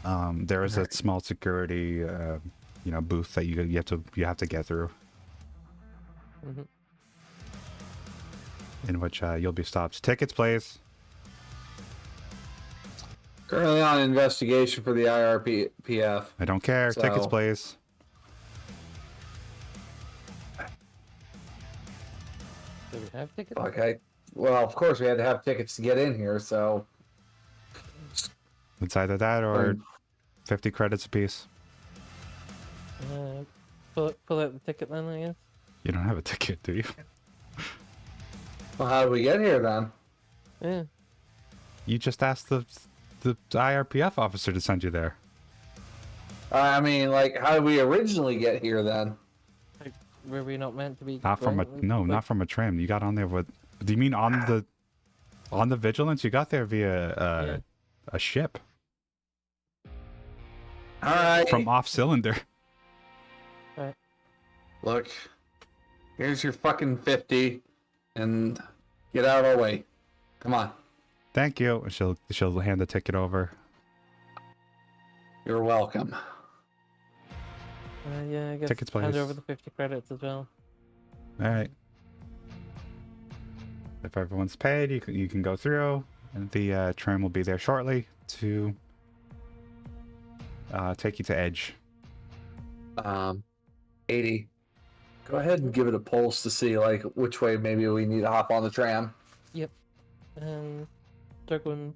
There is a small security booth that you have to get through, in which you'll be stopped. Tickets, please. Currently on investigation for the IRPF. I don't care. So- Tickets, please. Do we have tickets? Okay. Well, of course we had to have tickets to get in here, so It's either that or 50 credits apiece. Pull out the ticket then, I guess. You don't have a ticket, do you? Well, how did we get here then? Yeah. You just asked the IRPF officer to send you there. I mean, like, how did we originally get here then? Like, were we not meant to be? Not from a not from a tram. You got on there with. Do you mean on the Vigilance? You got there via a ship. All right. From off cylinder. Right. Look, here's your fucking 50, and get out of our way. Come on. Thank you. She'll hand the ticket over. You're welcome. Yeah, I guess Tickets, hand please. over the 50 credits as well. All right. If everyone's paid, you can go through, and the tram will be there shortly to take you to Edge. 80. Go ahead and give it a pulse to see, like, which way maybe we need to hop on the tram. Yep. And start going.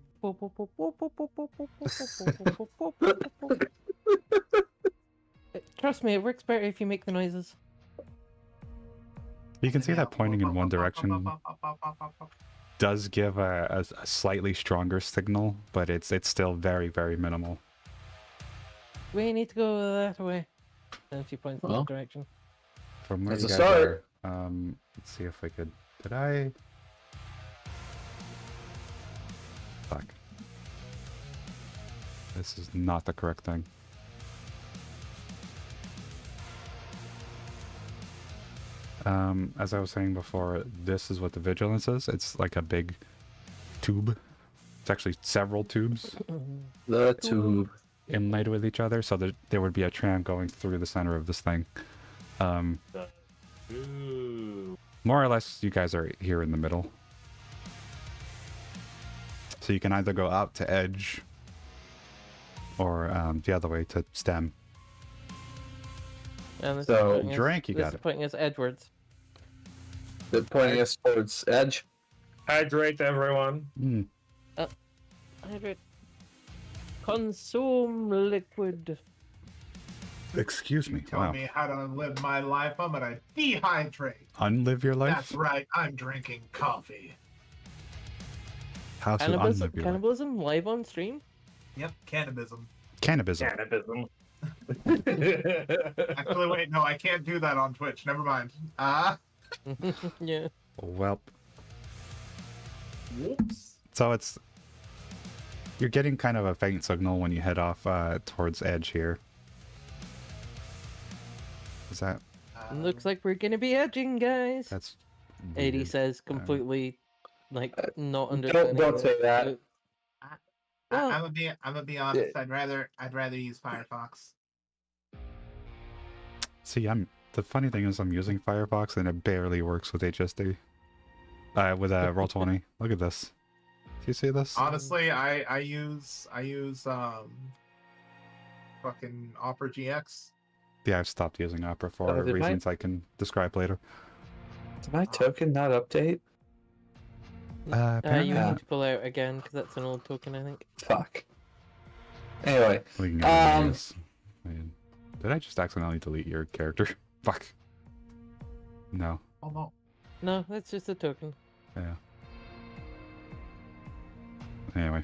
Trust me, it works better if you make the noises. You can see that pointing in one direction does give a slightly stronger signal, but it's still very, very minimal. We need to go that way. And she points in that direction. From where That's you a guys start. are, let's see if I could. Did I? Fuck. This is not the correct thing. As I was saying before, this is what the Vigilance is. It's like a big tube. It's actually several tubes. The tube. Inlaid with each other, so there would be a tram going through the center of this thing. More or less, you guys are here in the middle. So you can either go out to Edge, or the other way to Stem. And this So, is pointing Drink, you this got is it. pointing us Edwards. They're pointing us towards Edge. Hydrate, everyone. Hydrate. Consume liquid. Excuse me. Tell Wow. me how to live my life. I'm gonna dehydrate. Unlive your life? That's right. I'm drinking coffee. How to Cannibalism, unlive your life? cannibalism live on stream? Yep, cannabism. Cannabism. Cannabism. Actually, wait, no, I can't do that on Twitch. Never mind. Yeah. Well, Whoops. so you're getting kind of a faint signal when you head off towards Edge here. Is that? Looks like we're gonna be edging, guys. That's. 80 weird. says completely, like, not understanding. Don't say that. Well, I'm gonna be honest. I'd rather use Firefox. See, the funny thing is I'm using Firefox and it barely works with HSD. With Roll20. Look at this. Do you see this? Honestly, I use fucking Opera GX. Yeah, I've stopped using Opera for did reasons I can describe later. Did my token not update? Apparently you not. need to pull out again because that's an old token, I think. Fuck. Anyway. We can get rid of this. Man, did I just accidentally delete your character? Fuck. No. Oh no. No, that's just a token. Yeah. Anyway.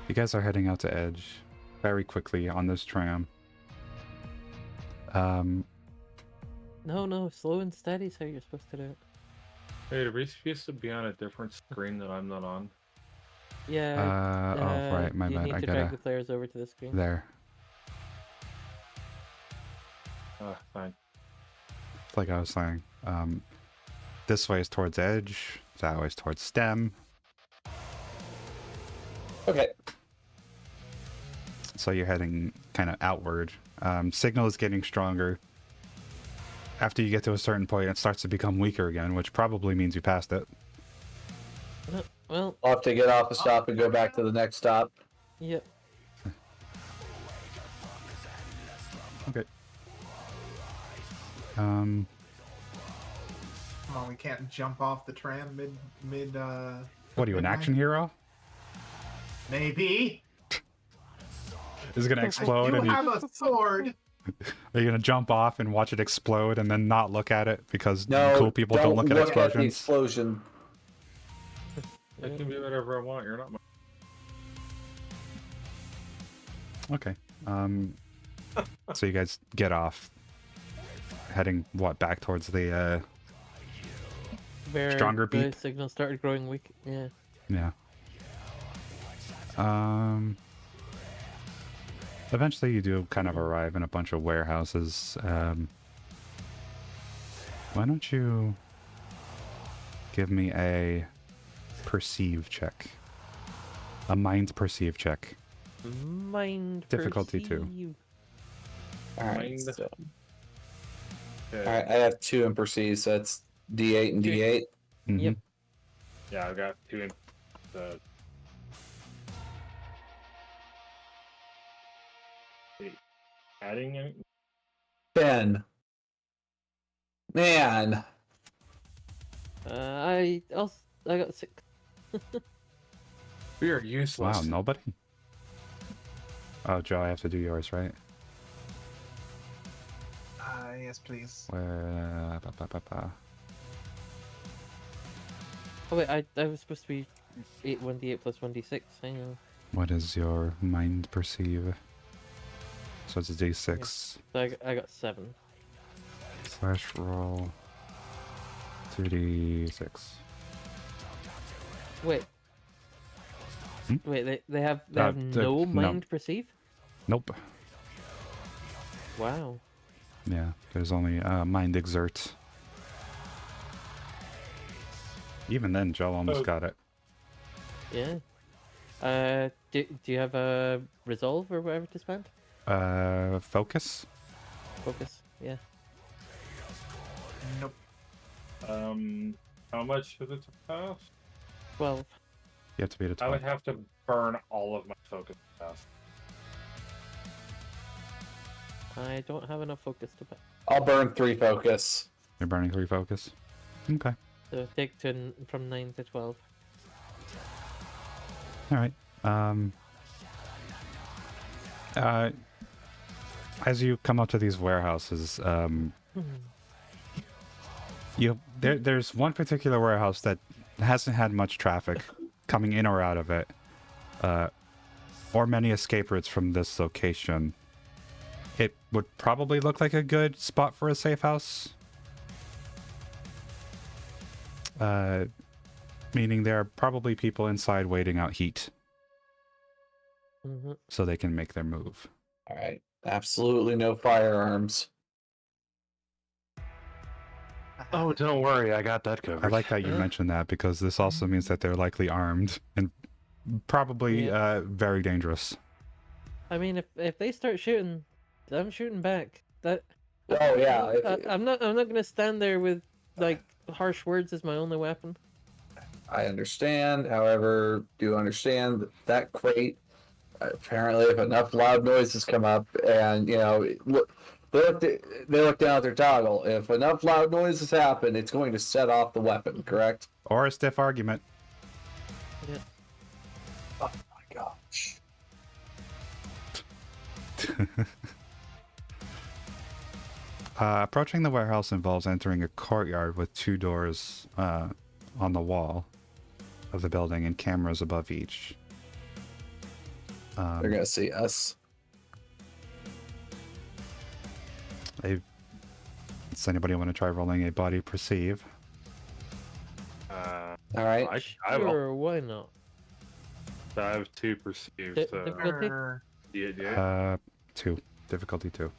You guys are heading out to Edge very quickly on this tram. No, slow and steady is how you're supposed to do it. Hey, are we supposed to be on a different screen that I'm not on? Yeah. Oh, right, my you bad. need I to gotta. drag the players over to the screen. There. Fine. Like I was saying. This way is towards Edge. That way is towards Stem. Okay. So you're heading kind of outward. Signal is getting stronger. After you get to a certain point, it starts to become weaker again, which probably means you passed it. Well, I'll have to get off the stop and go back to the next stop. yep. Okay. Come on, we can't jump off the tram mid What are you, an action hero? Maybe. Is it gonna explode You and have a sword. are you gonna jump off and watch it explode and then not look at it because No, cool people don't look at the explosions? explosion. I can do whatever I want. You're not my. Okay. So you guys get off, heading what back towards the Where stronger the beep? signal started growing weak. Yeah. Yeah. Eventually you do kind of arrive in a bunch of warehouses. Why don't you give me a perceive check? A mind perceive check. Mind Difficulty perceive. 2. All right. Mind. So, Okay. all right. I have 2 in perceive, so it's D8 and D8. Mhm. Yep. Yeah, I've got 2 in the. Wait, adding it? 10. Man. I got 6. We are useless. Wow, nobody? Oh, Joe, I have to do yours, right? Yes, please. Where... Oh wait, I was supposed to be 1d8 plus 1d6. Hang on. What is your mind perceive? So it's a D6 So I got 7. slash roll 2D6. Wait. Hmm? Wait, they have no mind perceive? Nope. Wow. Yeah, there's only mind exert. Even then, Joe almost got it. Yeah. Do you have a resolve or whatever to spend? Focus? Focus. Yeah. Nope. How much is it to pass? 12. You have to beat a I 12. would have to burn all of my focus to pass. I don't have enough focus to pass. I'll burn 3 focus. You're burning 3 focus? Okay. So take from 9 to 12. Alright. As you come up to these warehouses, there's one particular warehouse that hasn't had much traffic coming in or out of it, or many escape routes from this location. It would probably look like a good spot for a safe house. Meaning there are probably people inside waiting out heat. Mm-hmm. So they can make their move. All right. Absolutely no firearms. Oh, don't worry, I got that covered. I like that you mentioned that because this also means that they're likely armed and probably very dangerous. I mean, if they start shooting, I'm shooting back. That. Oh yeah. I'm not gonna stand there with like harsh words as my only weapon. I understand. However, do understand that crate. Apparently, if enough loud noises come up, and look, they look down at their toggle. If enough loud noises happen, it's going to set off the weapon. Correct? Or a stiff argument. Yeah. Oh my gosh. Approaching the warehouse involves entering a courtyard with 2 doors on the wall of the building and cameras above each. They're gonna see us. Does anybody want to try rolling a body perceive? All right. I will. Sure, why not? So I have 2 perceived. So Difficulty? yeah. 2. Difficulty 2.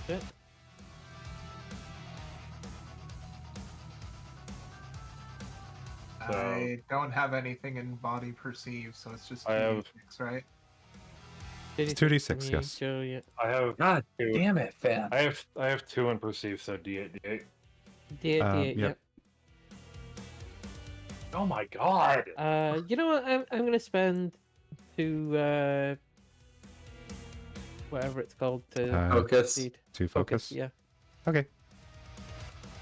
Yeah. I don't have anything in body perceive, so it's just I have- 2d6, right? It's 2d6, From you, yes. Joe, yeah. I have. God 2. damn it, Fan. I have 2 in perceive, so D8, D8. D8, yep. Oh my god! You know what? I'm gonna spend 2 whatever it's called to Focus. proceed. 2 focus? Yeah. Okay.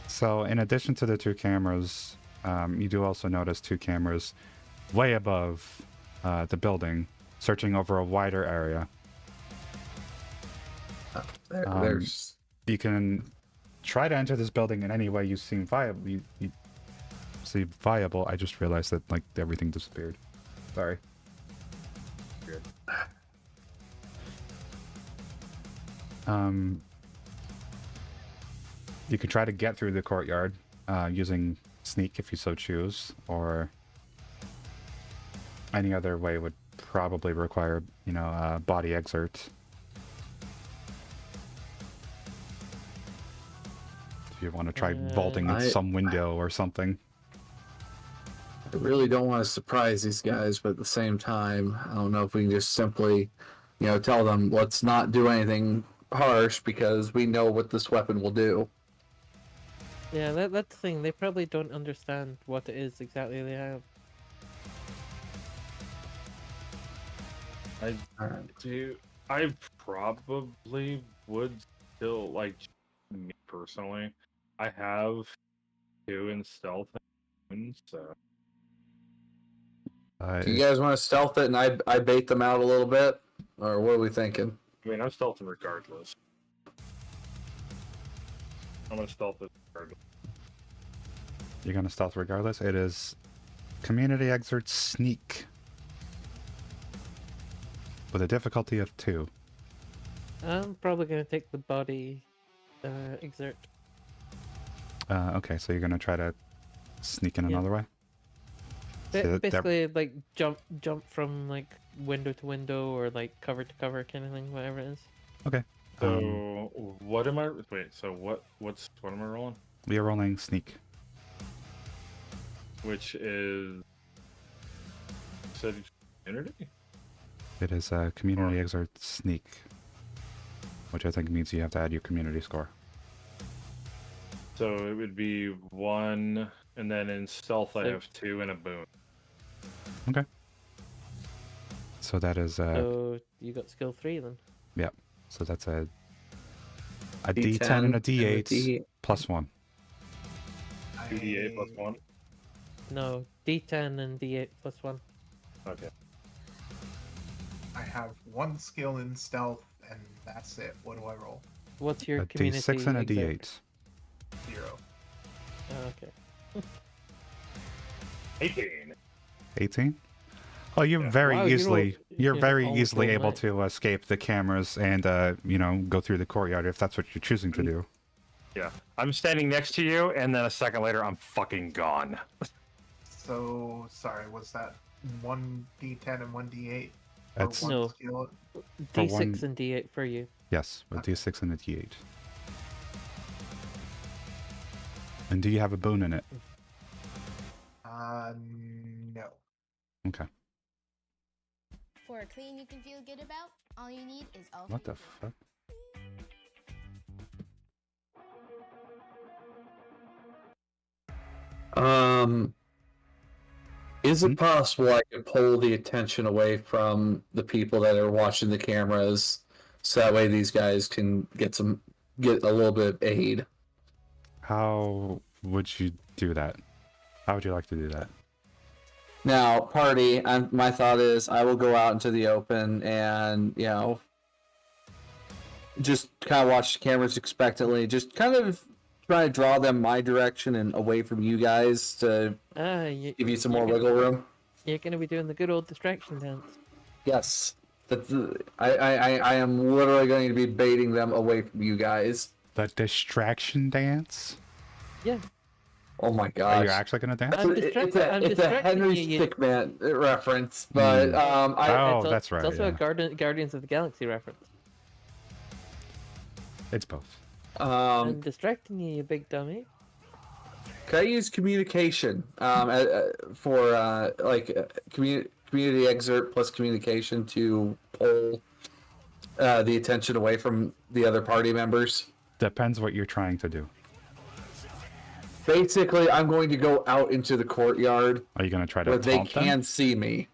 So, in addition to the 2 cameras, You do also notice 2 cameras way above the building, searching over a wider area. There's. You can try to enter this building in any way you seem viable. You seem viable. I just realized that like everything disappeared. Sorry. Good. You could try to get through the courtyard using sneak if you so choose, or any other way would probably require, you know, body exert. If you want to try vaulting some window or something. I really don't want to surprise these guys, but at the same time, I don't know if we can just simply, you know, tell them let's not do anything harsh because we know what this weapon will do. Yeah, that's the thing. They probably don't understand what it is exactly they have. I probably would still, like, me personally, I have 2 in stealth, so... Do you guys want to stealth it and I bait them out a little bit? Or what are we thinking? I mean, I'm stealthing regardless. I'm gonna stealth it regardless. You're gonna stealth regardless? It is community exert sneak. With a difficulty of 2. I'm probably going to take the body exert. Okay, so you're gonna try to sneak in another way? Basically, like jump from like window to window or like cover to cover kind of thing, whatever it is. Okay. So what am I? Wait. So what am I rolling? We are rolling sneak. Which is said community. It is a community exert sneak, which I think means you have to add your community score. So it would be 1, and then in stealth I have 2 and a boon. Okay. So that is So you got skill 3 then. Yeah. So that's a D10 and a D8 plus 1. 2d8 plus 1. No, D10 and D8 plus 1. Okay. I have 1 skill in stealth, and that's it. What do I roll? What's your A community D6 and a exert? D8. 0. Oh, okay. 18. 18? Oh, you're very Wow, easily you're you're very all easily full able night. to escape the cameras and you know, go through the courtyard if that's what you're choosing to do. Yeah. I'm standing next to you, and then a second later I'm fucking gone. So, sorry, was that 1 D10 and 1 D8? That's No. Skill? For D6 one- and D8 for you. yes, a D6 and a D8. And do you have a boon in it? No. Okay. For a clean you can feel good about, all you need is all. What the fuck? Is it possible I could pull the attention away from the people that are watching the cameras, so that way these guys can get a little bit of aid? How would you do that? How would you like to do that? Now, party, my thought is I will go out into the open and, you know, just kind of watch the cameras expectantly, just kind of try to draw them my direction and away from you guys to give you some more wiggle room. You're going to be doing the good old distraction dance. Yes. I am literally going to be baiting them away from you guys. The distraction dance? Yeah. Oh my Are gosh. you actually gonna dance? It's a Henry you. Stickman reference, but Oh, that's right. It's also yeah. a Guardians of the Galaxy reference. It's both. I'm distracting you, you big dummy. Can I use communication for community exert plus communication to pull the attention away from the other party members? Depends what you're trying to do. Basically, I'm going to go out into the courtyard. Are you going to try to where they taunt them? can see me,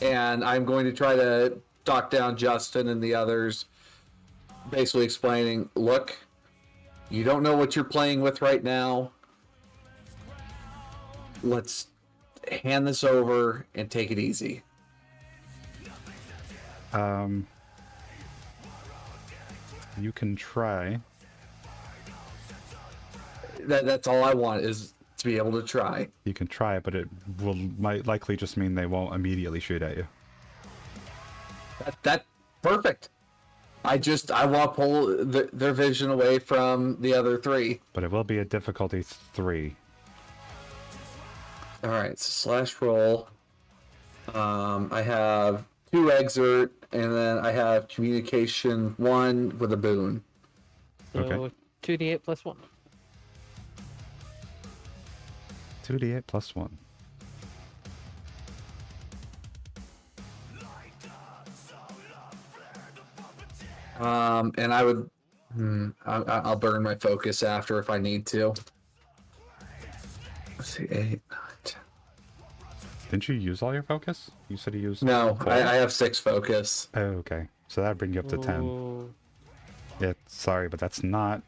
and I'm going to try to talk down Justin and the others, basically explaining, look, you don't know what you're playing with right now. let's hand this over and take it easy. You can try. That's all I want, is to be able to try. You can try, but it might likely just mean they won't immediately shoot at you. That perfect. I want to pull their vision away from the other three. But it will be a difficulty 3. All right, so slash roll. I have 2 exert, and then I have communication 1 with a boon. So Okay. 2d8 plus 1. 2d8 plus 1. And I would, I'll burn my focus after if I need to. Let's see, 8, 9, 10. Didn't you use all your focus? You said you used... No, 4? I have 6 focus. Oh, okay. So that'd bring you up to 10. Ooh. Yeah, sorry, but that's not...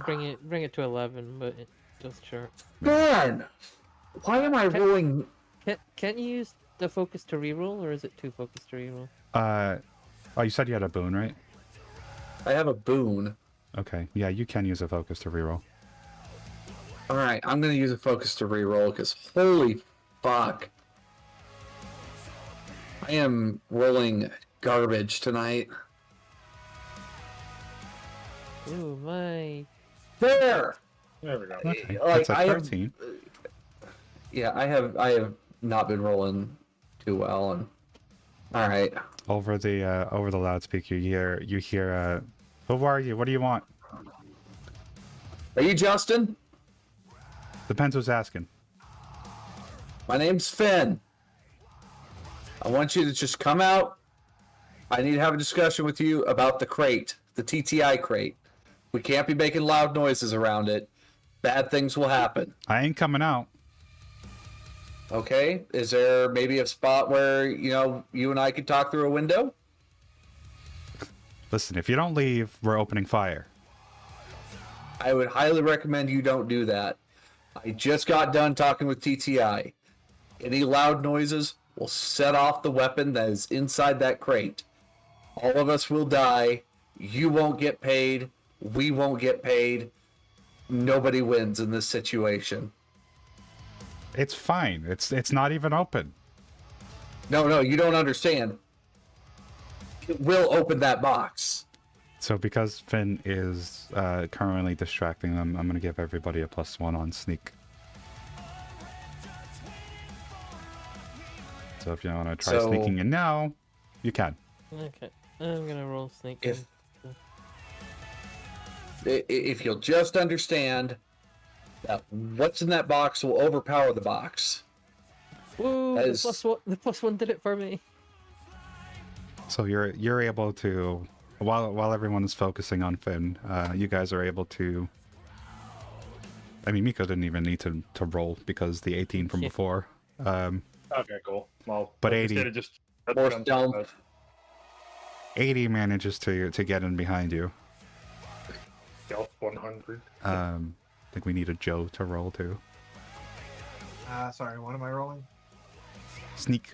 Bring it to 11, but it just short. Man! Why am I rolling... Can't you use the focus to reroll, or is it 2 focus to reroll? Oh, you said you had a boon, right? I have a boon. Okay. Yeah, you can use a focus to reroll. Alright, I'm gonna use a focus to reroll, because holy fuck. I am rolling garbage tonight. Ooh, my... There! There we go. Okay. Like, That's a I have- 13. Yeah, I have not been rolling too well, and... Alright. Over the loudspeaker, you hear, who are you? What do you want? Are you Justin? Depends who's asking. My name's Finn. I want you to just come out. I need to have a discussion with you about the crate, the TTI crate. We can't be making loud noises around it. Bad things will happen. I ain't coming out. Okay? Is there maybe a spot where, you and I could talk through a window? Listen, if you don't leave, we're opening fire. I would highly recommend you don't do that. I just got done talking with TTI. Any loud noises will set off the weapon that is inside that crate. All of us will die. You won't get paid. We won't get paid. Nobody wins in this situation. It's fine. It's not even open. No, you don't understand. We'll open that box. So because Finn is currently distracting them, I'm going to give everybody a +1 on sneak. So if you want to try sneaking in now, you can. Okay, I'm gonna roll sneak. If you'll just understand that what's in that box will overpower the box. Ooh, the +1 did it for me. So you're able to, while everyone is focusing on Finn, you guys are able to. I mean, Miko didn't even need to roll because the 18 from before. Okay, cool. Well, But like 80. instead of just More stealth. 80 manages to get in behind you. Stealth 100. I think we need a Joe to roll too. Sorry, what am I rolling? Sneak.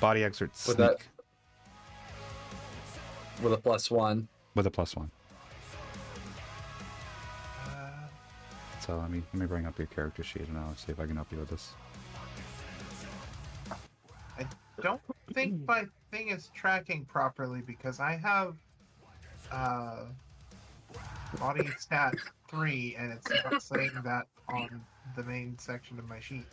Body exert With sneak. that, with a +1. With a +1. Uh, So let me bring up your character sheet and I'll see if I can help you with this. I don't think my thing is tracking properly because I have body stat 3 and it's not saying that on the main section of my sheet.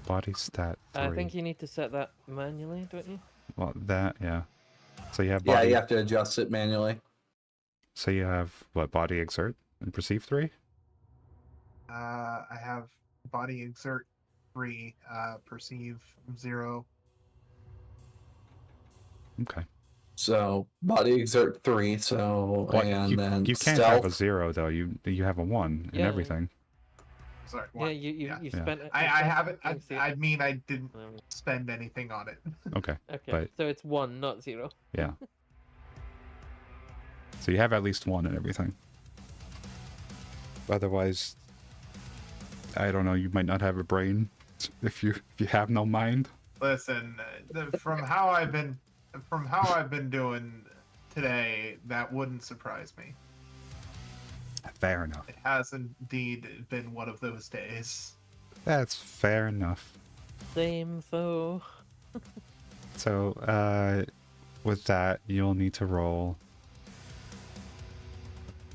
Body stat 3. I think you need to set that manually, don't you? Well, that, yeah. So you have Yeah, body. you have to adjust it manually. So you have what? Body exert and perceive 3. I have body exert 3, perceive 0. Okay. So body exert 3. So What, and then you can't stealth. have a 0 though. You have a 1 in Yeah. everything. Sorry. Yeah, One. you Yeah. spent. I haven't. I mean, I didn't Um, spend anything on it. Okay. Okay, But so it's 1, not 0. yeah. So you have at least 1 in everything. Otherwise, I don't know. You might not have a brain if you have no mind. Listen, from how I've been doing today, that wouldn't surprise me. Fair enough. It has indeed been one of those days. That's fair enough. Same though. So, with that, you'll need to roll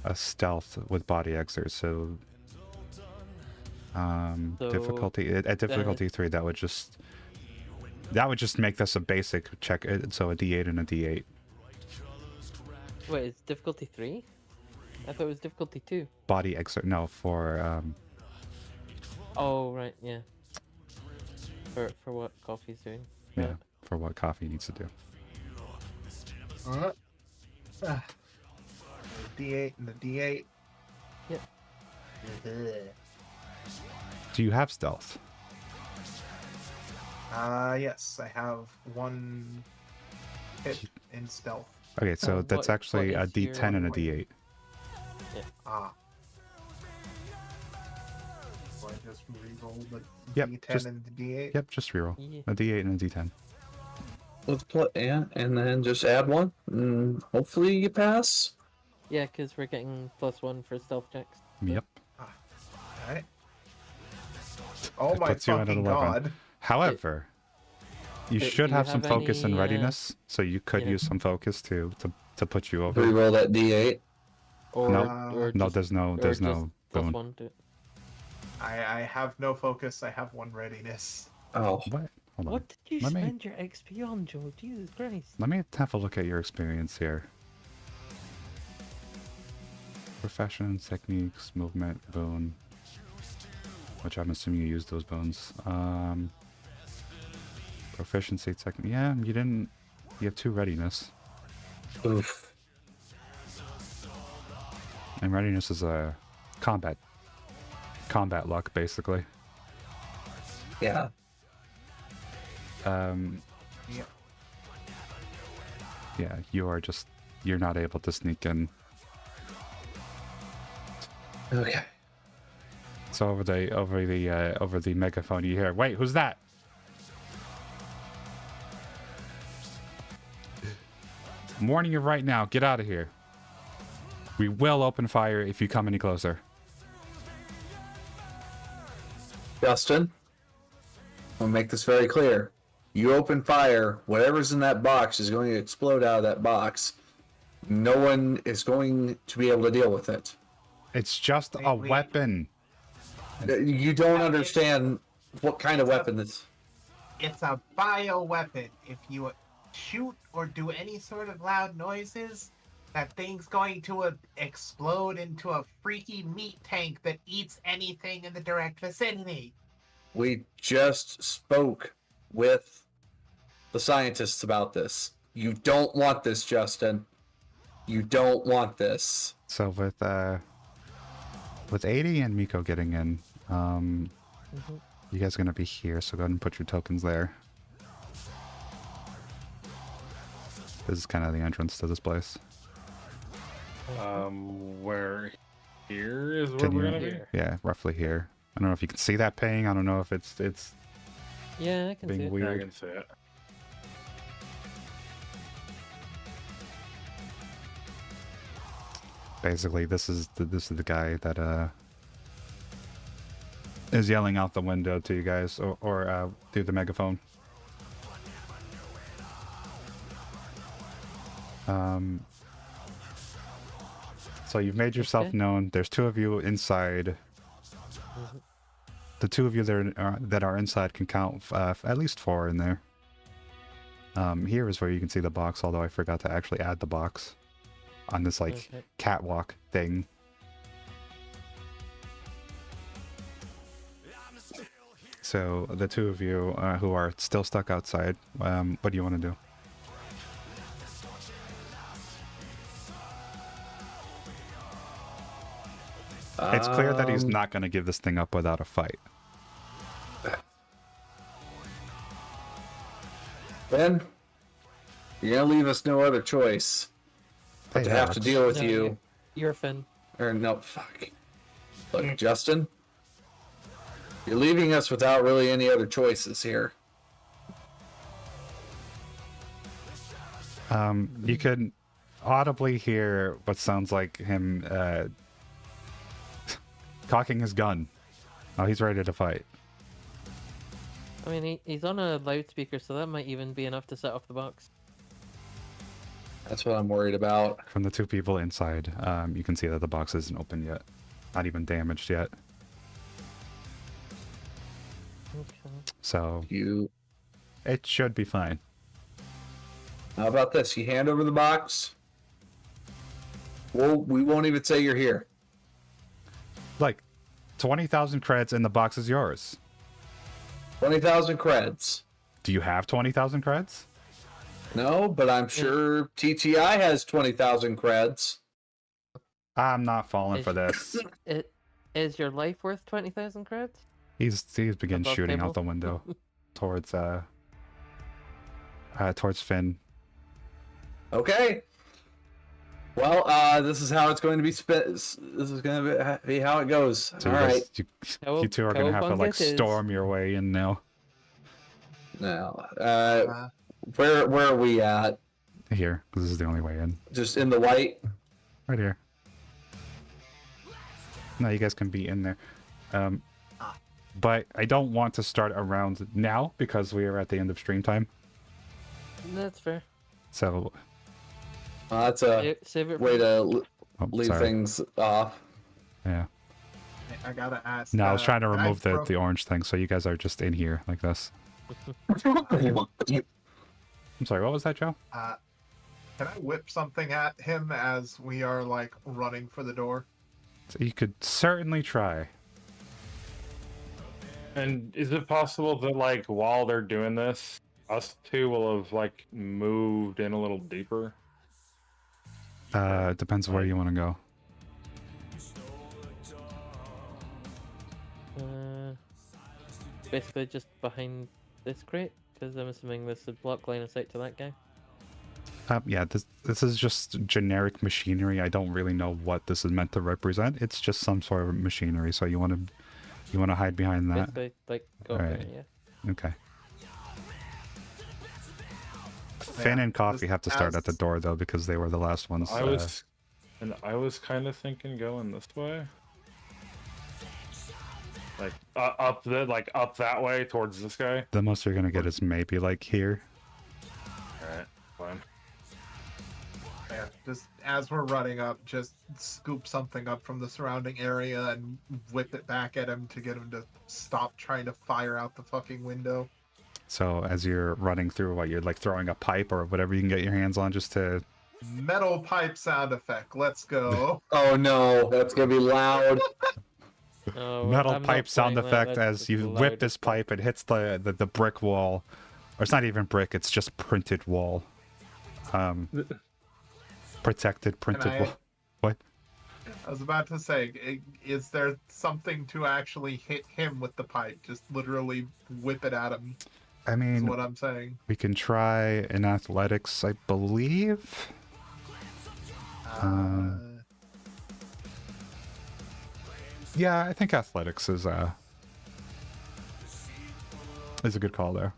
a stealth with body exert. So, difficulty at difficulty 3, that would just make this a basic check. So a D8 and a D8. Wait, it's difficulty 3? I thought it was difficulty 2. Body exert, no, for Oh right, yeah. For what coffee's doing. yeah, for what coffee needs to do. D8 and the D8. Yep. Do you have stealth? Yes, I have 1 hit in stealth. Okay, so that's what actually a is D10 and a your- D8. Ah. So I just re-roll the Yep, D10 just- and the D8? Yep, just reroll Yeah. a D8 and a D10. Let's put and then just add 1, and hopefully you pass. Yeah, because we're getting +1 for stealth checks. Yep. Alright. Oh That my puts you at fucking 11. god. However, you should do you have some have focus and any, readiness, so you could yeah. use some focus to put you over. Reroll that D8. Or, No, or No, just, there's no or there's just no boon. +1 to it. I have no focus, I have 1 readiness. Oh, What? Hold on. What did you Let me- spend your XP on, Joe? Jesus Christ. Let me have a look at your experience here. Profession, techniques, movement, boon. Which I'm assuming you used those boons. Proficiency, technique. Yeah, you didn't. You have 2 readiness. oof. And readiness is a combat luck, basically. Yeah. Yeah. Yeah, you're not able to sneak in. Okay. So over the megaphone you hear, "Wait, who's that?" I'm warning you right now, get out of here. We will open fire if you come any closer. Justin, I'll make this very clear. You open fire, whatever's in that box is going to explode out of that box. No one is going to be able to deal with it. It's just a weapon. You don't understand what kind of weapon this. It's a bio weapon. If you shoot or do any sort of loud noises, that thing's going to explode into a freaky meat tank that eats anything in the direct vicinity. We just spoke with the scientists about this. You don't want this, Justin. You don't want this. So with 80 and Miko getting in, you guys are gonna be here, so go ahead and put your tokens there. This is kind of the entrance to this place. Where here is where Can we're you- gonna be? Yeah, roughly here. I don't know if you can see that ping. I don't know if it's Yeah, I can being see it. weird. Yeah, I can see it. Basically, this is the guy that is yelling out the window to you guys, or through the megaphone. So you've made yourself Okay. known. There's 2 of you inside. The 2 of you that are inside can count at least 4 in there. Here is where you can see the box, although I forgot to actually add the box on this Okay. catwalk thing. So the 2 of you who are still stuck outside, what do you want to do? It's clear that he's not going to give this thing up without a fight. Ben, you're gonna leave us no other choice but Hey, to have to Alex. deal with No, you. You're Finn. Or no, fuck. Look, Justin, You're leaving us without really any other choices here. You could audibly hear what sounds like him cocking his gun. Oh, he's ready to fight. I mean, he's on a loudspeaker, so that might even be enough to set off the box. That's what I'm worried about. From the two people inside, you can see that the box isn't open yet. Not even damaged yet. Okay. So it should be fine. How about this? You hand over the box. We won't even say you're here. Like, 20,000 creds and the box is yours. 20,000 creds. Do you have 20,000 creds? No, but I'm sure TTI has 20,000 creds. I'm not falling for this. Is your life worth 20,000 creds? He's begin Above shooting table? out the window towards Finn. Okay. Well, this is how it's going to be spent. This is going to be how it goes. So All right. you two are going to have to like storm your way in now. Now, where are we at? Here, because this is the only way in. Just in the white? Right here. No, you guys can be in there. But I don't want to start around now because we are at the end of stream time. That's fair. So that's a way to leave sorry. things off. Yeah. I gotta ask. No, I was trying to can I remove throw- the orange thing, so you guys are just in here like this. I'm sorry, what was that, Joe? Can I whip something at him as we are like running for the door? So you could certainly try. And is it possible that, like, while they're doing this, us two will have, like, moved in a little deeper? Depends where you want to go. Basically just behind this crate, because I'm assuming this would block line of sight to that guy. Yeah, this is just generic machinery. I don't really know what this is meant to represent. It's just some sort of machinery. So you want to hide behind that. Basically, like, go All over right. there, yeah. Okay. Finn and Coffee have to start at the door though because they were the last ones. I was kind of thinking going this way, like up that way towards this guy. The most you're gonna get is maybe like here. All right, fine. Yeah, just as we're running up, just scoop something up from the surrounding area and whip it back at him to get him to stop trying to fire out the fucking window. So as you're running through, what you're like throwing a pipe or whatever you can get your hands on, just to. Metal pipe sound effect. Let's go. Oh no, that's gonna be loud. Metal pipe sound effect as you whip this pipe. It hits the brick wall, or it's not even brick. It's just printed wall. Protected printed wall. What? I was about to say, is there something to actually hit him with the pipe? Just literally whip it at him. I mean, is what I'm saying. We can try in athletics, I believe. Yeah, I think athletics is a good call there.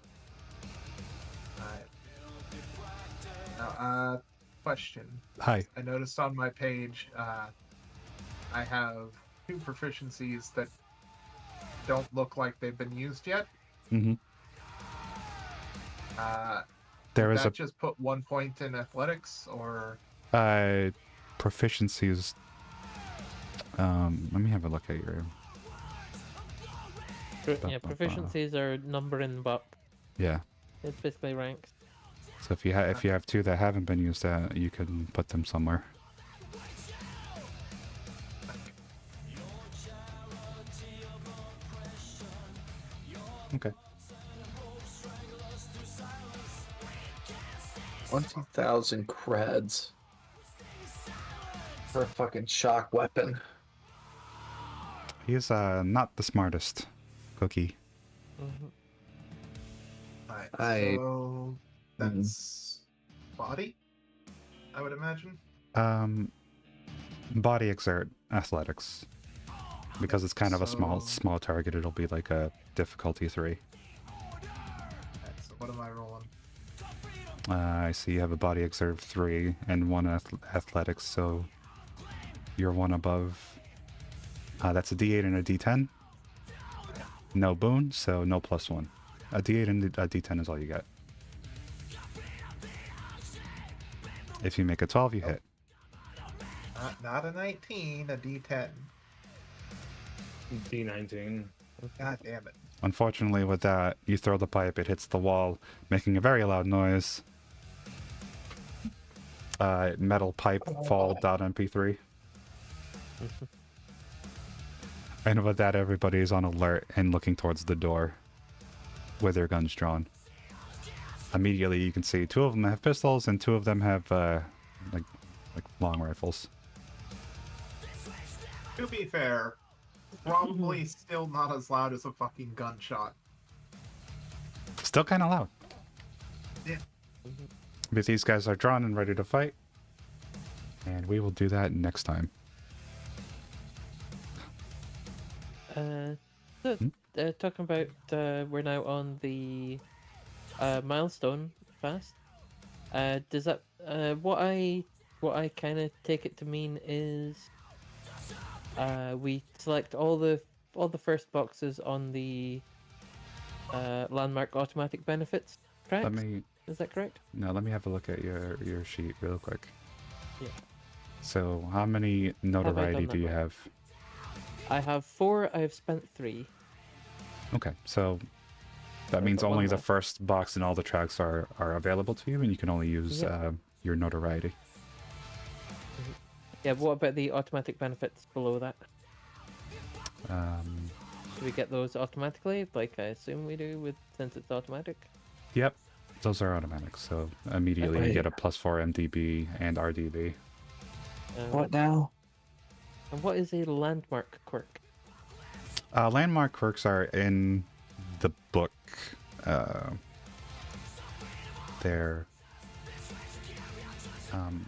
Now, question. Hi. I noticed on my page, I have 2 proficiencies that don't look like they've been used yet. Mm-hmm. There is that just put 1 point in athletics, or proficiencies. Let me have a look at your. Yeah, proficiencies are numbering up. Yeah. It's basically ranks. So if you have 2 that haven't been used, you can put them somewhere. Okay. 20,000 creds for a fucking shock weapon. He's not the smartest cookie. Alright, so that's body, I would imagine. Body exert athletics. Because it's kind of a So- small target, it'll be like a difficulty 3. Alright, so what am I rolling? I see you have a body exert of 3 and 1 athletics, so you're 1 above. That's a D8 and a D10. No boon, so no +1. A D8 and a D10 is all you get. If you make a 12, you hit. Not a 19, a D10. D19. God damn it. Unfortunately, with that, you throw the pipe, it hits the wall, making a very loud noise. Metal pipe fall .mp3. And with that, everybody is on alert and looking towards the door with their guns drawn. Immediately, you can see 2 of them have pistols and 2 of them have like long rifles. To be fair, probably still not as loud as a fucking gunshot. Still kind of loud. Yeah. But these guys are drawn and ready to fight. And we will do that next time. Talking about we're now on the milestone fast. Does that what I kind of take it to mean is we select all the first boxes on the landmark automatic benefits track. Is that correct? No, let me have a look at your sheet real quick. Yeah. So, how many notoriety do you right? have? I have 4. I've spent 3. Okay, so that means got one only the left. first box and all the tracks are available to you, and you can only use Yeah. your notoriety. Yeah. What about the automatic benefits below that? Do we get those automatically? Like I assume we do, since it's automatic. Yep, those are automatic. So immediately you Okay. get a +4 MDB and RDB. What now? And what is a landmark quirk? Landmark quirks are in the book. They're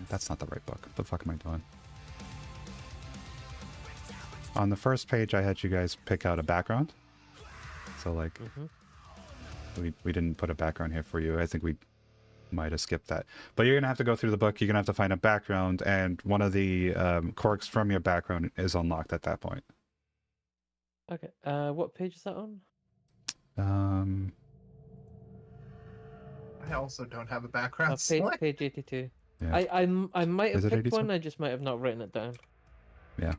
that's not the right book. What the fuck am I doing? On the first page, I had you guys pick out a background. So, like, we didn't put a background here for you. I think we might have skipped that. But you're going to have to go through the book. You're going to have to find a background, and one of the quirks from your background is unlocked at that point. Okay. What page is that on? I also don't have a background Page select. 82. Yeah. I might have Is it picked 82? one. I just might have not written it down. Yeah.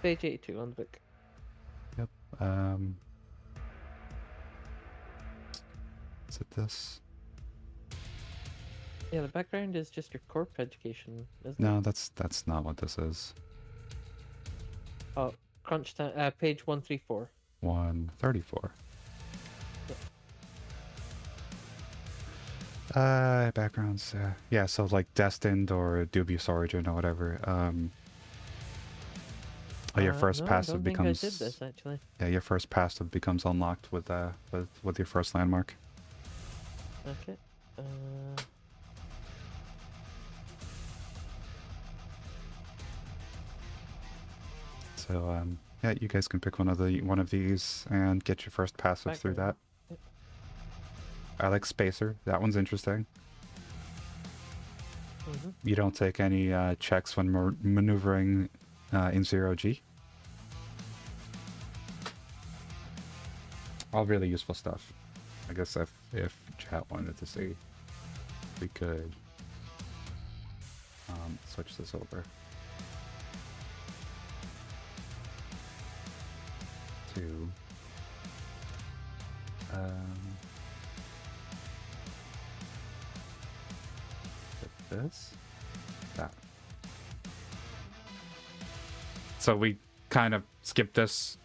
Page 82 on the book. Yep. Is it this? Yeah, the background is just your corp education, isn't No, it? that's not what this is. Oh, crunch time. Page 134. 134. Backgrounds. Yeah, so like Destined or Dubious Origin or whatever. Your first no, passive I don't becomes. think I did this actually. Yeah, your first passive becomes unlocked with your first landmark. Okay. So yeah, you guys can pick one of these and get your first passive through that. I like Spacer. That one's interesting. You don't take any checks when maneuvering in 0G. All really useful stuff. I guess if chat wanted to see, we could switch this over to this, that. So we kind of skipped this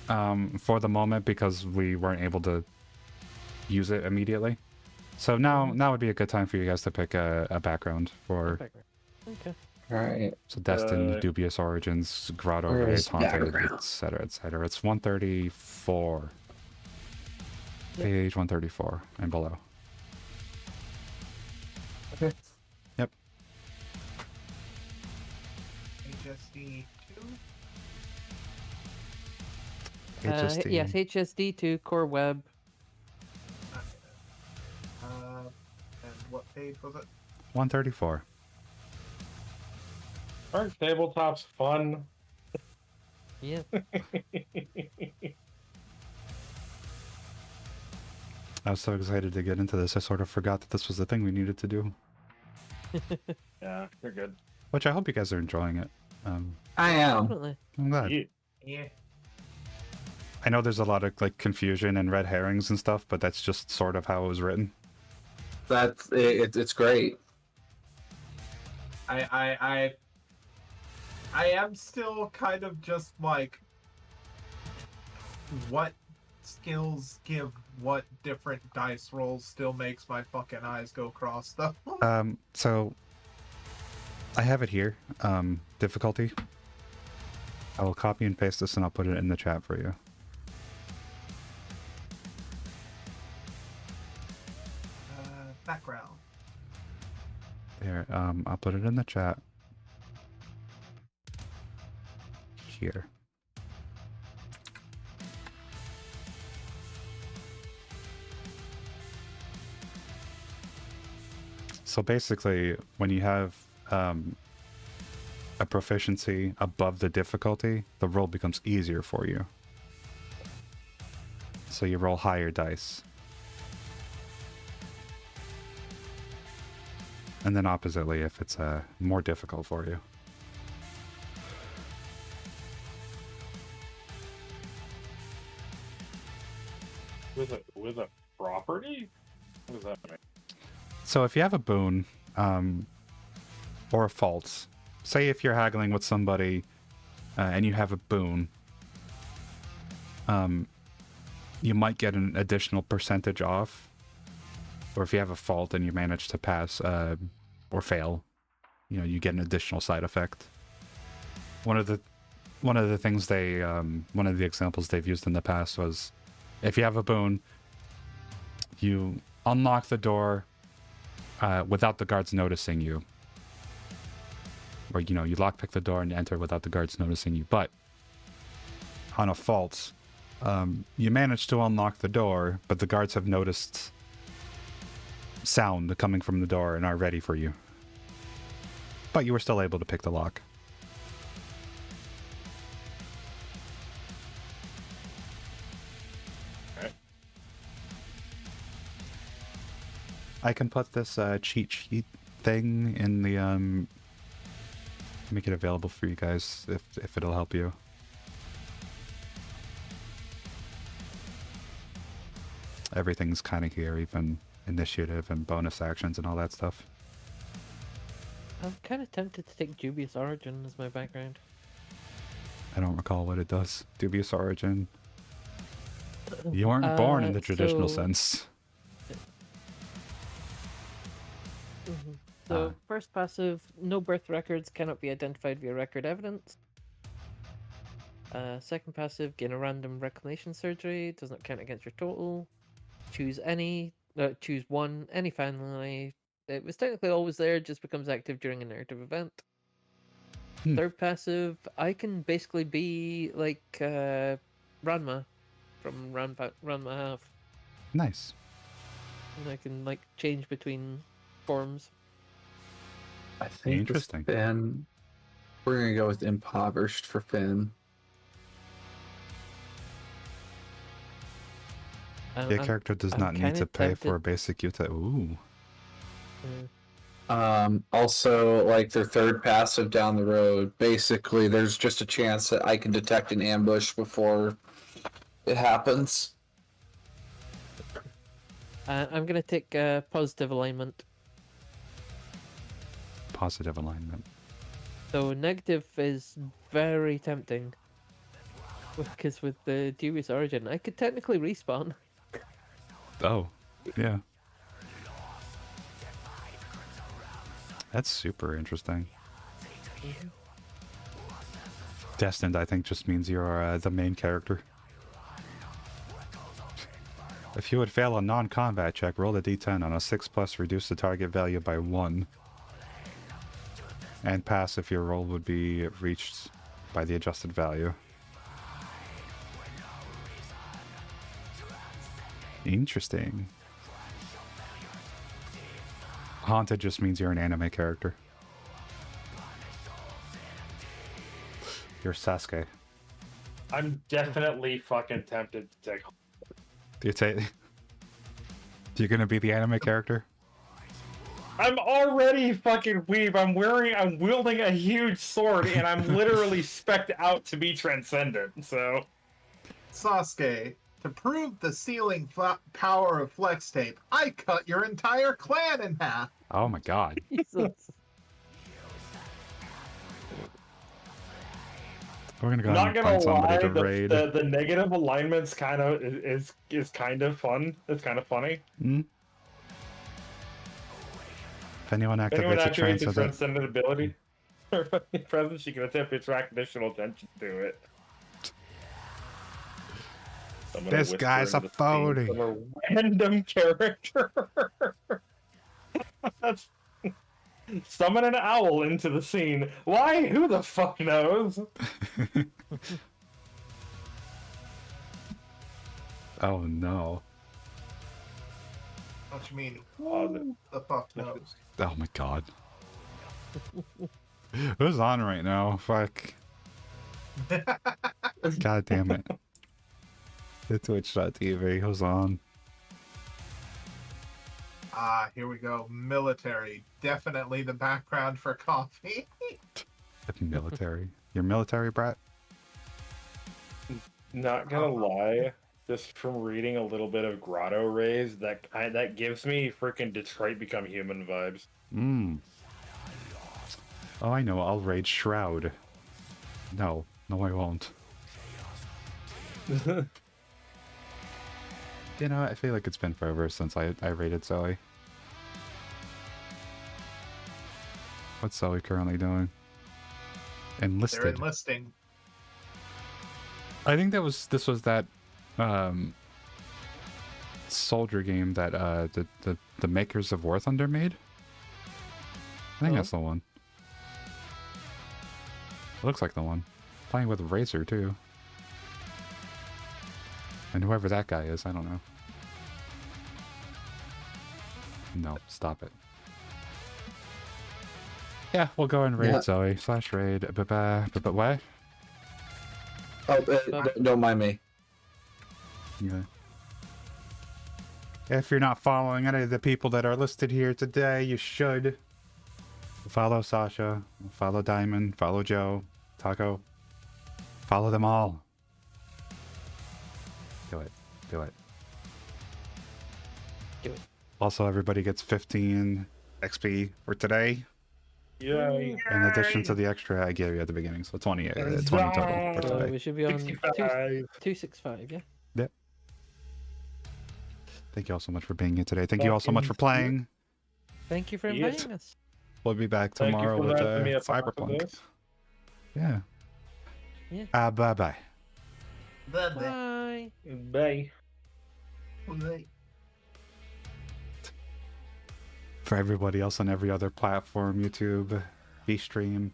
for the moment because we weren't able to use it immediately. So now would be a good time for you guys to pick a background for. Okay. All right. So Destined, Dubious Origins, Grotto, where Raid, is Haunted, background? etc., etc. It's 134. Page 134 and below. Okay. Yep. HSD 2. HSD. Yes, HSD2 Core Web. And what page was it? 134. Aren't tabletops fun? Yeah. I was so excited to get into this, I sort of forgot that this was the thing we needed to do. Yeah, you're good. Which I hope you guys are enjoying it. I am. Definitely. I'm glad. Yeah. I know there's a lot of like confusion and red herrings and stuff, but that's just sort of how it was written. That's it's great. I am still kind of just like, what skills give what different dice rolls still makes my fucking eyes go cross though. So I have it here. Difficulty. I will copy and paste this and I'll put it in the chat for you. Background. There, I'll put it in the chat. Here. So basically, when you have a proficiency above the difficulty, the roll becomes easier for you. So you roll higher dice. And then oppositely, if it's more difficult for you. With a property? What does that mean? So if you have a boon, or a fault, say if you're haggling with somebody and you have a boon, you might get an additional percentage off. Or if you have a fault and you manage to pass or fail, you know, you get an additional side effect. One of the things they one of the examples they've used in the past was, if you have a boon, you unlock the door without the guards noticing you. Or, you know, you lockpick the door and enter without the guards noticing you. But on a fault, you manage to unlock the door, but the guards have noticed sound coming from the door and are ready for you. But you were still able to pick the lock. Okay. I can put this cheat sheet thing in the make it available for you guys if it'll help you. Everything's kind of here, even initiative and bonus actions and all that stuff. I'm kind of tempted to take Dubious Origin as my background. I don't recall what it does. Dubious Origin. You weren't born in the traditional sense. So, first passive, no birth records cannot be identified via record evidence. Second passive, gain a random reclamation surgery, does not count against your total. Choose one, any family. It was technically always there, just becomes active during a narrative event. Third passive, I can basically be like Ranma from Ranma Half. Nice. And I can like change between forms. I think interesting. Finn, we're gonna go with impoverished for Finn. Your character does not need to pay for a basic utility. Ooh. Also, like their third passive down the road, basically there's just a chance that I can detect an ambush before it happens. I'm gonna take positive alignment. Positive alignment. So negative is very tempting. Because with the Dubious Origin, I could technically respawn. Oh, yeah. That's super interesting. Destined, I think, just means you're the main character. If you would fail a non-combat check, roll a d10. On a 6+, reduce the target value by 1. And pass if your roll would be reached by the adjusted value. Interesting. Haunted just means you're an anime character. You're Sasuke. I'm definitely fucking tempted to take. Do you take? You're gonna be the anime character? I'm already fucking weeb. I'm wielding a huge sword, and I'm literally spec'd out to be transcendent. So, Sasuke, to prove the ceiling power of flex tape, I cut your entire clan in half. Oh my god. Jesus. We're gonna go not ahead and gonna find somebody lie, to raid. the negative alignment's kind of is kind of fun. It's kind of funny. Hmm? If anyone If anyone activates a activates the transcendent, transcendent ability or presence, she can attempt to attract additional attention to it. I'm gonna this whisper guy's a into the phony. scene from a random character. That's summon an owl into the scene. Why? Who the fuck knows? Oh no. What you mean? Oh, The fuck knows? Oh my god. Who's on right now? Fuck. God damn it. The Twitch.tv. Who's on? Ah, here we go. Military. Definitely the background for coffee. Military. You're military, Brat? Not gonna lie, just from reading a little bit of Grotto Rays, that gives me freaking Detroit Become Human vibes. Oh, I know. I'll raid Shroud. No. No, I won't. You know, I feel like it's been forever since I raided Zoe. What's Zoe currently doing? Enlisted. They're enlisting. I think this was that soldier game that the makers of War Thunder made. I think that's the one. It looks like the one. Playing with Razor too. And whoever that guy is, I don't know. No, stop it. Yeah, we'll go and raid Zoe / raid. But what? Oh, don't mind me. Yeah. If you're not following any of the people that are listed here today, you should. Follow Sasha, follow Diamond, follow Joe, Taco. Follow them all. Do it. Do it. Do it. Also, everybody gets 15 XP for today. Yay. In addition to the extra I gave you at the beginning. So 20 total for So today. we should be on 265, yeah? Yep. Thank you all so much for being here today. Thank you all so much for playing. Thank you for inviting us. We'll be back Thank you tomorrow for with letting me a part of Cyberpunk. this. Yeah. Yeah. Bye-bye. Bye. Bye. For everybody else on every other platform, YouTube, Stream.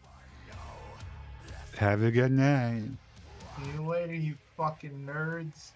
Have a good night. See you later, you fucking nerds.